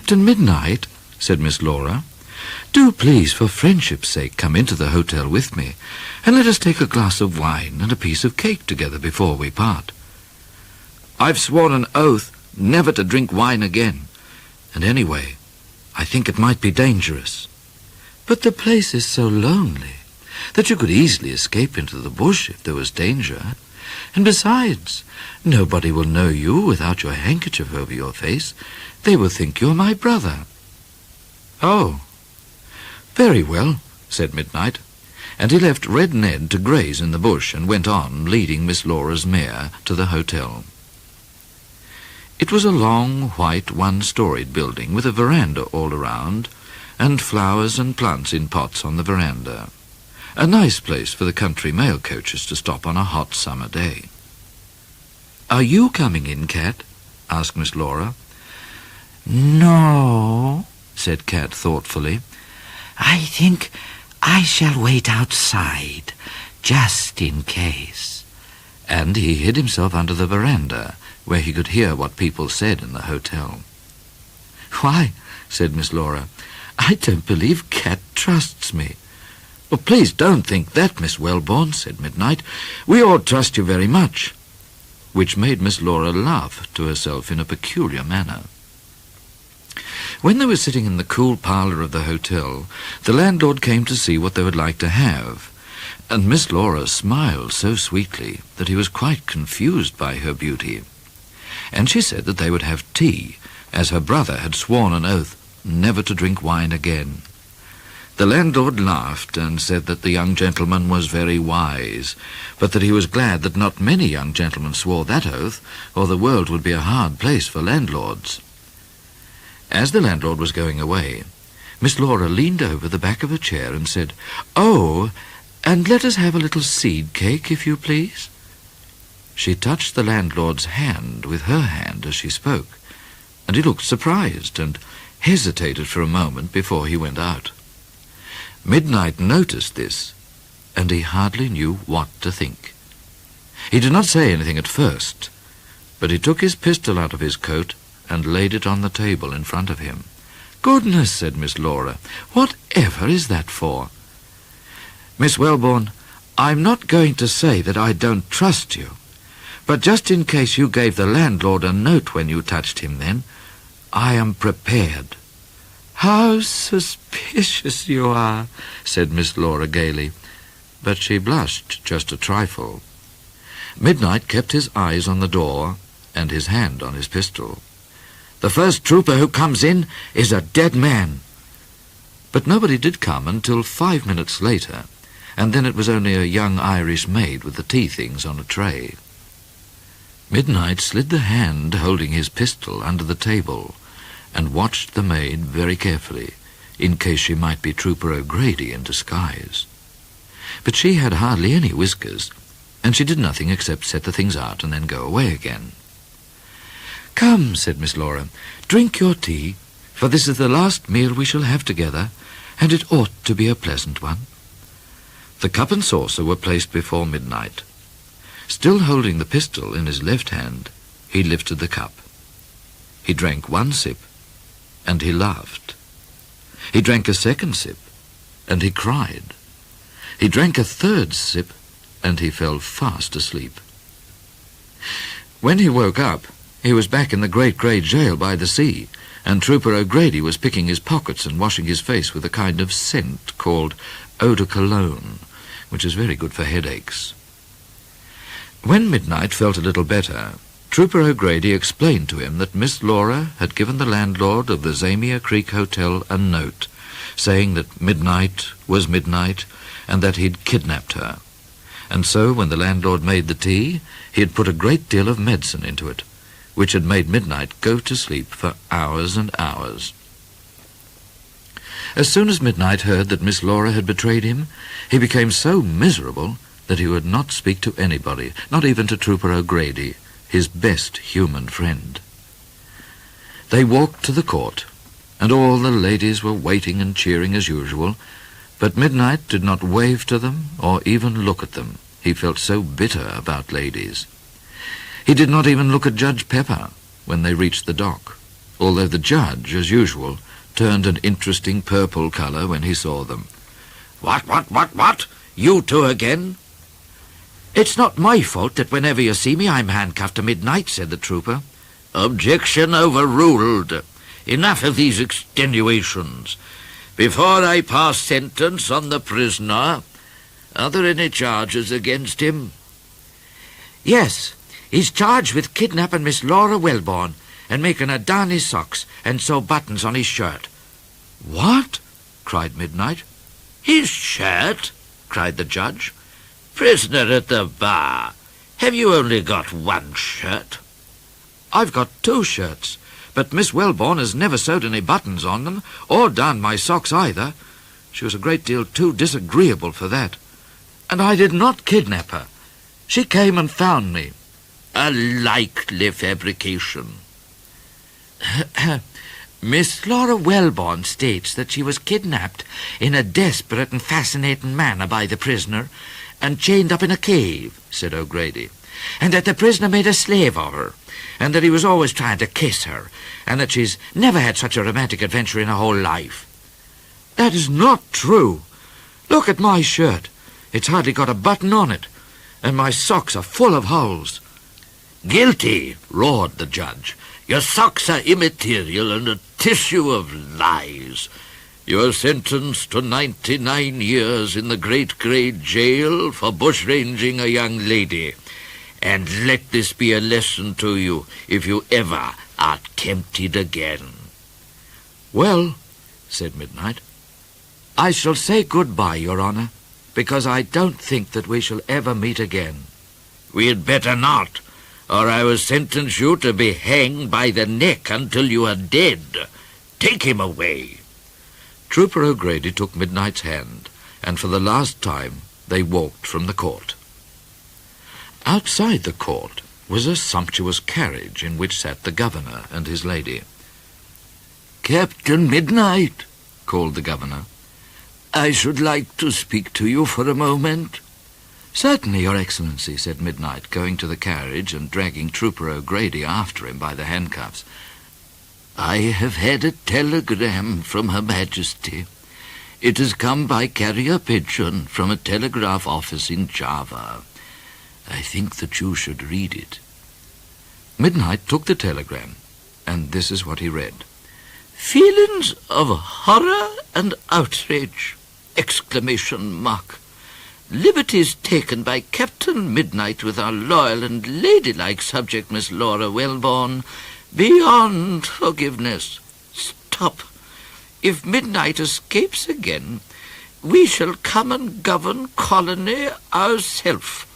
Speaker 1: Captain Midnite, said Miss Laura, do please, for friendship's sake, come into the hotel with me, and let us take a glass of wine and a piece of cake together before we part. I've sworn an oath never to drink wine again, and anyway, I think it might be dangerous. But the place is so lonely that you could easily escape into the bush if there was danger. And besides, nobody will know you without your handkerchief over your face. They will think you're my brother. Oh, very well, said Midnite, and he left Red Ned to graze in the bush and went on, leading Miss Laura's mare to the hotel. It was a long, white, one-storied building with a veranda all around, and flowers and plants in pots on the veranda. A nice place for the country mail coaches to stop on a hot summer day. Are you coming in, Cat? asked Miss Laura.
Speaker 3: No, said Cat thoughtfully. I think I shall wait outside, just in case.
Speaker 1: And he hid himself under the veranda, where he could hear what people said in the hotel. Why, said Miss Laura, I don't believe Cat trusts me. Well, please don't think that, Miss Wellborn, said Midnite. We all trust you very much. Which made Miss Laura laugh to herself in a peculiar manner. When they were sitting in the cool parlour of the hotel, the landlord came to see what they would like to have, and Miss Laura smiled so sweetly that he was quite confused by her beauty. And she said that they would have tea, as her brother had sworn an oath never to drink wine again. The landlord laughed and said that the young gentleman was very wise, but that he was glad that not many young gentlemen swore that oath, or the world would be a hard place for landlords. As the landlord was going away, Miss Laura leaned over the back of a chair and said, "Oh, and let us have a little seed cake, if you please." She touched the landlord's hand with her hand as she spoke, and he looked surprised and hesitated for a moment before he went out. Midnite noticed this, and he hardly knew what to think. He did not say anything at first, but he took his pistol out of his coat and laid it on the table in front of him. "Goodness," said Miss Laura, "whatever is that for?" "Miss Wellborn, I'm not going to say that I don't trust you, but just in case you gave the landlord a note when you touched him then, I am prepared." "How suspicious you are," said Miss Laura gaily, but she blushed just a trifle. Midnite kept his eyes on the door and his hand on his pistol. "The first trooper who comes in is a dead man." But nobody did come until 5 minutes later, and then it was only a young Irish maid with the tea things on a tray. Midnite slid the hand holding his pistol under the table and watched the maid very carefully, in case she might be Trooper O'Grady in disguise. But she had hardly any whiskers, and she did nothing except set the things out and then go away again. "Come," said Miss Laura, "drink your tea, for this is the last meal we shall have together, and it ought to be a pleasant one." The cup and saucer were placed before Midnite. Still holding the pistol in his left hand, he lifted the cup. He drank one sip, and he laughed. He drank a second sip, and he cried. He drank a third sip, and he fell fast asleep. When he woke up, he was back in the great grey jail by the sea, and Trooper O'Grady was picking his pockets and washing his face with a kind of scent called eau de cologne, which is very good for headaches. When Midnite felt a little better, Trooper O'Grady explained to him that Miss Laura had given the landlord of the Zamia Creek Hotel a note, saying that Midnite was Midnite, and that he'd kidnapped her. And so, when the landlord made the tea, he had put a great deal of medicine into it, which had made Midnite go to sleep for hours and hours. As soon as Midnite heard that Miss Laura had betrayed him, he became so miserable that he would not speak to anybody, not even to Trooper O'Grady, his best human friend. They walked to the court, and all the ladies were waiting and cheering as usual, but Midnite did not wave to them or even look at them. He felt so bitter about ladies. He did not even look at Judge Pepper when they reached the dock, although the judge, as usual, turned an interesting purple colour when he saw them.
Speaker 2: What? You two again? It's not my fault that whenever you see me I'm handcuffed to Midnite, said the trooper. Objection overruled. Enough of these extenuations. Before I pass sentence on the prisoner, are there any charges against him? Yes, he's charged with kidnapping Miss Laura Wellborn and making her darn his socks and sew buttons on his shirt.
Speaker 1: What? Cried Midnite.
Speaker 2: His shirt? Cried the judge. Prisoner at the bar, have you only got one shirt?
Speaker 1: I've got 2 shirts, but Miss Wellborn has never sewed any buttons on them, or darned my socks either. She was a great deal too disagreeable for that. And I did not kidnap her. She came and found me.
Speaker 2: A likely fabrication.
Speaker 3: Miss Laura Wellborn states that she was kidnapped in a desperate and fascinating manner by the prisoner and chained up in a cave, said O'Grady, and that the prisoner made a slave of her, and that he was always trying to kiss her, and that she's never had such a romantic adventure in her whole life.
Speaker 1: That is not true. Look at my shirt. It's hardly got a button on it, and my socks are full of holes.
Speaker 2: Guilty, roared the judge. Your socks are immaterial and a tissue of lies. You are sentenced to 99 years in the Great Grade Jail for bushranging a young lady. And let this be a lesson to you if you ever are tempted again.
Speaker 1: Well, said Midnite, I shall say goodbye, Your Honour, because I don't think that we shall ever meet again.
Speaker 2: We'd better not, or I will sentence you to be hanged by the neck until you are dead. Take him away.
Speaker 1: Trooper O'Grady took Midnite's hand, and for the last time they walked from the court. Outside the court was a sumptuous carriage in which sat the governor and his lady.
Speaker 2: Captain Midnite, called the governor, I should like to speak to you for a moment.
Speaker 1: Certainly, Your Excellency, said Midnite, going to the carriage and dragging Trooper O'Grady after him by the handcuffs.
Speaker 2: I have had a telegram from Her Majesty. It has come by carrier pigeon from a telegraph office in Java. I think that you should read it.
Speaker 1: Midnite took the telegram, and this is what he read.
Speaker 2: Feelings of horror and outrage! Exclamation mark. Liberties taken by Captain Midnite with our loyal and ladylike subject Miss Laura Wellborn beyond forgiveness. Stop. If Midnite escapes again, we shall come and govern colony ourselves.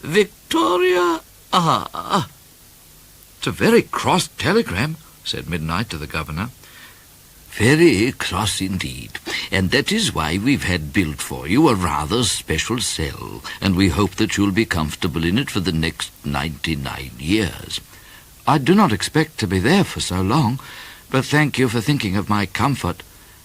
Speaker 2: Victoria
Speaker 1: It's a very cross telegram, said Midnite to the governor.
Speaker 2: Very cross indeed, and that is why we've had built for you a rather special cell, and we hope that you'll be comfortable in it for the next 99 years.
Speaker 1: I do not expect to be there for so long, but thank you for thinking of my comfort.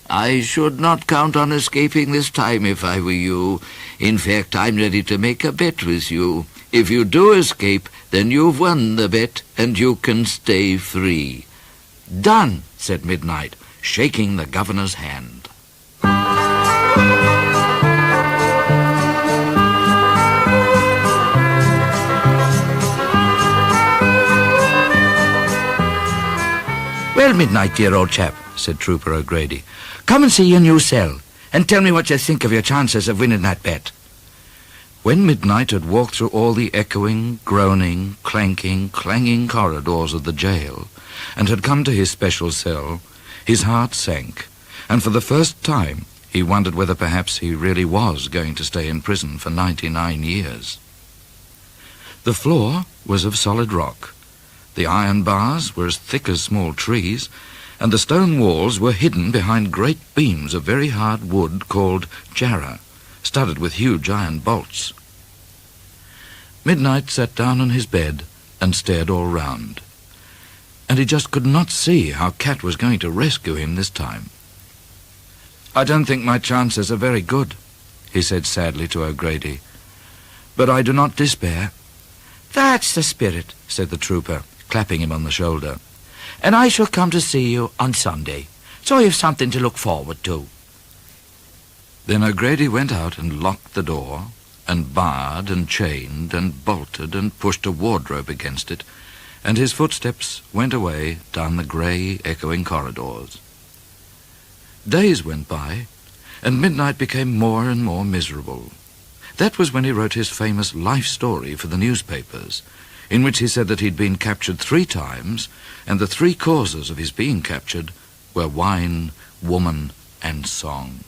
Speaker 2: I should not count on escaping this time if I were you. In fact, I'm ready to make a bet with you. If you do escape, then you've won the bet, and you can stay free.
Speaker 1: Done, said Midnite, shaking the governor's hand.
Speaker 3: Well, Midnite, dear old chap, said Trooper O'Grady, come and see your new cell, and tell me what you think of your chances of winning that bet.
Speaker 1: When Midnite had walked through all the echoing, groaning, clanking, clanging corridors of the jail, and had come to his special cell, his heart sank, and for the first time he wondered whether perhaps he really was going to stay in prison for 99 years. The floor was of solid rock. The iron bars were as thick as small trees, and the stone walls were hidden behind great beams of very hard wood called jarrah, studded with huge iron bolts. Midnite sat down on his bed and stared all round, and he just could not see how Cat was going to rescue him this time. I don't think my chances are very good, he said sadly to O'Grady, but I do not despair.
Speaker 3: That's the spirit,
Speaker 1: said the trooper, clapping him on the shoulder.
Speaker 3: and I shall come to see you on Sunday, so you've something to look forward to."
Speaker 1: Then O'Grady went out and locked the door, and barred and chained and bolted and pushed a wardrobe against it, and his footsteps went away down the grey, echoing corridors. Days went by, and Midnite became more and more miserable. That was when he wrote his famous life story for the newspapers, in which he said that he'd been captured 3 times, and the 3 causes of his being captured were wine, woman, and song.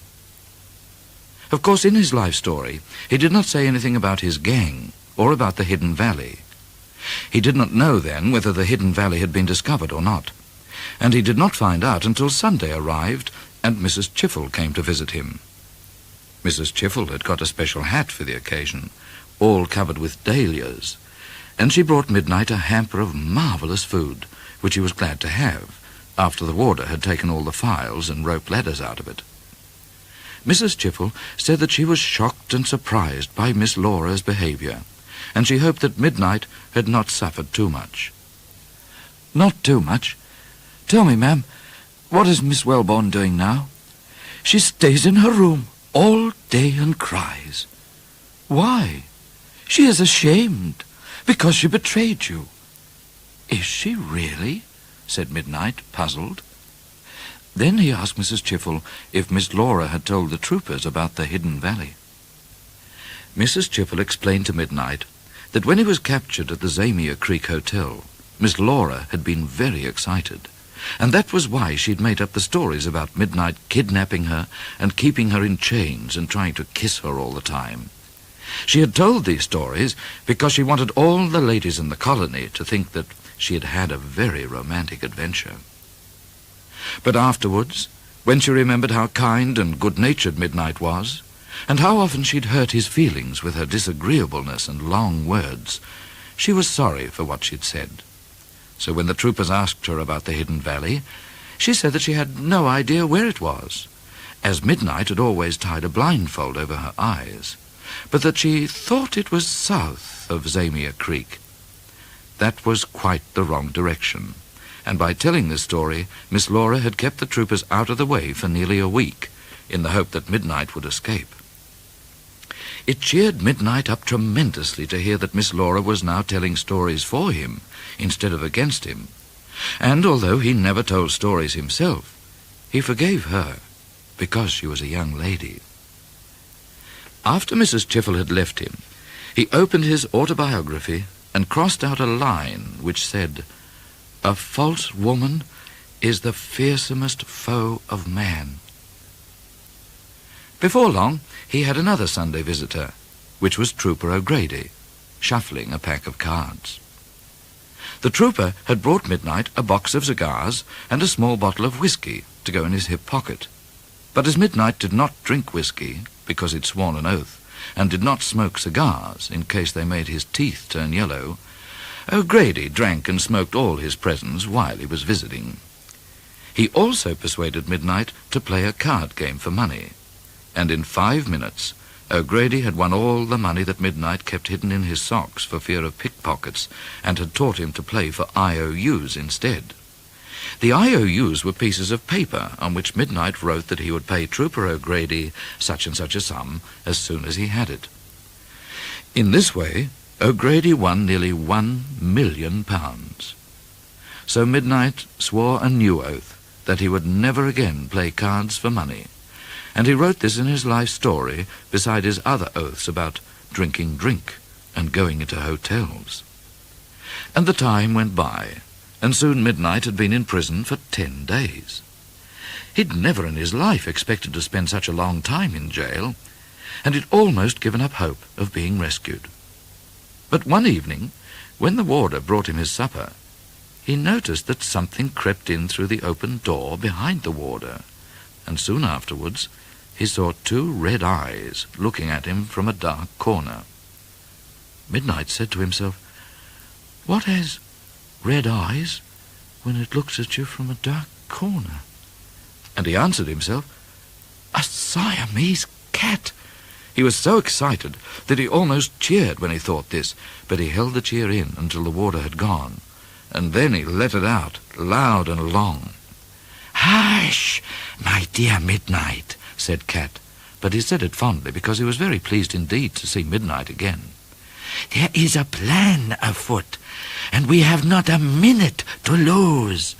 Speaker 1: Of course, in his life story, he did not say anything about his gang or about the Hidden Valley. He did not know then whether the Hidden Valley had been discovered or not, and he did not find out until Sunday arrived and Mrs. Chiffle came to visit him. Mrs. Chiffle had got a special hat for the occasion, all covered with dahlias, and she brought Midnite a hamper of marvellous food, which he was glad to have, after the warder had taken all the files and rope ladders out of it. Mrs. Chiffle said that she was shocked and surprised by Miss Laura's behaviour, and she hoped that Midnite had not suffered too much. "Not too much? Tell me, ma'am, what is Miss Wellborn doing now?" "She stays in her room all day and cries." "Why?" "She is ashamed, because she betrayed you." "Is she really?" said Midnite, puzzled. Then he asked Mrs. Chiffle if Miss Laura had told the troopers about the Hidden Valley. Mrs. Chiffle explained to Midnite that when he was captured at the Zamia Creek Hotel, Miss Laura had been very excited, and that was why she'd made up the stories about Midnite kidnapping her and keeping her in chains and trying to kiss her all the time. She had told these stories because she wanted all the ladies in the colony to think that she had had a very romantic adventure. But afterwards, when she remembered how kind and good-natured Midnite was, and how often she'd hurt his feelings with her disagreeableness and long words, she was sorry for what she'd said. So when the troopers asked her about the Hidden Valley, she said that she had no idea where it was, as Midnite had always tied a blindfold over her eyes, but that she thought it was south of Zamia Creek. That was quite the wrong direction, and by telling this story, Miss Laura had kept the troopers out of the way for nearly a week, in the hope that Midnite would escape. It cheered Midnite up tremendously to hear that Miss Laura was now telling stories for him, instead of against him, and although he never told stories himself, he forgave her, because she was a young lady. After Mrs. Chiffle had left him, he opened his autobiography and crossed out a line which said, "A false woman is the fearsomest foe of man." Before long, he had another Sunday visitor, which was Trooper O'Grady, shuffling a pack of cards. The trooper had brought Midnite a box of cigars and a small bottle of whisky to go in his hip pocket. But as Midnite did not drink whisky, because he'd sworn an oath, and did not smoke cigars in case they made his teeth turn yellow, O'Grady drank and smoked all his presents while he was visiting. He also persuaded Midnite to play a card game for money, and in 5 minutes O'Grady had won all the money that Midnite kept hidden in his socks for fear of pickpockets, and had taught him to play for IOUs instead. The IOUs were pieces of paper on which Midnite wrote that he would pay Trooper O'Grady such and such a sum as soon as he had it. In this way, O'Grady won nearly £1 million. So Midnite swore a new oath that he would never again play cards for money, and he wrote this in his life story beside his other oaths about drinking drink and going into hotels. And the time went by, and soon Midnite had been in prison for 10 days. He'd never in his life expected to spend such a long time in jail, and he'd almost given up hope of being rescued. But one evening, when the warder brought him his supper, he noticed that something crept in through the open door behind the warder, and soon afterwards he saw 2 red eyes looking at him from a dark corner. Midnite said to himself, "What has red eyes when it looks at you from a dark corner?" And he answered himself, "A Siamese cat." He was so excited that he almost cheered when he thought this, but he held the cheer in until the warder had gone, and then he let it out, loud and long.
Speaker 3: "Hush, my dear Midnight," said Cat, but he said it fondly because he was very pleased indeed to see Midnight again. "There is a plan afoot, and we have not a minute to lose."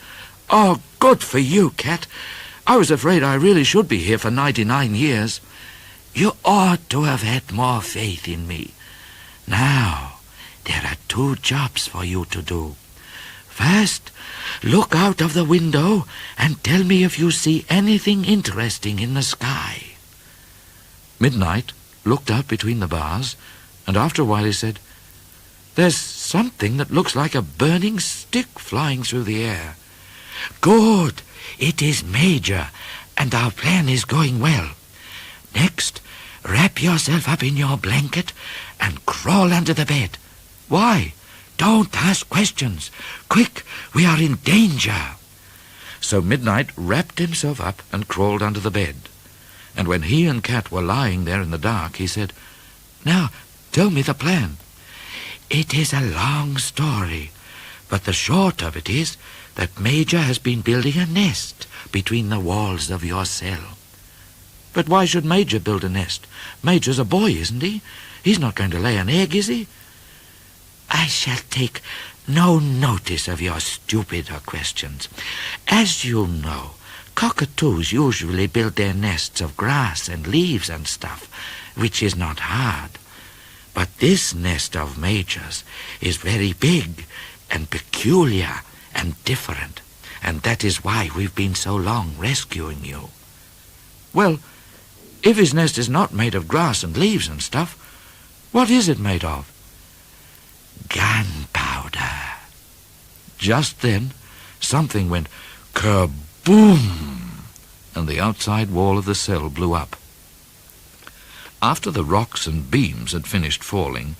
Speaker 1: "Oh, good for you, Cat. I was afraid I really should be here for 99 years.
Speaker 3: "You ought to have had more faith in me. Now, there are 2 jobs for you to do. First, look out of the window and tell me if you see anything interesting in the sky."
Speaker 1: Midnight looked up between the bars, and after a while he said, "There's something that looks like a burning stick flying through the air."
Speaker 3: "Good! It is Major, and our plan is going well. Next, wrap yourself up in your blanket and crawl under the bed. Why? Don't ask questions. Quick, we are in danger."
Speaker 1: So Midnight wrapped himself up and crawled under the bed. And when he and Cat were lying there in the dark, he said, "Now, tell me the plan."
Speaker 3: "It is a long story, but the short of it is that Major has been building a nest between the walls of your cell."
Speaker 1: "But why should Major build a nest? Major's a boy, isn't he? He's not going to lay an egg, is he?"
Speaker 3: "I shall take no notice of your stupid questions. As you know, cockatoos usually build their nests of grass and leaves and stuff, which is not hard. But this nest of Major's is very big and peculiar and different, and that is why we've been so long rescuing you."
Speaker 1: "Well, if his nest is not made of grass and leaves and stuff, what is it made of?"
Speaker 3: "Gunpowder."
Speaker 1: Just then, something went kaboom, and the outside wall of the cell blew up. After the rocks and beams had finished falling,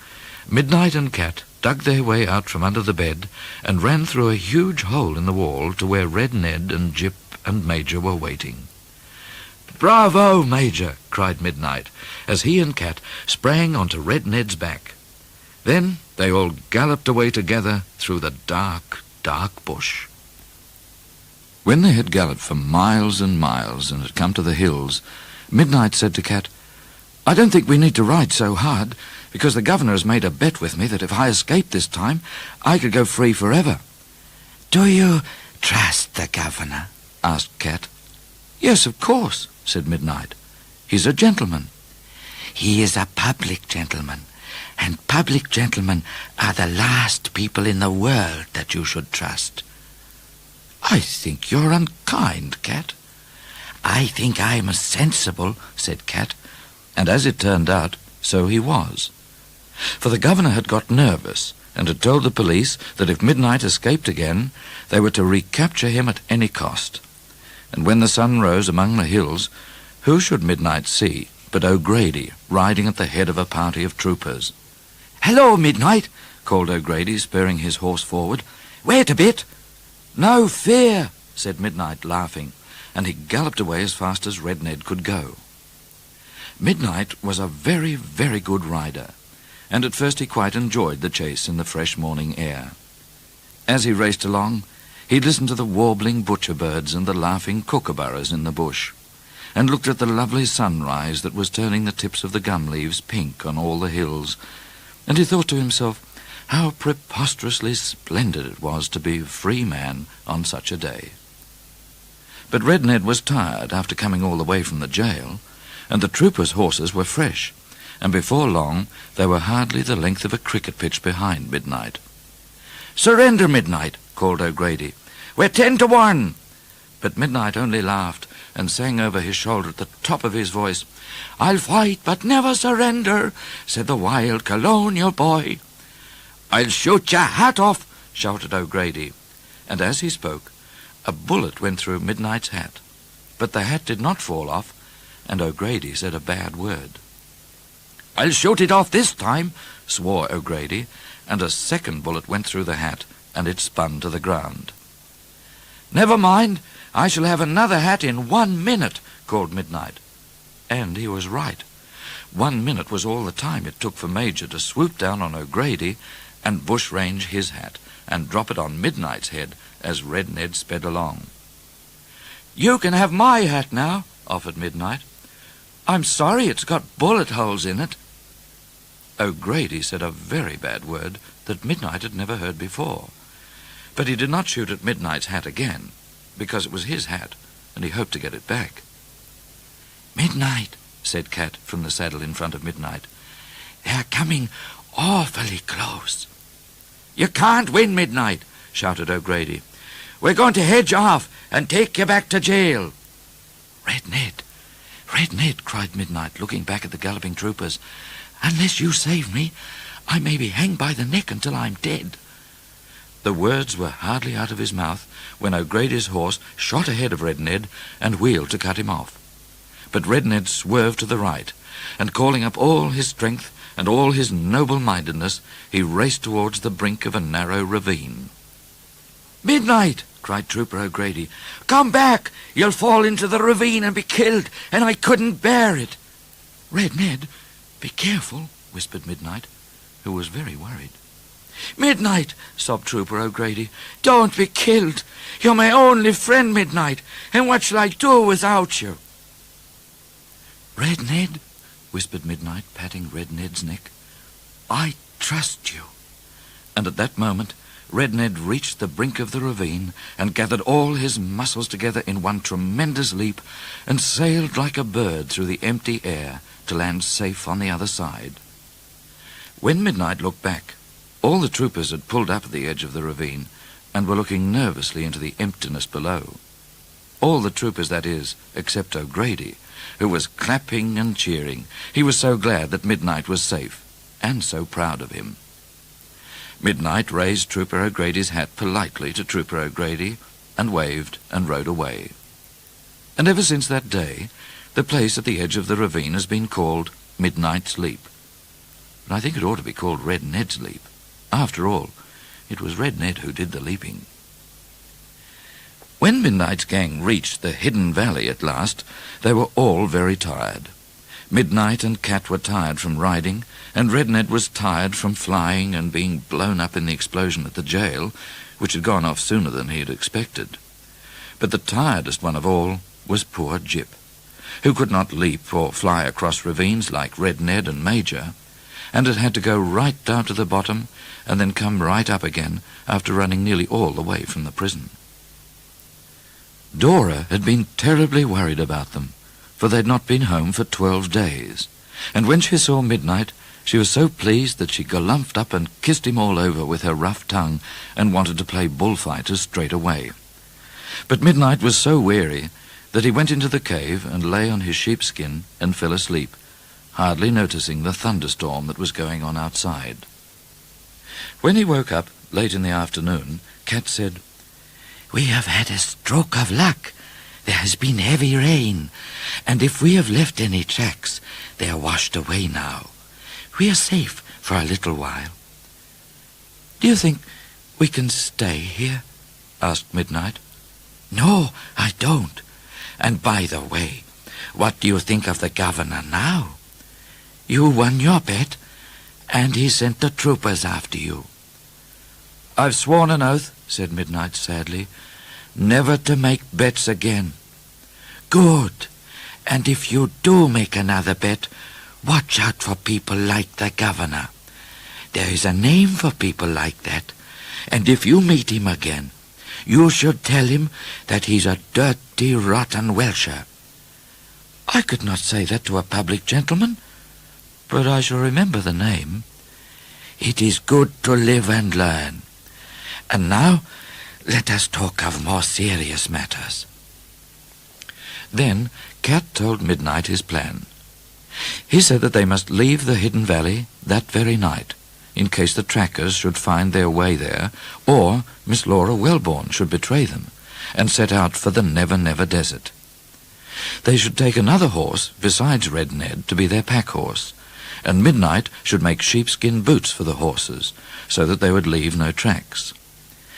Speaker 1: Midnight and Cat dug their way out from under the bed and ran through a huge hole in the wall to where Red Ned and Jip and Major were waiting. "Bravo, Major!" cried Midnight, as he and Cat sprang onto Red Ned's back. Then they all galloped away together through the dark, dark bush. When they had galloped for miles and miles and had come to the hills, Midnight said to Cat, "I don't think we need to ride so hard, because the governor has made a bet with me that if I escape this time, I could go free forever."
Speaker 3: "Do you trust the governor?"
Speaker 1: asked Cat. "Yes, of course," said Midnight. "He's a gentleman."
Speaker 3: "He is a public gentleman, and public gentlemen are the last people in the world that you should trust."
Speaker 1: "I think you're unkind, Cat."
Speaker 3: "I think I'm sensible," said Cat.
Speaker 1: And as it turned out, so he was. For the governor had got nervous and had told the police that if Midnight escaped again, they were to recapture him at any cost. And when the sun rose among the hills, who should Midnight see but O'Grady riding at the head of a party of troopers?
Speaker 3: "Hello, Midnight,"
Speaker 1: called O'Grady, spurring his horse forward.
Speaker 3: "Wait a bit."
Speaker 1: "No fear," said Midnight, laughing, and he galloped away as fast as Red Ned could go. Midnight was a very, very good rider, and at first he quite enjoyed the chase in the fresh morning air. As he raced along, he listened to the warbling butcher birds and the laughing kookaburras in the bush, and looked at the lovely sunrise that was turning the tips of the gum leaves pink on all the hills, and he thought to himself how preposterously splendid it was to be a free man on such a day. But Red Ned was tired after coming all the way from the jail, and the troopers' horses were fresh, and before long they were hardly the length of a cricket pitch behind Midnight. "Surrender, Midnight," called O'Grady. "We're 10-1. But Midnight only laughed and sang over his shoulder at the top of his voice, "I'll fight but never surrender," said the wild colonial boy. "I'll shoot your hat off," shouted O'Grady, and as he spoke, a bullet went through Midnight's hat. But the hat did not fall off, and O'Grady said a bad word. "I'll shoot it off this time," swore O'Grady, and a second bullet went through the hat, and it spun to the ground. "Never mind, I shall have another hat in 1 minute," called Midnight. And he was right. 1 minute was all the time it took for Major to swoop down on O'Grady and bushrange his hat and drop it on Midnight's head as Red Ned sped along. "You can have my hat now," offered Midnight. "I'm sorry it's got bullet holes in it." O'Grady said a very bad word that Midnight had never heard before. But he did not shoot at Midnight's hat again, because it was his hat, and he hoped to get it back.
Speaker 3: "Midnight,"
Speaker 1: said Cat from the saddle in front of Midnight.
Speaker 3: "they're coming awfully close."
Speaker 1: "You can't win, Midnight," shouted O'Grady. "We're going to hedge off and take you back to jail."
Speaker 3: Red Ned," cried Midnight, looking back at the galloping troopers. "Unless you save me, I may be hanged by the neck until I'm dead."
Speaker 1: The words were hardly out of his mouth when O'Grady's horse shot ahead of Red Ned and wheeled to cut him off. But Red Ned swerved to the right, and calling up all his strength and all his noble-mindedness, he raced towards the brink of a narrow ravine. "Midnight!" cried Trooper O'Grady. "Come back! You'll fall into the ravine and be killed, and I couldn't bear it."
Speaker 3: "Red Ned, be careful," whispered Midnight, who was very worried.
Speaker 1: "Midnight!" sobbed Trooper O'Grady. "Don't be killed! You're my only friend, Midnight, and what shall I do without you?"
Speaker 3: "Red Ned," whispered Midnight, patting Red Ned's neck, "I trust you."
Speaker 1: And at that moment Red Ned reached the brink of the ravine and gathered all his muscles together in one tremendous leap and sailed like a bird through the empty air to land safe on the other side. When Midnight looked back, all the troopers had pulled up at the edge of the ravine and were looking nervously into the emptiness below. All the troopers, that is, except O'Grady, who was clapping and cheering. He was so glad that Midnight was safe, and so proud of him. Midnight raised Trooper O'Grady's hat politely to Trooper O'Grady and waved and rode away. And ever since that day, the place at the edge of the ravine has been called Midnight's Leap. But I think it ought to be called Red Ned's Leap. After all, it was Red Ned who did the leaping. When Midnight's gang reached the hidden valley at last, they were all very tired. Midnight and Cat were tired from riding, and Red Ned was tired from flying and being blown up in the explosion at the jail, which had gone off sooner than he had expected. But the tiredest one of all was poor Jip, who could not leap or fly across ravines like Red Ned and Major, and had to go right down to the bottom and then come right up again after running nearly all the way from the prison. Dora had been terribly worried about them, for they'd not been home for 12 days, and when she saw Midnight, she was so pleased that she galumphed up and kissed him all over with her rough tongue and wanted to play bullfighters straight away. But Midnight was so weary that he went into the cave and lay on his sheepskin and fell asleep, hardly noticing the thunderstorm that was going on outside. When he woke up late in the afternoon, Cat said,
Speaker 3: "We have had a stroke of luck. There has been heavy rain, and if we have left any tracks, they are washed away now. We are safe for a little while."
Speaker 1: "Do you think we can stay here?" asked Midnight.
Speaker 3: "No, I don't. And by the way, what do you think of the governor now? You won your bet, and he sent the troopers after you."
Speaker 1: "I've sworn an oath," said Midnight sadly, "never to make bets again."
Speaker 3: "Good. And if you do make another bet, watch out for people like the governor. There is a name for people like that, and if you meet him again, you should tell him that he's a dirty, rotten Welsher."
Speaker 1: "I could not say that to a public gentleman, but I shall remember the name."
Speaker 3: "It is good to live and learn. And now, let us talk of more serious matters."
Speaker 1: Then Cat told Midnight his plan. He said that they must leave the hidden valley that very night, in case the trackers should find their way there, or Miss Laura Wellborn should betray them, and set out for the Never-Never Desert. They should take another horse besides Red Ned to be their pack horse, and Midnight should make sheepskin boots for the horses, so that they would leave no tracks.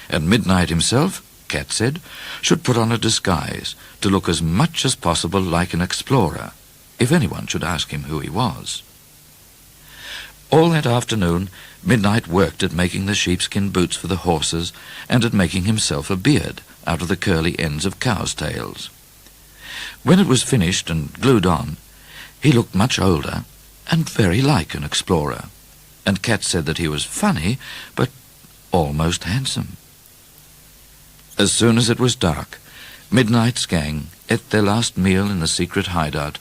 Speaker 1: And Midnight himself, Cat said, should put on a disguise to look as much as possible like an explorer, if anyone should ask him who he was. All that afternoon, Midnite worked at making the sheepskin boots for the horses and at making himself a beard out of the curly ends of cows' tails. When it was finished and glued on, he looked much older and very like an explorer, and Cat said that he was funny, but almost handsome. As soon as it was dark, Midnite's gang ate their last meal in the secret hideout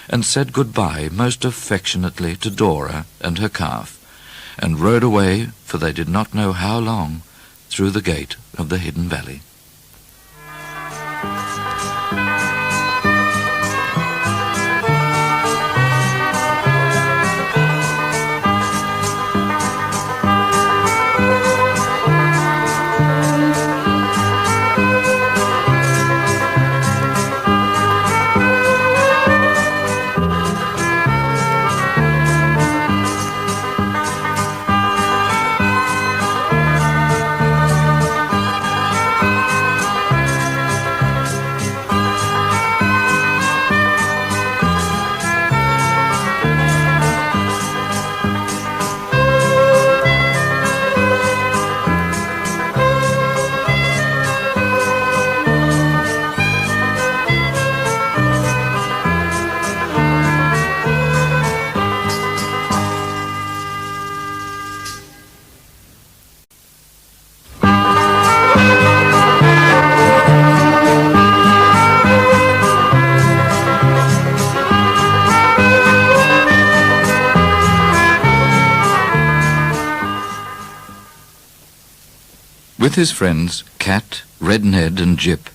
Speaker 1: and said goodbye most affectionately to Dora and her calf, and rode away, for they did not know how long, through the gate of the hidden valley. With his friends, Cat, Red Ned and Jip,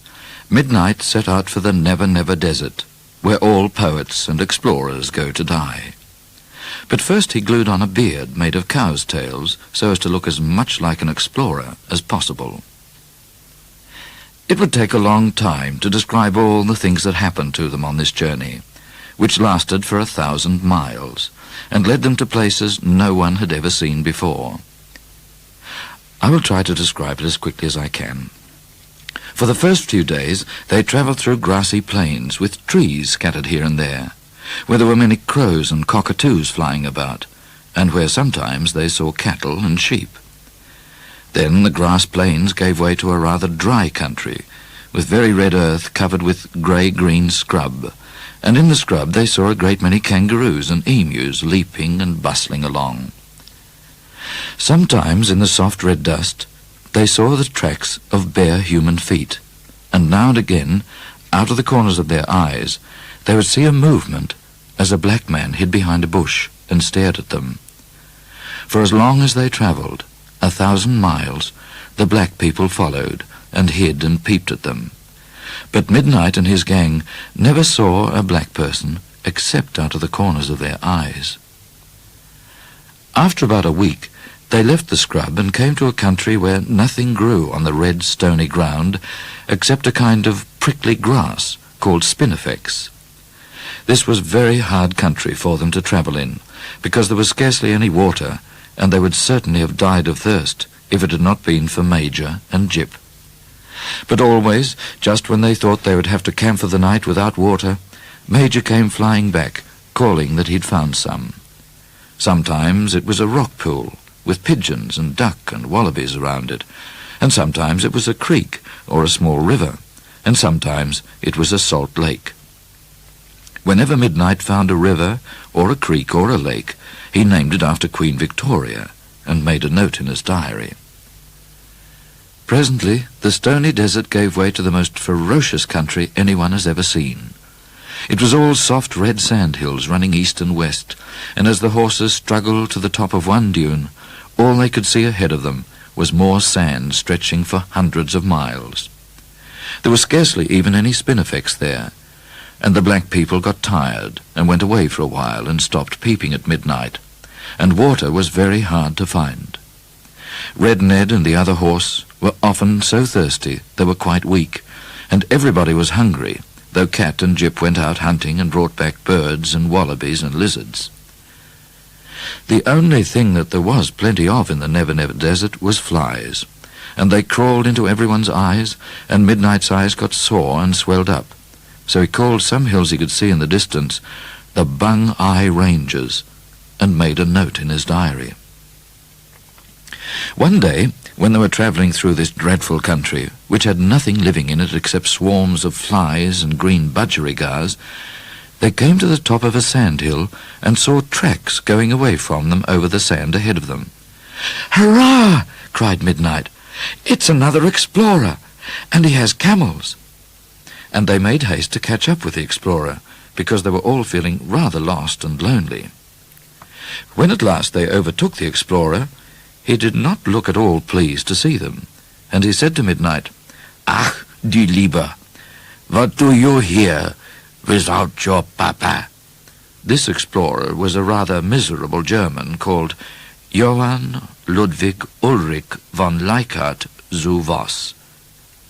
Speaker 1: Midnite set out for the Never Never Desert, where all poets and explorers go to die. But first he glued on a beard made of cows' tails so as to look as much like an explorer as possible. It would take a long time to describe all the things that happened to them on this journey, which lasted for 1,000 miles, and led them to places no one had ever seen before. I will try to describe it as quickly as I can. For the first few days, they travelled through grassy plains with trees scattered here and there, where there were many crows and cockatoos flying about, and where sometimes they saw cattle and sheep. Then the grass plains gave way to a rather dry country, with very red earth covered with grey-green scrub, and in the scrub they saw a great many kangaroos and emus leaping and bustling along. Sometimes in the soft red dust they saw the tracks of bare human feet, and now and again, out of the corners of their eyes, they would see a movement as a black man hid behind a bush and stared at them. For as long as they travelled, 1,000 miles, the black people followed and hid and peeped at them. But Midnite and his gang never saw a black person except out of the corners of their eyes. After about a week, they left the scrub and came to a country where nothing grew on the red stony ground except a kind of prickly grass called spinifex. This was very hard country for them to travel in, because there was scarcely any water, and they would certainly have died of thirst if it had not been for Major and Jip. But always, just when they thought they would have to camp for the night without water, Major came flying back, calling that he'd found some. Sometimes it was a rock pool, with pigeons and duck and wallabies around it, and sometimes it was a creek or a small river, and sometimes it was a salt lake. Whenever Midnite found a river or a creek or a lake, he named it after Queen Victoria and made a note in his diary. Presently, the stony desert gave way to the most ferocious country anyone has ever seen. It was all soft red sand hills running east and west, and as the horses struggled to the top of one dune, all they could see ahead of them was more sand stretching for hundreds of miles. There was scarcely even any spinifex there, and the black people got tired and went away for a while and stopped peeping at Midnite, and water was very hard to find. Red Ned and the other horse were often so thirsty they were quite weak, and everybody was hungry, though Cat and Jip went out hunting and brought back birds and wallabies and lizards. The only thing that there was plenty of in the Never Never Desert was flies, and they crawled into everyone's eyes, and Midnite's eyes got sore and swelled up, so he called some hills he could see in the distance the Bung Eye Ranges, and made a note in his diary. One day, when they were travelling through this dreadful country, which had nothing living in it except swarms of flies and green budgerigars, they came to the top of a sandhill and saw tracks going away from them over the sand ahead of them. "Hurrah!" cried Midnite. "It's another explorer, and he has camels." And they made haste to catch up with the explorer, because they were all feeling rather lost and lonely. When at last they overtook the explorer, he did not look at all pleased to see them, and he said to Midnite, "Ach, die Liebe, what do you here without your papa?" This explorer was a rather miserable German called Johann Ludwig Ulrich von Leichhardt zu Voss,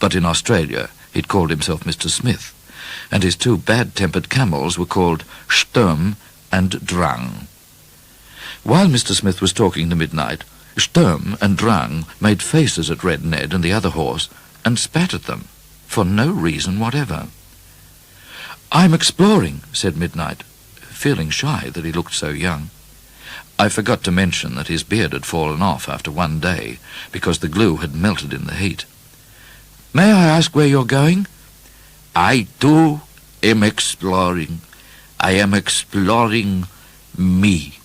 Speaker 1: but in Australia he'd called himself Mr. Smith, and his two bad-tempered camels were called Sturm and Drang. While Mr. Smith was talking to Midnite, Sturm and Drang made faces at Red Ned and the other horse and spat at them, for no reason whatever. "I'm exploring," said Midnite, feeling shy that he looked so young. I forgot to mention that his beard had fallen off after one day, because the glue had melted in the heat. "May I ask where you're going?" "I too am exploring. I am exploring me."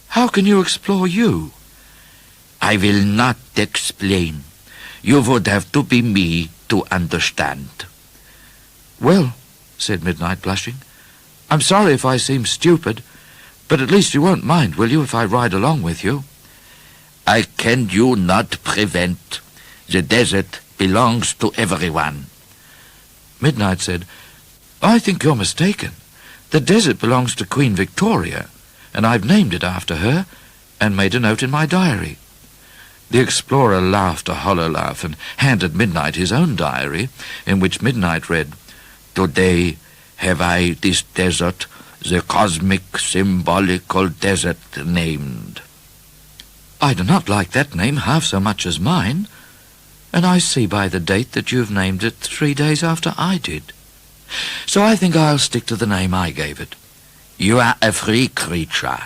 Speaker 1: "How can you explore you?" "I will not explain. You would have to be me to understand." "Well," said Midnite, blushing, "I'm sorry if I seem stupid, but at least you won't mind, will you, if I ride along with you?" "I can you not prevent. The desert belongs to everyone." Midnite said, "I think you're mistaken. The desert belongs to Queen Victoria, and I've named it after her and made a note in my diary." The explorer laughed a hollow laugh and handed Midnite his own diary, in which Midnite read, "Today have I this desert, the cosmic symbolical desert, named." "I do not like that name half so much as mine, and I see by the date that you've named it 3 days after I did. So I think I'll stick to the name I gave it." "You are a free creature.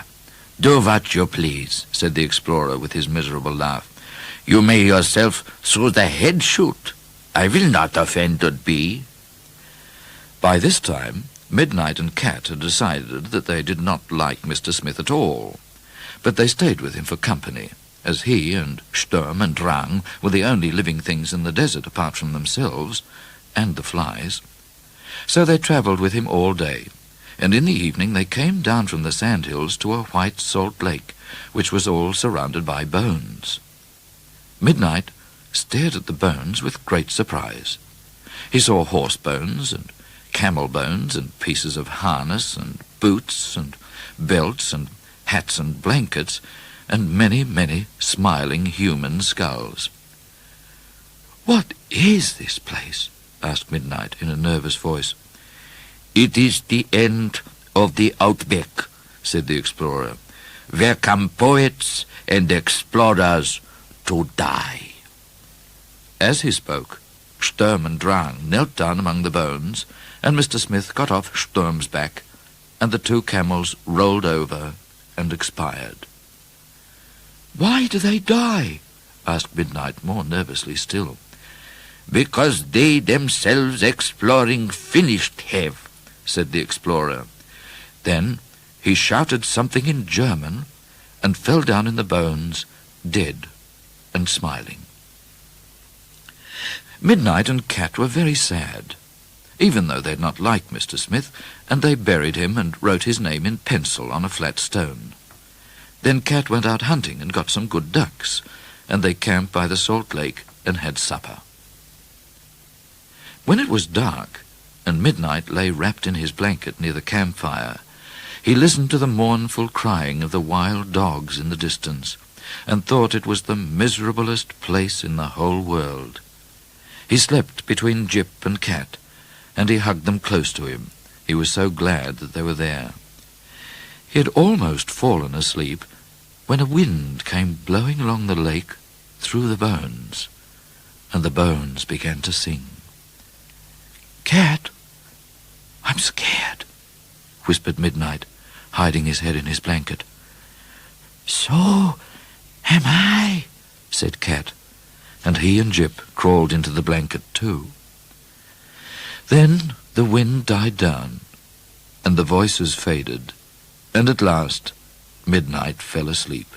Speaker 1: Do what you please," said the explorer with his miserable laugh. "You may yourself through the head shoot. I will not offended be." By this time, Midnite and Cat had decided that they did not like Mr. Smith at all, but they stayed with him for company, as he and Sturm and Drang were the only living things in the desert apart from themselves and the flies. So they travelled with him all day, and in the evening they came down from the sandhills to a white salt lake, which was all surrounded by bones. Midnite stared at the bones with great surprise. He saw horse bones and camel bones and pieces of harness and boots and belts and hats and blankets and many, many smiling human skulls. "What is this place?" asked Midnite in a nervous voice. "It is the end of the outback," said the explorer, "where come poets and explorers to die." As he spoke, Sturm and Drang knelt down among the bones, and Mr. Smith got off Sturm's back, and the two camels rolled over and expired. "Why do they die?" asked Midnite more nervously still. "Because they themselves exploring finished have," said the explorer. Then he shouted something in German and fell down in the bones, dead and smiling. Midnite and Cat were very sad, even though they had not liked Mr. Smith, and they buried him and wrote his name in pencil on a flat stone. Then Cat went out hunting and got some good ducks, and they camped by the salt lake and had supper. When it was dark, and Midnite lay wrapped in his blanket near the campfire, he listened to the mournful crying of the wild dogs in the distance, and thought it was the miserablest place in the whole world. He slept between Jip and Cat, and he hugged them close to him. He was so glad that they were there. He had almost fallen asleep when a wind came blowing along the lake through the bones, and the bones began to sing. "Cat, I'm scared," whispered Midnite, hiding his head in his blanket.
Speaker 3: So am I,
Speaker 1: said Cat, and he and Jip crawled into the blanket too. Then the wind died down, and the voices faded, and at last Midnight fell asleep.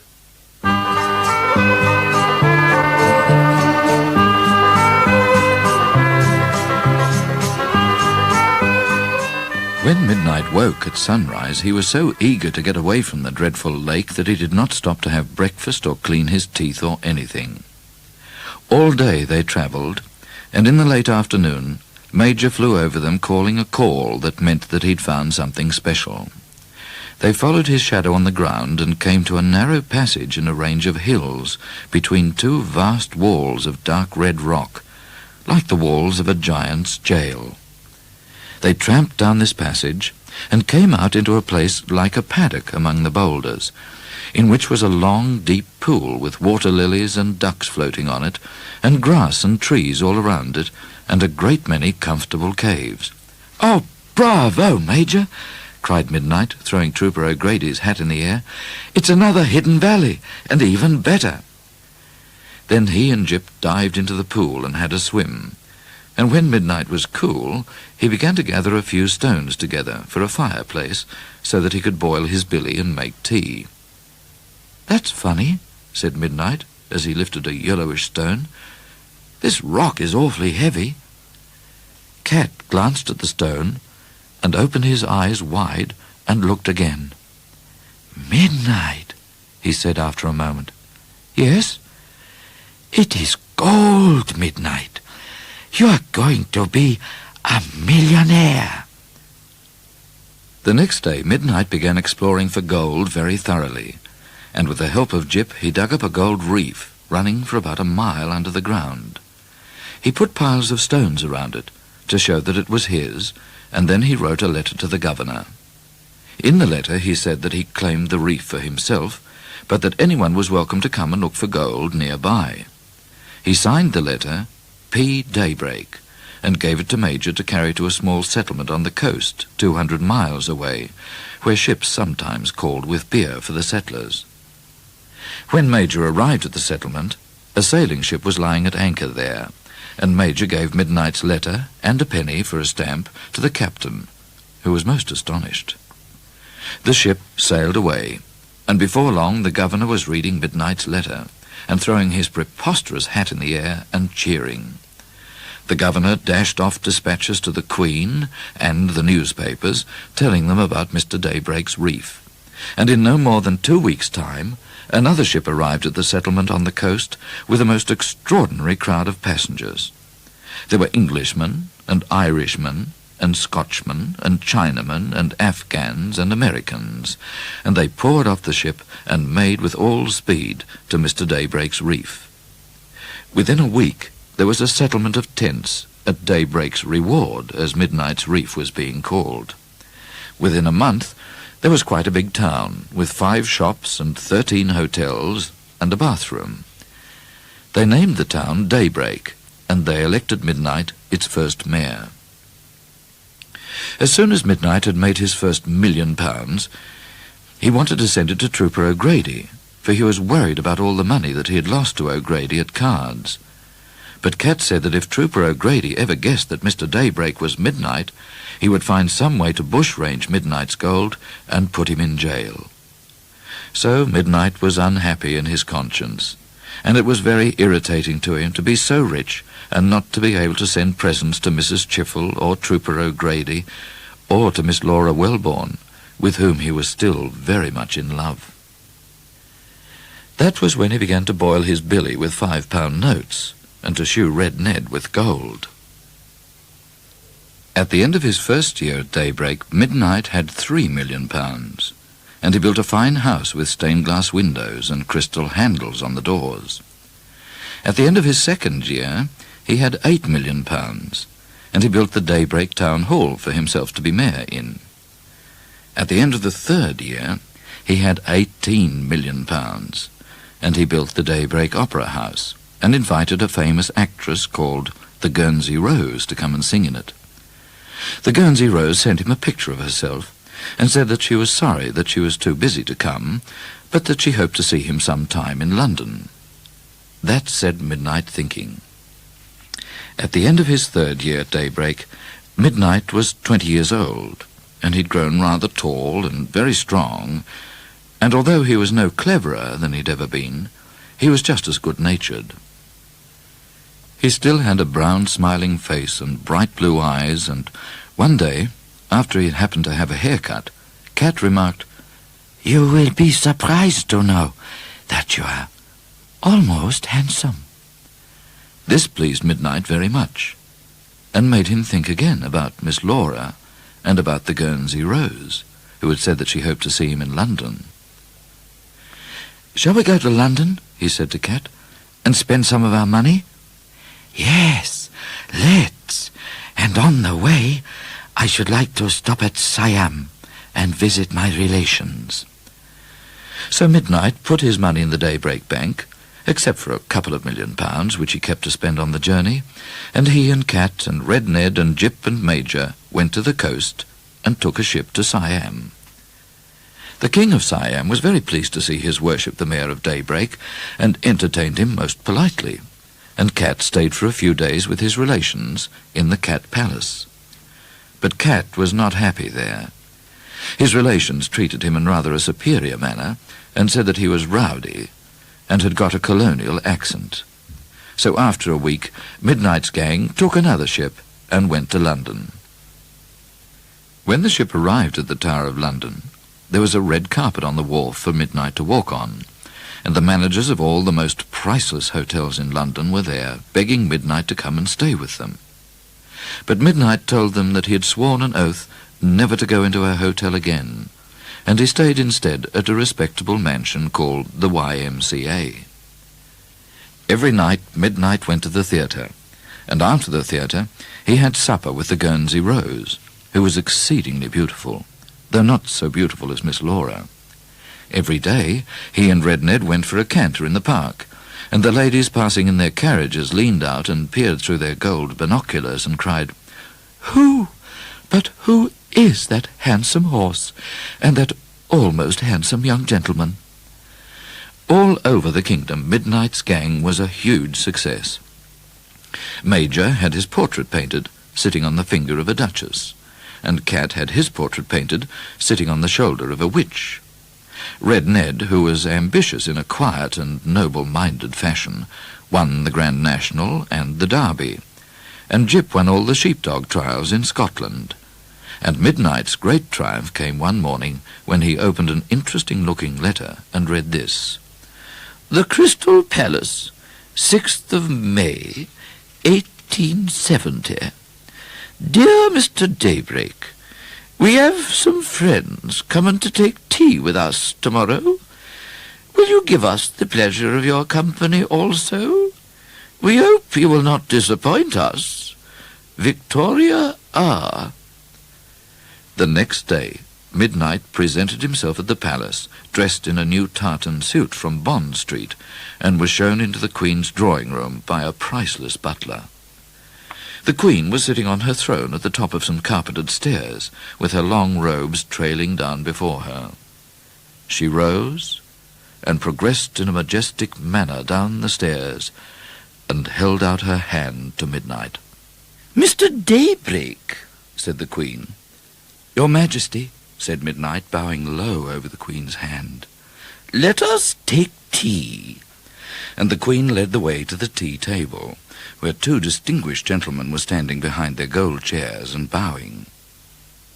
Speaker 1: When Midnight woke at sunrise, he was so eager to get away from the dreadful lake that he did not stop to have breakfast or clean his teeth or anything. All day they travelled, and in the late afternoon, Major flew over them calling a call that meant that he'd found something special. They followed his shadow on the ground and came to a narrow passage in a range of hills between two vast walls of dark red rock, like the walls of a giant's jail. They tramped down this passage and came out into a place like a paddock among the boulders, in which was a long, deep pool with water lilies and ducks floating on it, and grass and trees all around it, and a great many comfortable caves. "Oh, bravo, Major!" cried Midnight, throwing Trooper O'Grady's hat in the air. "It's another hidden valley, and even better." Then he and Jip dived into the pool and had a swim, and when Midnight was cool, he began to gather a few stones together for a fireplace so that he could boil his billy and make tea. "That's funny," said Midnight as he lifted a yellowish stone. "This rock is awfully heavy." Cat glanced at the stone and opened his eyes wide and looked again. "Midnight," he said after a moment. "Yes?" "It is gold, Midnight. You are going to be a millionaire." The next day, Midnight began exploring for gold very thoroughly, and with the help of Jip, he dug up a gold reef running for about a mile under the ground. He put piles of stones around it to show that it was his, and then he wrote a letter to the governor. In the letter he said that he claimed the reef for himself, but that anyone was welcome to come and look for gold nearby. He signed the letter P. Daybreak, and gave it to Major to carry to a small settlement on the coast, 200 miles away, where ships sometimes called with beer for the settlers. When Major arrived at the settlement, a sailing ship was lying at anchor there, and Major gave Midnight's letter and a penny for a stamp to the captain, who was most astonished. The ship sailed away, and before long the governor was reading Midnight's letter and throwing his preposterous hat in the air and cheering. The governor dashed off dispatches to the Queen and the newspapers, telling them about Mr. Daybreak's reef, and in no more than 2 weeks' time another ship arrived at the settlement on the coast with a most extraordinary crowd of passengers. There were Englishmen and Irishmen and Scotchmen and Chinamen and Afghans and Americans, and they poured off the ship and made with all speed to Mr. Daybreak's reef. Within a week there was a settlement of tents at Daybreak's Reward, as Midnight's reef was being called. Within a month there was quite a big town, with 5 shops and 13 hotels and a bathroom. They named the town Daybreak, and they elected Midnight its first mayor. As soon as Midnight had made his first £1,000,000, he wanted to send it to Trooper O'Grady, for he was worried about all the money that he had lost to O'Grady at cards. But Cat said that if Trooper O'Grady ever guessed that Mr. Daybreak was Midnight, he would find some way to bushrange Midnight's gold and put him in jail. So Midnight was unhappy in his conscience, and it was very irritating to him to be so rich and not to be able to send presents to Mrs. Chiffle or Trooper O'Grady or to Miss Laura Wellborn, with whom he was still very much in love. That was when he began to boil his billy with £5 notes and to shoe Red Ned with gold. At the end of his first year at Daybreak, Midnight had £3 million, and he built a fine house with stained glass windows and crystal handles on the doors. At the end of his second year, he had £8 million, and he built the Daybreak Town Hall for himself to be mayor in. At the end of the third year, he had £18 million, and he built the Daybreak Opera House, and invited a famous actress called the Guernsey Rose to come and sing in it. The Guernsey Rose sent him a picture of herself, and said that she was sorry that she was too busy to come, but that she hoped to see him some time in London. That set Midnite thinking. At the end of his 3rd year at daybreak, Midnite was 20 years old, and he'd grown rather tall and very strong, and although he was no cleverer than he'd ever been, he was just as good-natured. He still had a brown smiling face and bright blue eyes, and one day, after he had happened to have a haircut, Cat remarked,
Speaker 3: "You will be surprised to know that you are almost handsome."
Speaker 1: This pleased Midnite very much, and made him think again about Miss Laura and about the Guernsey Rose, who had said that she hoped to see him in London. "Shall we go to London," he said to Cat, "and spend some of our money?"
Speaker 3: "Yes, let's. And on the way, I should like to stop at Siam and visit my relations."
Speaker 1: So Midnite put his money in the daybreak bank, except for a couple of £1,000,000 which he kept to spend on the journey, and he and Cat and Red Ned and Jip and Major went to the coast and took a ship to Siam. The King of Siam was very pleased to see his worship the Mayor of Daybreak, and entertained him most politely, and Cat stayed for a few days with his relations in the Cat Palace. But Cat was not happy there. His relations treated him in rather a superior manner, and said that he was rowdy, and had got a colonial accent. So after a week, Midnite's gang took another ship and went to London. When the ship arrived at the Tower of London, there was a red carpet on the wharf for Midnite to walk on, and the managers of all the most priceless hotels in London were there, begging Midnite to come and stay with them. But Midnite told them that he had sworn an oath never to go into a hotel again, and he stayed instead at a respectable mansion called the YMCA. Every night Midnite went to the theatre, and after the theatre he had supper with the Guernsey Rose, who was exceedingly beautiful, though not so beautiful as Miss Laura. Every day he and Red Ned went for a canter in the park, and the ladies passing in their carriages leaned out and peered through their gold binoculars and cried, "Who is that handsome horse, and that almost handsome young gentleman?" All over the kingdom, Midnite's gang was a huge success. Major had his portrait painted, sitting on the finger of a duchess, and Cat had his portrait painted, sitting on the shoulder of a witch. Red Ned, who was ambitious in a quiet and noble-minded fashion, won the Grand National and the Derby, and Jip won all the sheepdog trials in Scotland. And Midnite's great triumph came one morning when he opened an interesting-looking letter and read this: "The Crystal Palace, 6th of May, 1870. Dear Mr. Daybreak, we have some friends coming to take tea with us tomorrow. Will you give us the pleasure of your company also? We hope you will not disappoint us. Victoria R." The next day, Midnite presented himself at the palace, dressed in a new tartan suit from Bond Street, and was shown into the Queen's drawing-room by a priceless butler. The Queen was sitting on her throne at the top of some carpeted stairs, with her long robes trailing down before her. She rose and progressed in a majestic manner down the stairs, and held out her hand to Midnite. "Mr. Daybreak," said the Queen. "Your Majesty," said Midnite, bowing low over the Queen's hand. "Let us take tea." And the Queen led the way to the tea table, where two distinguished gentlemen were standing behind their gold chairs and bowing.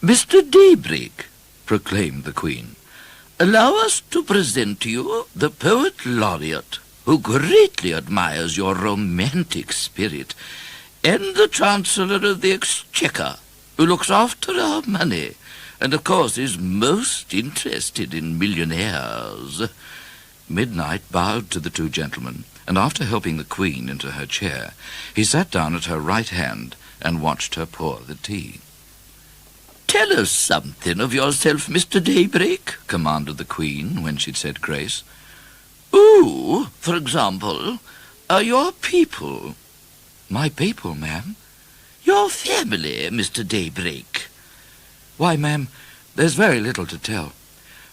Speaker 1: "Mr. Daybreak," proclaimed the Queen, "allow us to present to you the Poet Laureate, who greatly admires your romantic spirit, and the Chancellor of the Exchequer, who looks after our money, and of course is most interested in millionaires." Midnite bowed to the two gentlemen, and after helping the Queen into her chair, he sat down at her right hand and watched her pour the tea. "Tell us something of yourself, Mr. Daybreak," commanded the Queen when she'd said grace. "Who, for example, are your people?" "My people, ma'am?" "Your family, Mr. Daybreak." "Why, ma'am, There's very little to tell.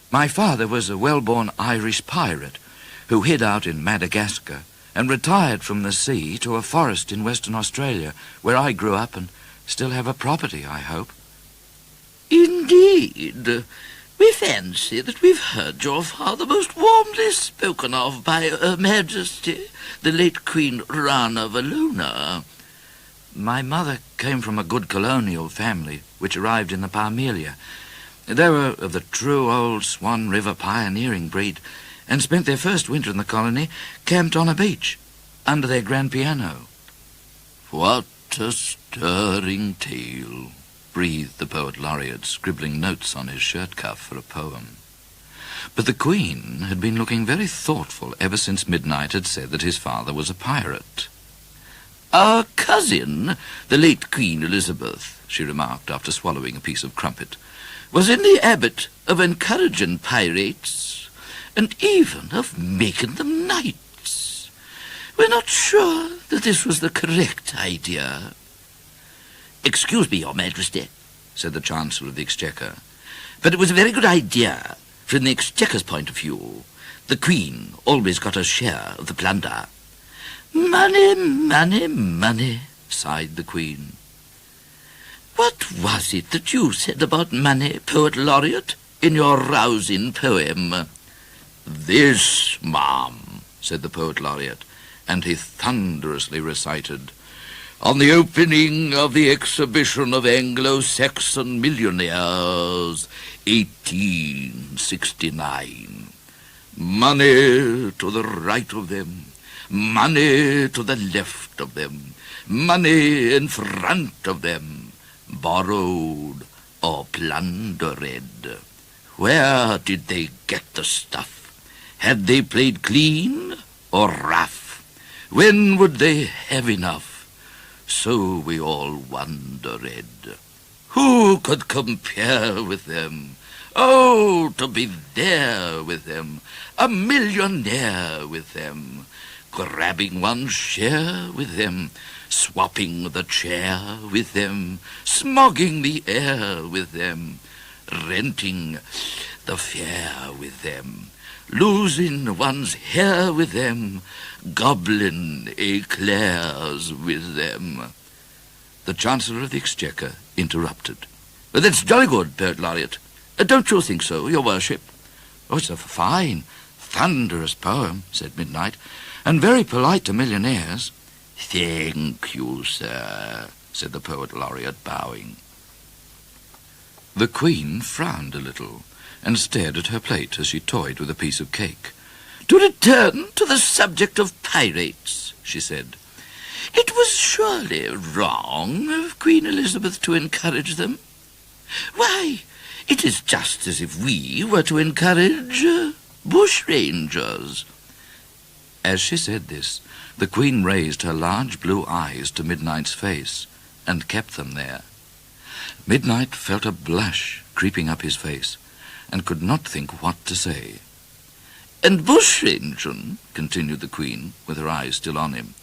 Speaker 1: My father was a well-born Irish pirate who hid out in Madagascar and retired from the sea to a forest in Western Australia, where I grew up and still have a property, I hope.
Speaker 2: Indeed. We fancy that we've heard your father most warmly spoken of by Her Majesty, the late Queen Rana Valona.
Speaker 1: My mother came from a good colonial family which arrived in the Parmelia. They were of the true old Swan River pioneering breed and spent their first winter in the colony camped on a beach under their grand piano.
Speaker 2: What a stirring tale, breathed the poet laureate, scribbling notes on his shirt cuff for a poem.
Speaker 1: But the Queen had been looking very thoughtful ever since Midnite had said that his father was a pirate.
Speaker 2: Our cousin, the late Queen Elizabeth, she remarked after swallowing a piece of crumpet, was in the habit of encouraging pirates and even of making them knights. We're not sure that this was the correct idea. Excuse me, Your Majesty, said the Chancellor of the Exchequer, but it was a very good idea from the Exchequer's point of view. The Queen always got her share of the plunder. Money, money, money, sighed the Queen. What was it that you said about money, Poet Laureate, in your rousing poem?
Speaker 1: This, ma'am, said the Poet Laureate, and he thunderously recited, On the opening of the exhibition of Anglo-Saxon millionaires, 1869. Money to the right of them, money to the left of them, money in front of them, borrowed or plundered. Where did they get the stuff? Had they played clean or rough? When would they have enough? So we all wondered. Who could compare with them? Oh, to be there with them, a millionaire with them, grabbing one share with them, swapping the chair with them, smogging the air with them, renting the fare with them, losing one's hair with them, gobbling eclairs with them. The Chancellor of the Exchequer interrupted. That's jolly good, Poet Laureate. Don't you think so, Your Worship? Oh, it's a fine, thunderous poem, said Midnite, and very polite to millionaires. Thank you, sir, said the Poet Laureate, bowing. The Queen frowned a little and stared at her plate as she toyed with a piece of cake. To return to the subject of pirates, she said, it was surely wrong of Queen Elizabeth to encourage them. Why, it is just as if we were to encourage bushrangers. As she said this, the Queen raised her large blue eyes to Midnite's face and kept them there. Midnite felt a blush creeping up his face and could not think what to say. And bushranging, continued the Queen, with her eyes still on him,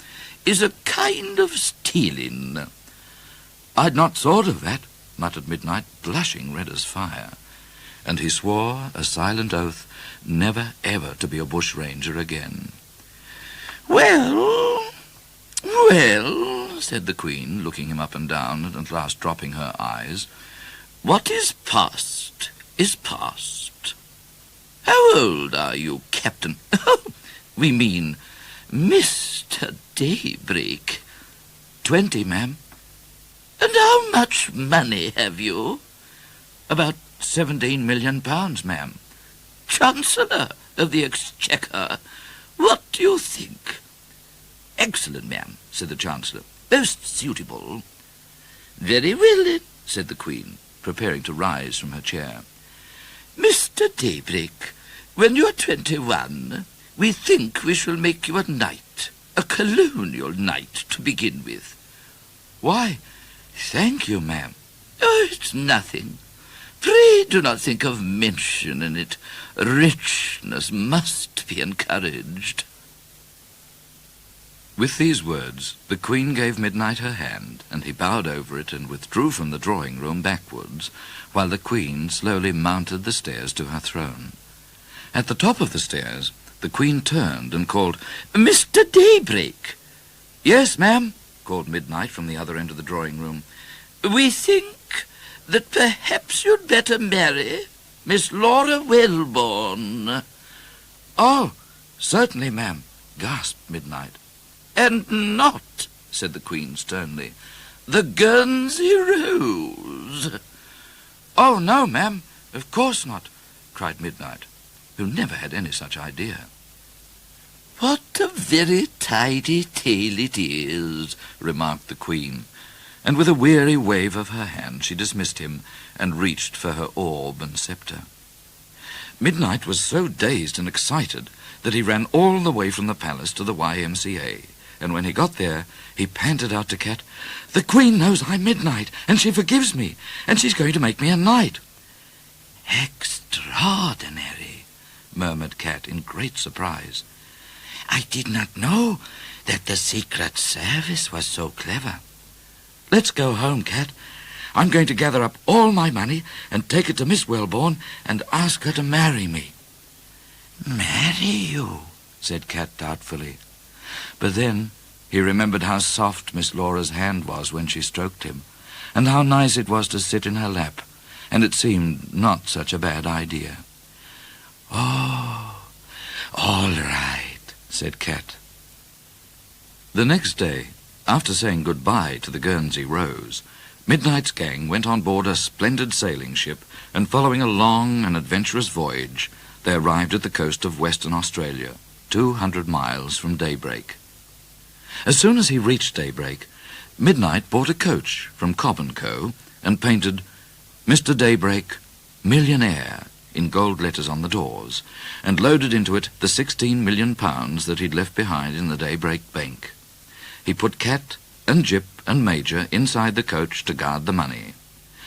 Speaker 1: is a kind of stealing. I'd not thought of that, muttered Midnite, blushing red as fire, and he swore a silent oath never ever to be a bushranger again. Well, said the Queen, looking him up and down, and at last dropping her eyes, what is past is past. How old are you, Captain? We mean Mr. Daybreak. 20, ma'am. And how much money have you? About 17 million pounds, ma'am. Chancellor of the Exchequer, what do you think? Excellent, ma'am, said the Chancellor. Most suitable. Very well, then, said the Queen, preparing to rise from her chair. Mr. Daybreak, when you are 21, we think we shall make you a knight, a colonial knight to begin with. Why, thank you, ma'am. Oh, it's nothing. Pray do not think of mentioning it. Richness must be encouraged. With these words, the Queen gave Midnight her hand, and he bowed over it and withdrew from the drawing-room backwards, while the Queen slowly mounted the stairs to her throne. At the top of the stairs, the Queen turned and called, "Mr. Daybreak!" "Yes, ma'am," called Midnight from the other end of the drawing-room.
Speaker 4: "We think that perhaps you'd better marry Miss Laura Wellborn."
Speaker 1: "Oh, certainly, ma'am," gasped Midnight.
Speaker 4: "And not," said the Queen sternly, "the Guernsey Rose."
Speaker 1: "Oh, no, ma'am, of course not," cried Midnight, who never had any such idea.
Speaker 4: "What a very tidy tale it is," remarked the Queen,
Speaker 1: and with a weary wave of her hand she dismissed him and reached for her orb and sceptre. Midnight was so dazed and excited that he ran all the way from the palace to the YMCA, and when he got there, he panted out to Cat, "The Queen knows I'm Midnight, and she forgives me, and she's going to make me a knight."
Speaker 2: "Extraordinary," murmured Cat in great surprise. "I did not know that the Secret Service was so clever."
Speaker 1: "Let's go home, Cat. I'm going to gather up all my money and take it to Miss Wellborn and ask her to marry me."
Speaker 2: "Marry you?"
Speaker 1: said Cat doubtfully. But then he remembered how soft Miss Laura's hand was when she stroked him, and how nice it was to sit in her lap, and it seemed not such a bad idea.
Speaker 2: "Oh, all right," said Cat.
Speaker 1: The next day, after saying goodbye to the Guernsey Rose, Midnight's gang went on board a splendid sailing ship, and following a long and adventurous voyage, they arrived at the coast of Western Australia, 200 miles from Daybreak. As soon as he reached Daybreak, Midnight bought a coach from Cobb & Co. and painted "Mr. Daybreak, Millionaire" in gold letters on the doors, and loaded into it the £16 million that he'd left behind in the Daybreak Bank. He put Cat and Jip and Major inside the coach to guard the money,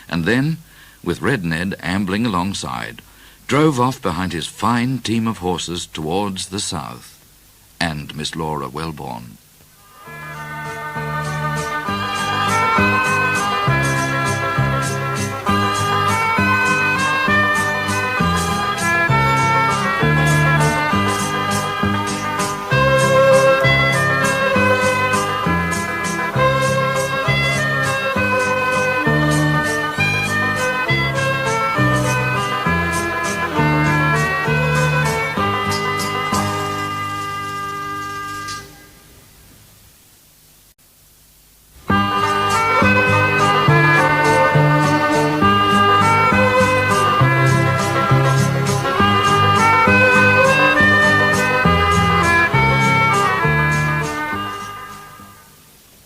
Speaker 1: and then, with Red Ned ambling alongside, drove off behind his fine team of horses towards the south, and Miss Laura Wellborn.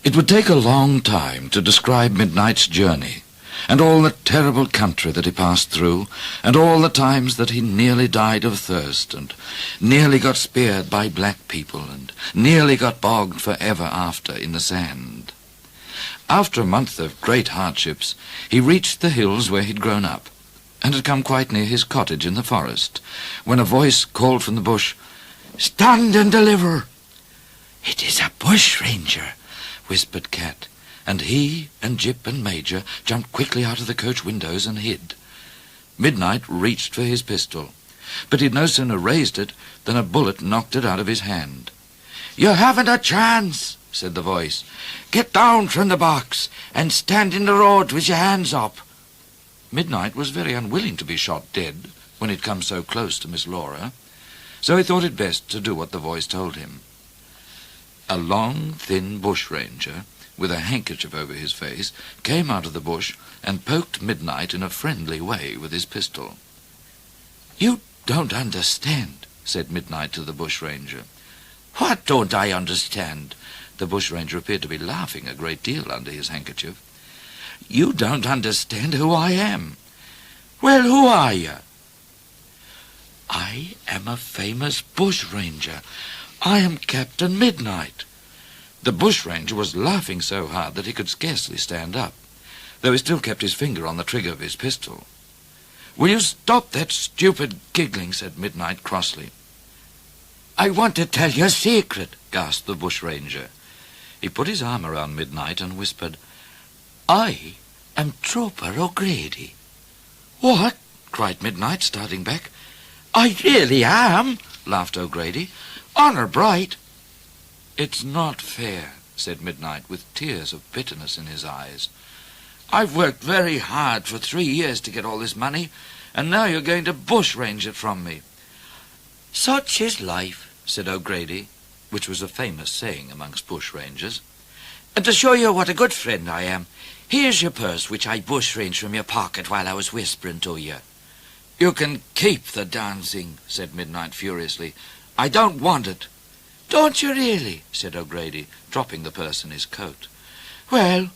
Speaker 1: It would take a long time to describe Midnight's journey, and all the terrible country that he passed through, and all the times that he nearly died of thirst, and nearly got speared by black people, and nearly got bogged for ever after in the sand. After a month of great hardships, he reached the hills where he'd grown up, and had come quite near his cottage in the forest, when a voice called from the bush, "Stand and deliver!"
Speaker 2: "It is a bushranger,"
Speaker 1: whispered Cat, and he and Jip and Major jumped quickly out of the coach windows and hid. Midnight reached for his pistol, but he'd no sooner raised it than a bullet knocked it out of his hand.
Speaker 2: "You haven't a chance," said the voice. "Get down from the box and stand in the road with your hands up."
Speaker 1: Midnight was very unwilling to be shot dead when he'd come so close to Miss Laura, so he thought it best to do what the voice told him. A long, thin bushranger, with a handkerchief over his face, came out of the bush and poked Midnight in a friendly way with his pistol.
Speaker 2: "You don't understand," said Midnight to the bushranger.
Speaker 4: "What don't I understand?"
Speaker 1: The bushranger appeared to be laughing a great deal under his handkerchief.
Speaker 4: "You don't understand who I am." "Well, who are you?"
Speaker 2: "I am a famous bushranger. I am Captain Midnight."
Speaker 1: The bushranger was laughing so hard that he could scarcely stand up, though he still kept his finger on the trigger of his pistol. "Will you stop that stupid giggling?" said Midnight crossly.
Speaker 4: "I want to tell you a secret,"
Speaker 1: gasped the bushranger. He put his arm around Midnight and whispered, "I am Trooper O'Grady." "What?" cried Midnight, starting back. "I really am," laughed O'Grady. "Honour bright." "It's not fair," said Midnight, with tears of bitterness in his eyes. "I've worked very hard for 3 years to get all this money, and now you're going to bushrange it from me." "Such is life," said O'Grady, which was a famous saying amongst bushrangers. "And to show you what a good friend I am, here's your purse, which I bushranged from your pocket while I was whispering to you." "You can keep the darn thing," said Midnight furiously. "I don't want it." "Don't you really?" said O'Grady, dropping the purse in his coat. "Well,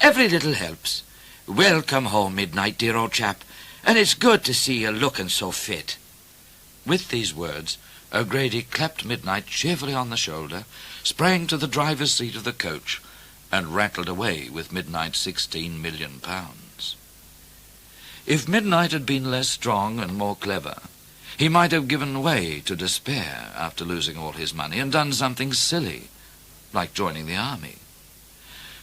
Speaker 1: every little helps. Welcome home, Midnight, dear old chap, and it's good to see you looking so fit." With these words, O'Grady clapped Midnight cheerfully on the shoulder, sprang to the driver's seat of the coach, and rattled away with Midnight's 16 million pounds. If Midnight had been less strong and more clever, he might have given way to despair after losing all his money and done something silly, like joining the army.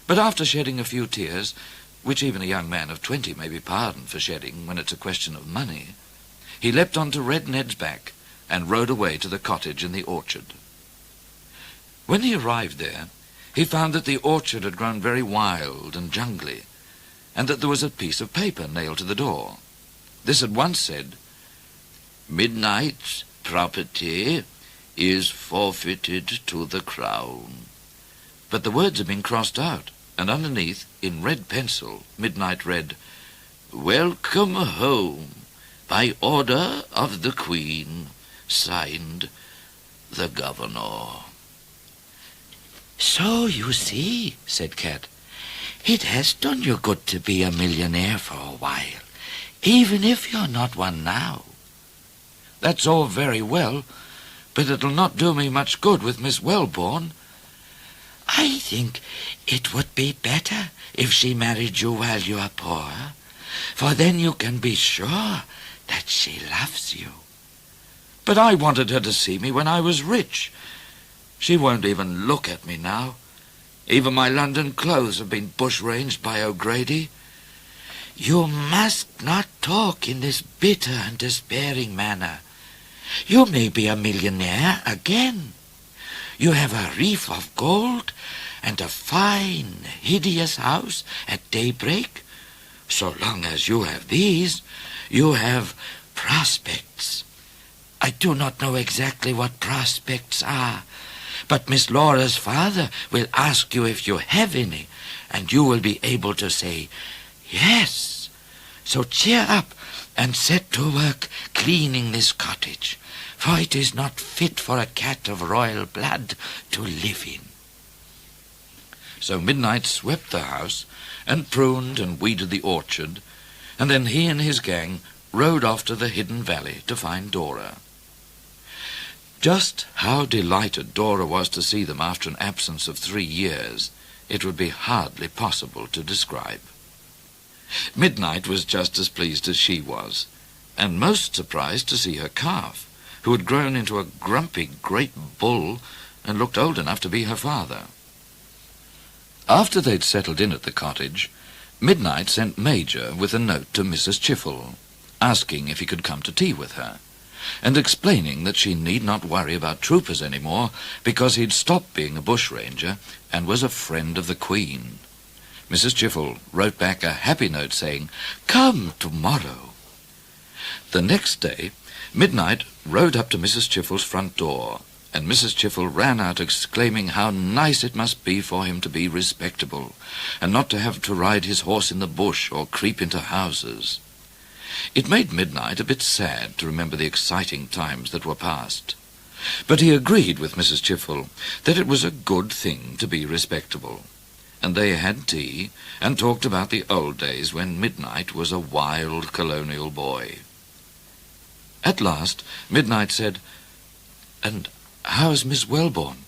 Speaker 1: But after shedding a few tears, which even a young man of 20 may be pardoned for shedding when it's a question of money, he leapt onto Red Ned's back and rode away to the cottage in the orchard. When he arrived there, he found that the orchard had grown very wild and jungly, and that there was a piece of paper nailed to the door. This at once said, "Midnight's property is forfeited to the Crown." But the words had been crossed out, and underneath, in red pencil, Midnight read, "Welcome home, by order of the Queen, signed, the Governor."
Speaker 3: "So you see," said Cat, "it has done you good to be a millionaire for a while, even if you're not one now."
Speaker 1: "That's all very well, but it'll not do me much good with Miss Wellborn."
Speaker 3: "I think it would be better if she married you while you are poor, for then you can be sure that she loves you."
Speaker 1: "But I wanted her to see me when I was rich. She won't even look at me now. Even my London clothes have been bushranged by O'Grady."
Speaker 3: "You must not talk in this bitter and despairing manner. You may be a millionaire again. You have a reef of gold and a fine, hideous house at daybreak. So long as you have these, you have prospects. I do not know exactly what prospects are, but Miss Laura's father will ask you if you have any, and you will be able to say yes. So cheer up and set to work cleaning this cottage, for it is not fit for a cat of royal blood to live in."
Speaker 1: So Midnight swept the house and pruned and weeded the orchard, and then he and his gang rode off to the hidden valley to find Dora. Just how delighted Dora was to see them after an absence of 3 years, it would be hardly possible to describe. Midnight was just as pleased as she was, and most surprised to see her calf, who had grown into a grumpy great bull and looked old enough to be her father. After they'd settled in at the cottage, Midnight sent Major with a note to Mrs. Chiffle, asking if he could come to tea with her, and explaining that she need not worry about troopers any more because he'd stopped being a bushranger and was a friend of the Queen. Mrs. Chiffle wrote back a happy note saying, "Come tomorrow." The next day, Midnight rode up to Mrs. Chiffle's front door, and Mrs. Chiffle ran out exclaiming how nice it must be for him to be respectable, and not to have to ride his horse in the bush or creep into houses. It made Midnight a bit sad to remember the exciting times that were past, but he agreed with Mrs. Chiffle that it was a good thing to be respectable, and they had tea and talked about the old days when Midnight was a wild colonial boy. At last, Midnight said, "And how's Miss Wellborn?"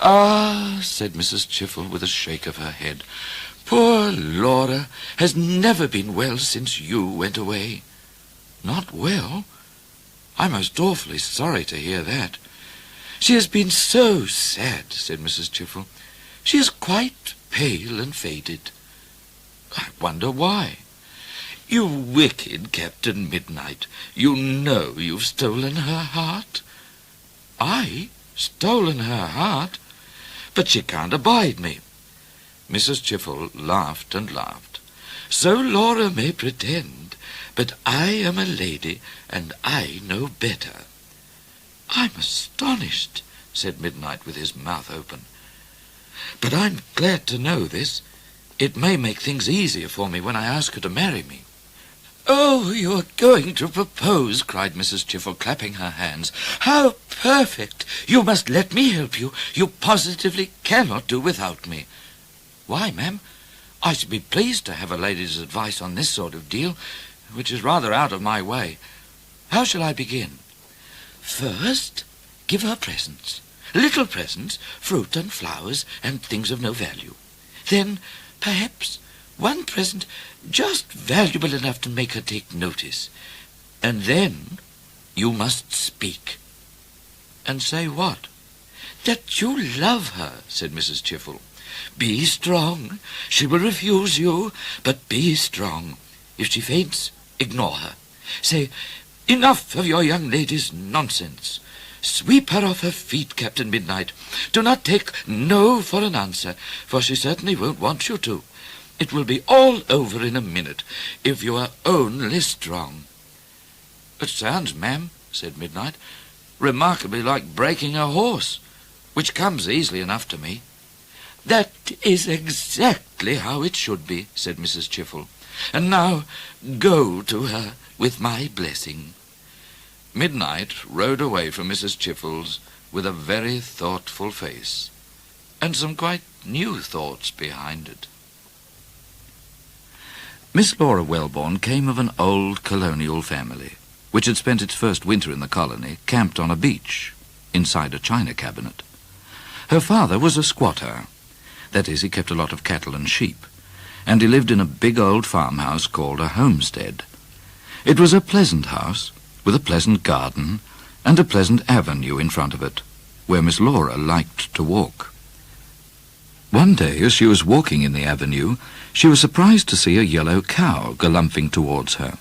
Speaker 1: "Ah," said Mrs. Chiffle with a shake of her head, "poor Laura has never been well since you went away." "Not well? I'm most awfully sorry to hear that." "She has been so sad," said Mrs. Chiffle.
Speaker 4: She is quite pale and faded. I wonder why. You wicked Captain Midnite, you know you've stolen her heart. I? Stolen her heart? But she can't abide me. Mrs. Chiffle laughed and laughed. So Laura may pretend, but I am a lady, and I know better. I'm astonished, said Midnite with his mouth open. But I'm glad to know this. It may make things easier for me when I ask her to marry me. Oh, you're going to propose, cried Mrs. Chiffle, clapping her hands. How perfect! You must let me help you. You positively cannot do without me. Why, ma'am? I should be pleased to have a lady's advice on this sort of deal, which is rather out of my way. How shall I begin? First, give her presents. Little presents, fruit and flowers and things of no value. Then, perhaps, one present just valuable enough to make her take notice. And then you must speak. And say what? That you love her, said Mrs. Chiffle. Be strong. She will refuse you, but be strong. If she faints, ignore her. Say, enough of your young lady's nonsense. Sweep her off her feet, Captain Midnite. Do not take no for an answer, for she certainly won't want you to. It will be all over in a minute, if you are only strong. It sounds, ma'am, said Midnite, remarkably like breaking a horse, which comes easily enough to me. That is exactly how it should be, said Mrs. Chiffle. And now go to her with my blessing. Midnite rode away from Mrs. Chiffle's with a very thoughtful face, and some quite new thoughts behind it. Miss Laura Wellborn came of an old colonial family, which had spent its first winter in the colony camped on a beach, inside a china cabinet. Her father was a squatter. That is, he kept a lot of cattle and sheep, and he lived in a big old farmhouse called a homestead. It was a pleasant house, with a pleasant garden and a pleasant avenue in front of it, where Miss Laura liked to walk. One day, as she was walking in the avenue, she was surprised to see a yellow cow galumphing towards her.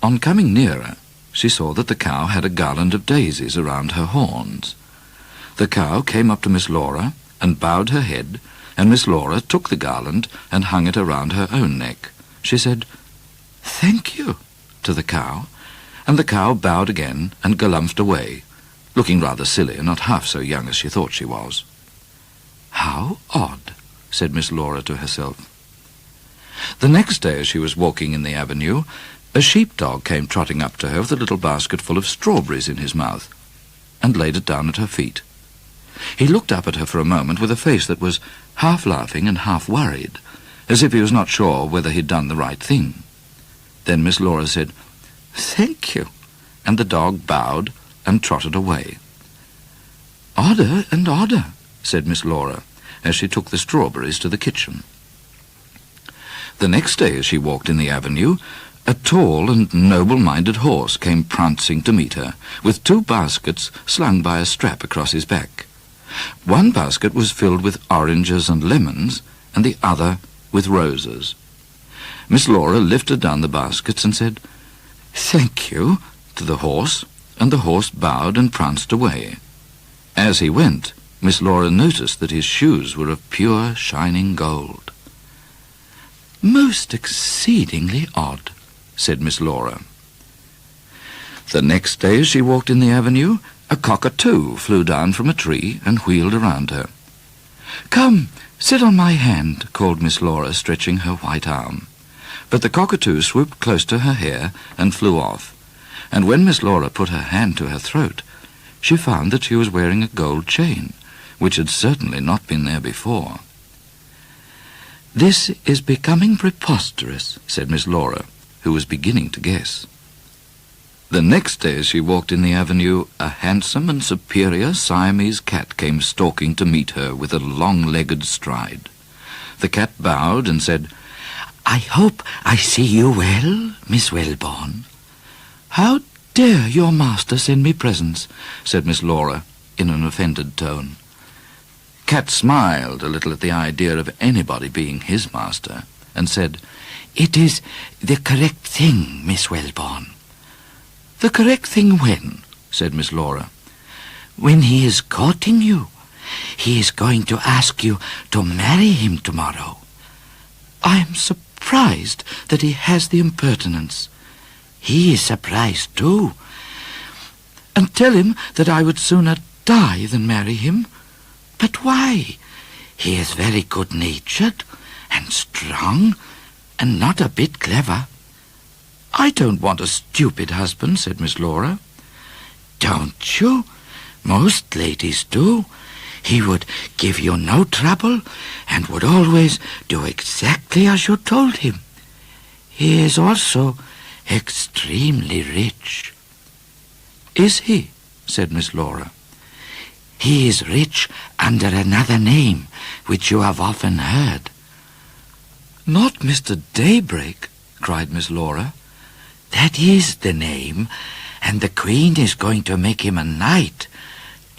Speaker 4: On coming nearer, she saw that the cow had a garland of daisies around her horns. The cow came up to Miss Laura and bowed her head, and Miss Laura took the garland and hung it around her own neck. She said, "Thank you," to the cow, and the cow bowed again and galumphed away, looking rather silly and not half so young as she thought she was. "How odd," said Miss Laura to herself. The next day, as she was walking in the avenue, a sheepdog came trotting up to her with a little basket full of strawberries in his mouth, and laid it down at her feet. He looked up at her for a moment with a face that was half laughing and half worried, as if he was not sure whether he'd done the right thing. Then Miss Laura said, "Thank you," and the dog bowed and trotted away. "Odder and odder," said Miss Laura, as she took the strawberries to the kitchen. The next day, as she walked in the avenue, a tall and noble-minded horse came prancing to meet her, with 2 baskets slung by a strap across his back. One basket was filled with oranges and lemons, and the other with roses. Miss Laura lifted down the baskets and said, "Thank you," to the horse, and the horse bowed and pranced away. As he went, Miss Laura noticed that his shoes were of pure, shining gold. "Most exceedingly odd," said Miss Laura. The next day, as she walked in the avenue, a cockatoo flew down from a tree and wheeled around her. "Come, sit on my hand," called Miss Laura, stretching her white arm. But the cockatoo swooped close to her hair and flew off, and when Miss Laura put her hand to her throat, she found that she was wearing a gold chain, which had certainly not been there before. "This is becoming preposterous," said Miss Laura, who was beginning to guess. The next day, as she walked in the avenue, a handsome and superior Siamese cat came stalking to meet her with a long-legged stride. The cat bowed and said, "I hope I see you well, Miss Wellborn." "How dare your master send me presents?" said Miss Laura, in an offended tone.
Speaker 1: Cat smiled a little at the idea of anybody being his master, and said,
Speaker 3: "It is the correct thing, Miss Wellborn."
Speaker 1: "The correct thing when?" said Miss Laura.
Speaker 3: "When he is courting you. He is going to ask you to marry him tomorrow."
Speaker 1: "I am surprised that he has the impertinence."
Speaker 3: "He is surprised too."
Speaker 1: "And tell him that I would sooner die than marry him."
Speaker 3: "But why? He is very good-natured and strong and not a bit clever."
Speaker 1: "I don't want a stupid husband," said Miss Laura.
Speaker 3: "Don't you? Most ladies do. He would give you no trouble and would always do exactly as you told him. He is also extremely rich."
Speaker 1: "Is he?" said Miss Laura.
Speaker 3: "He is rich under another name, which you have often heard."
Speaker 1: "Not Mr. Daybreak?" cried Miss Laura.
Speaker 3: "That is the name, and the Queen is going to make him a knight.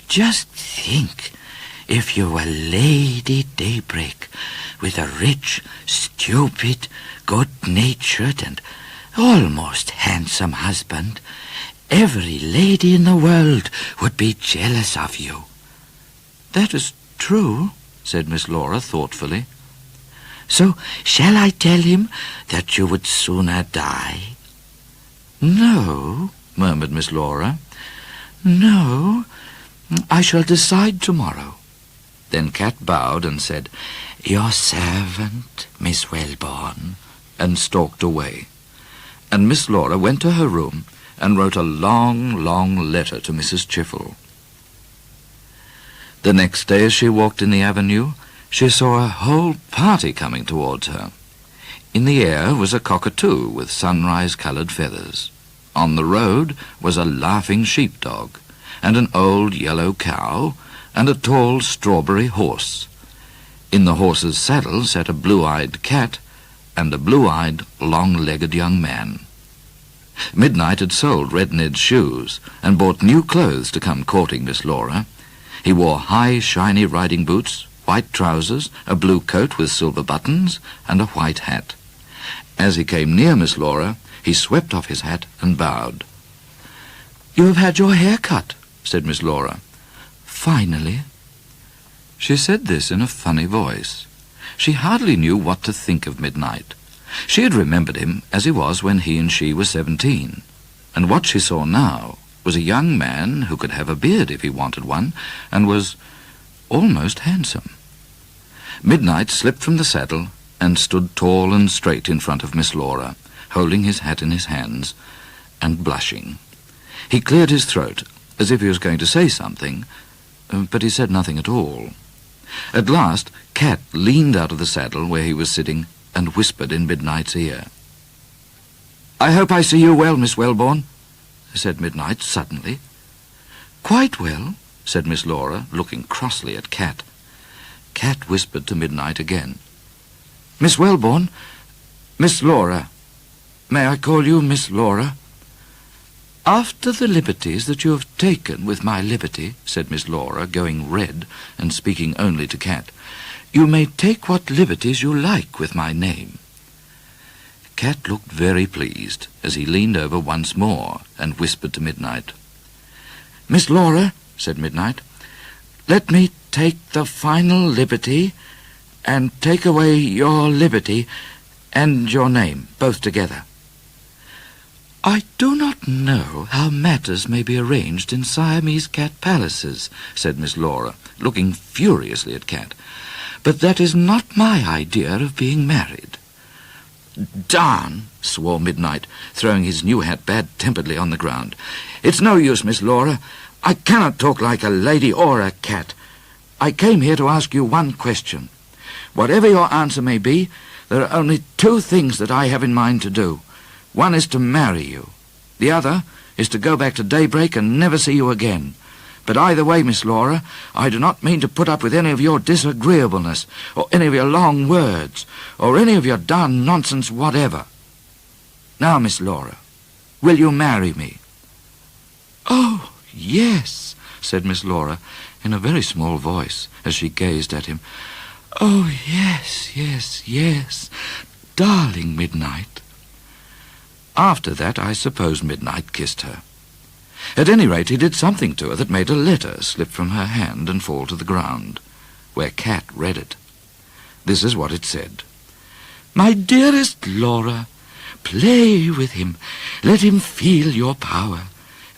Speaker 3: Just think, if you were Lady Daybreak, with a rich, stupid, good-natured, and almost handsome husband, every lady in the world would be jealous of you."
Speaker 1: "That is true," said Miss Laura thoughtfully.
Speaker 3: "So shall I tell him that you would sooner die?"
Speaker 1: "No," murmured Miss Laura. "No, I shall decide tomorrow." Then Cat bowed and said,
Speaker 3: "Your servant, Miss Wellborn,"
Speaker 1: and stalked away. And Miss Laura went to her room and wrote a long, long letter to Mrs. Chiffle. The next day, as she walked in the avenue, she saw a whole party coming towards her. In the air was a cockatoo with sunrise-coloured feathers. On the road was a laughing sheepdog, and an old yellow cow, and a tall strawberry horse. In the horse's saddle sat a blue-eyed cat, and a blue-eyed, long-legged young man. Midnite had sold Red Ned's shoes, and bought new clothes to come courting Miss Laura. He wore high, shiny riding boots, white trousers, a blue coat with silver buttons, and a white hat. As he came near Miss Laura, he swept off his hat and bowed. "You have had your hair cut," said Miss Laura. "Finally." She said this in a funny voice. She hardly knew what to think of Midnite. She had remembered him as he was when he and she were 17, and what she saw now was a young man who could have a beard if he wanted one, and was almost handsome. Midnite slipped from the saddle and stood tall and straight in front of Miss Laura, holding his hat in his hands and blushing. He cleared his throat as if he was going to say something, but he said nothing at all. At last, Cat leaned out of the saddle where he was sitting and whispered in Midnite's ear. "I hope I see you well, Miss Wellborn," said Midnite suddenly. "Quite well," said Miss Laura, looking crossly at Cat. Cat whispered to Midnite again. "Miss Wellborn, Miss Laura. May I call you Miss Laura?" "After the liberties that you have taken with my liberty," said Miss Laura, going red and speaking only to Cat, "you may take what liberties you like with my name." Cat looked very pleased as he leaned over once more and whispered to Midnite. "Miss Laura," said Midnite, "let me take the final liberty and take away your liberty and your name, both together." "I do not know how matters may be arranged in Siamese cat palaces," said Miss Laura, looking furiously at Cat, "but that is not my idea of being married." "Darn!" swore Midnite, throwing his new hat bad-temperedly on the ground. "It's no use, Miss Laura. I cannot talk like a lady or a cat. I came here to ask you one question. Whatever your answer may be, there are only two things that I have in mind to do. One is to marry you. The other is to go back to Daybreak and never see you again. But either way, Miss Laura, I do not mean to put up with any of your disagreeableness, or any of your long words, or any of your darn nonsense whatever. Now, Miss Laura, will you marry me?" "Oh, yes," said Miss Laura, in a very small voice, as she gazed at him. "Oh, yes, yes, yes, darling Midnight." After that, I suppose Midnight kissed her. At any rate, he did something to her that made a letter slip from her hand and fall to the ground, where Cat read it. This is what it said. "My dearest Laura, play with him. Let him feel your power.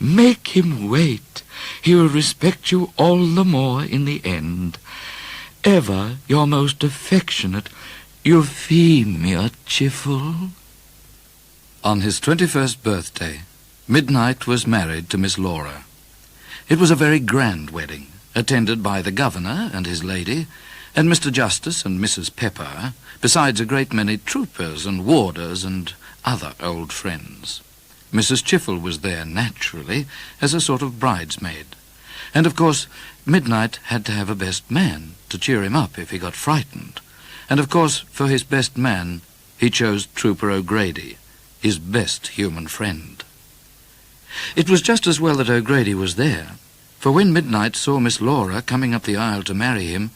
Speaker 1: Make him wait. He will respect you all the more in the end. Ever your most affectionate Euphemia Chiffle." On his 21st birthday, Midnight was married to Miss Laura. It was a very grand wedding, attended by the governor and his lady, and Mr. Justice and Mrs. Pepper, besides a great many troopers and warders and other old friends. Mrs. Chiffle was there, naturally, as a sort of bridesmaid. And, of course, Midnight had to have a best man to cheer him up if he got frightened. And, of course, for his best man, he chose Trooper O'Grady, his best human friend. It was just as well that O'Grady was there, for when Midnight saw Miss Laura coming up the aisle to marry him,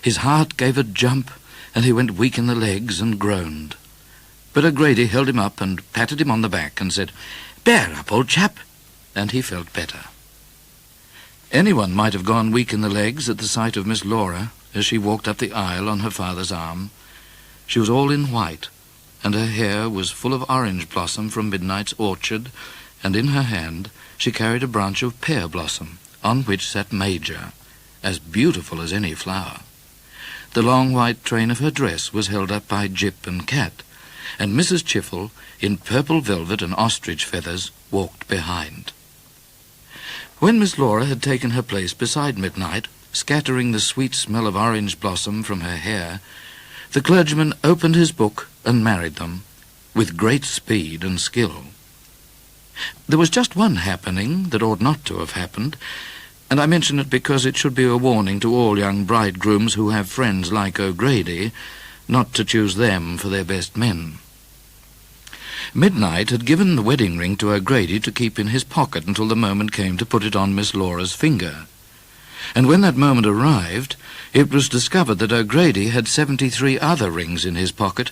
Speaker 1: his heart gave a jump, and he went weak in the legs and groaned. But O'Grady held him up and patted him on the back and said, "Bear up, old chap," and he felt better. Anyone might have gone weak in the legs at the sight of Miss Laura as she walked up the aisle on her father's arm. She was all in white, and her hair was full of orange blossom from Midnight's orchard, and in her hand she carried a branch of pear blossom, on which sat Major, as beautiful as any flower. The long white train of her dress was held up by Jip and Cat, and Mrs. Chiffle, in purple velvet and ostrich feathers, walked behind. When Miss Laura had taken her place beside Midnight, scattering the sweet smell of orange blossom from her hair, the clergyman opened his book and married them, with great speed and skill. There was just one happening that ought not to have happened, and I mention it because it should be a warning to all young bridegrooms who have friends like O'Grady not to choose them for their best men. Midnight had given the wedding ring to O'Grady to keep in his pocket until the moment came to put it on Miss Laura's finger. And when that moment arrived, it was discovered that O'Grady had 73 other rings in his pocket,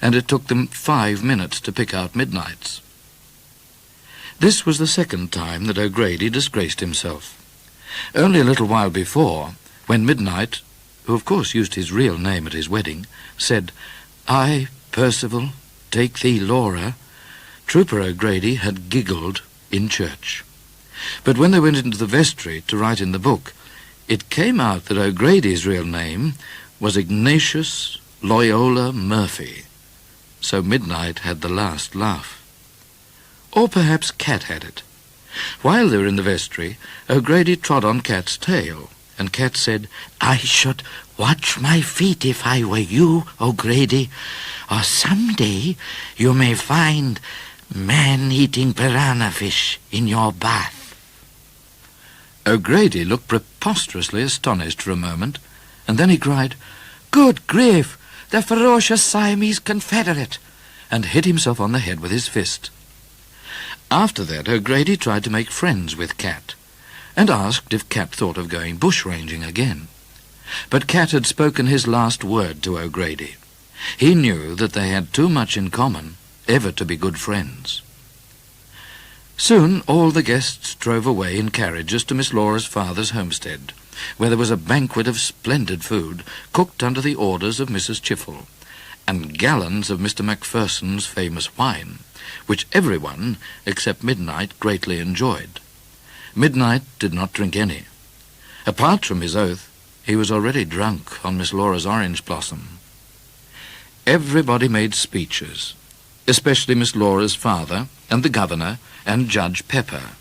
Speaker 1: and it took them 5 minutes to pick out Midnight's. This was the second time that O'Grady disgraced himself. Only a little while before, when Midnight, who of course used his real name at his wedding, said, "I, Percival, take thee, Laura," Trooper O'Grady had giggled in church. But when they went into the vestry to write in the book, it came out that O'Grady's real name was Ignatius Loyola Murphy. So Midnight had the last laugh. Or perhaps Cat had it. While they were in the vestry, O'Grady trod on Cat's tail, and Cat said, "I should watch my feet if I were you, O'Grady, or some day you may find man-eating piranha fish in your bath." O'Grady looked preposterously astonished for a moment, and then he cried, "Good grief, the ferocious Siamese Confederate," and hit himself on the head with his fist. After that, O'Grady tried to make friends with Cat, and asked if Cat thought of going bushranging again. But Cat had spoken his last word to O'Grady. He knew that they had too much in common ever to be good friends. Soon all the guests drove away in carriages to Miss Laura's father's homestead, where there was a banquet of splendid food, cooked under the orders of Mrs. Chiffle, and gallons of Mr. Macpherson's famous wine, which everyone, except Midnight, greatly enjoyed. Midnight did not drink any. Apart from his oath, he was already drunk on Miss Laura's orange blossom. Everybody made speeches, especially Miss Laura's father and the governor and Judge Pepper,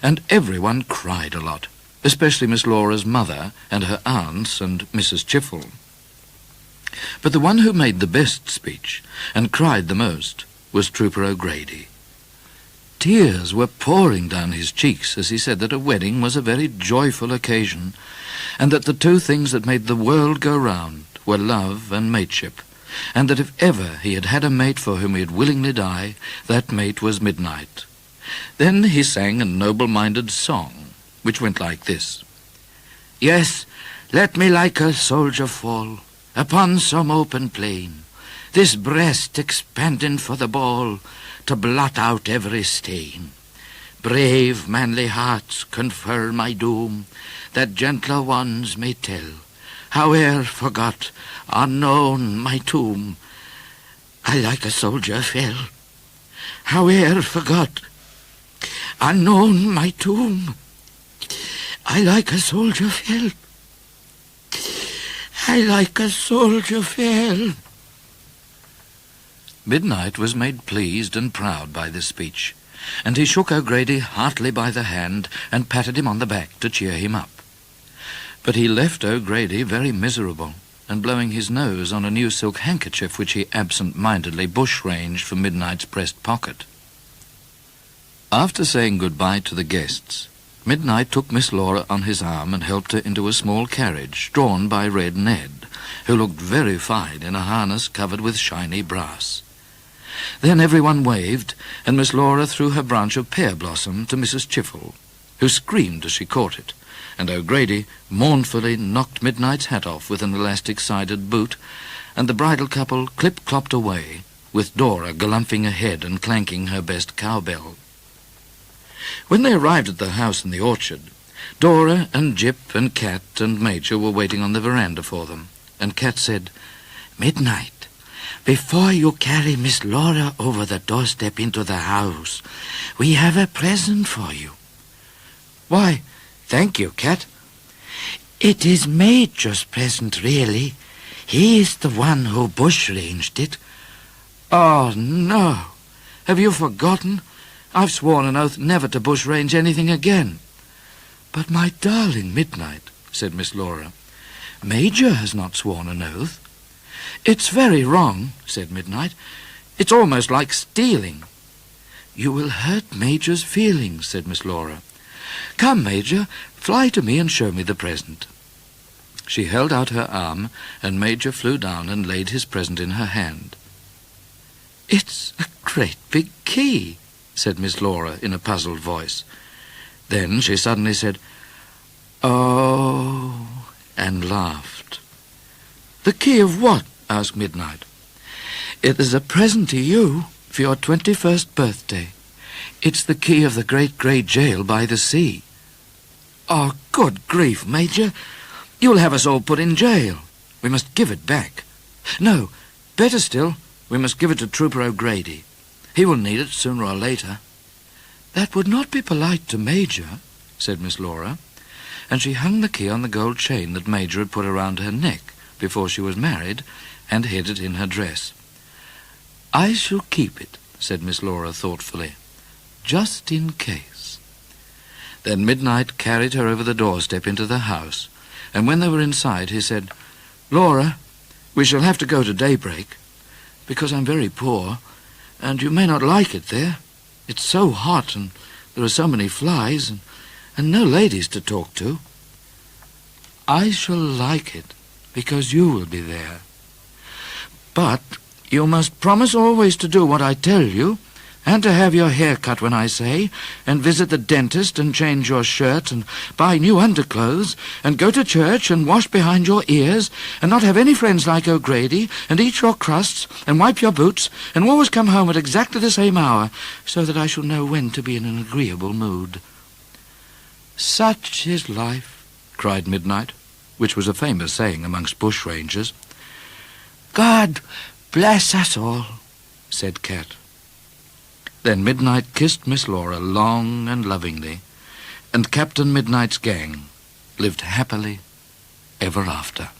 Speaker 1: and everyone cried a lot, especially Miss Laura's mother and her aunts and Mrs. Chiffle. But the one who made the best speech and cried the most was Trooper O'Grady. Tears were pouring down his cheeks as he said that a wedding was a very joyful occasion, and that the two things that made the world go round were love and mateship, and that if ever he had had a mate for whom he'd willingly die, that mate was Midnight. Then he sang a noble-minded song, which went like this. Yes, let me like a soldier fall upon some open plain, this breast expanding for the ball to blot out every stain. Brave, manly hearts confer my doom, that gentler ones may tell, howe'er forgot, unknown my tomb, I like a soldier fell. Howe'er forgot, unknown my tomb, I like a soldier fell. I like a soldier fell. Midnite was made pleased and proud by this speech, and he shook O'Grady heartily by the hand and patted him on the back to cheer him up. But he left O'Grady very miserable, and blowing his nose on a new silk handkerchief which he absent-mindedly bush-ranged from Midnite's breast pocket. After saying good-bye to the guests, Midnite took Miss Laura on his arm and helped her into a small carriage drawn by Red Ned, who looked very fine in a harness covered with shiny brass. Then everyone waved, and Miss Laura threw her branch of pear blossom to Mrs. Chiffle, who screamed as she caught it, and O'Grady mournfully knocked Midnite's hat off with an elastic-sided boot, and the bridal couple clip-clopped away, with Dora galumphing ahead and clanking her best cowbell. When they arrived at the house in the orchard, Dora and Jip and Cat and Major were waiting on the veranda for them, and Cat said, "Midnite, before you carry Miss Laura over the doorstep into the house, we have a present for you." "Why, thank you, Cat." "It is Major's present, really. He is the one who bushranged it." "Oh, no. Have you forgotten? I've sworn an oath never to bushrange anything again." "But my darling Midnite," said Miss Laura, "Major has not sworn an oath." "It's very wrong," said Midnite. "It's almost like stealing." "You will hurt Major's feelings," said Miss Laura. "Come, Major, fly to me and show me the present." She held out her arm, and Major flew down and laid his present in her hand. "It's a great big key," said Miss Laura in a puzzled voice. Then she suddenly said, "Oh," and laughed. "The key of what?" asked Midnite. "It is a present to you for your 21st birthday. It's the key of the great grey jail by the sea." "Oh, good grief, Major. You'll have us all put in jail. We must give it back. No, better still, we must give it to Trooper O'Grady. He will need it sooner or later." "That would not be polite to Major," said Miss Laura, and she hung the key on the gold chain that Major had put around her neck before she was married, and hid it in her dress. "I shall keep it," said Miss Laura thoughtfully, "just in case." Then Midnite carried her over the doorstep into the house, and when they were inside he said, "Laura, we shall have to go to daybreak, because I'm very poor, and you may not like it there. It's so hot, and there are so many flies, and no ladies to talk to." "I shall like it, because you will be there. But you must promise always to do what I tell you, and to have your hair cut when I say, and visit the dentist and change your shirt, and buy new underclothes, and go to church and wash behind your ears, and not have any friends like O'Grady, and eat your crusts, and wipe your boots, and always come home at exactly the same hour, so that I shall know when to be in an agreeable mood." "Such is life," cried Midnite, which was a famous saying amongst bushrangers. "God bless us all," said Cat. Then Midnite kissed Miss Laura long and lovingly, and Captain Midnite's gang lived happily ever after.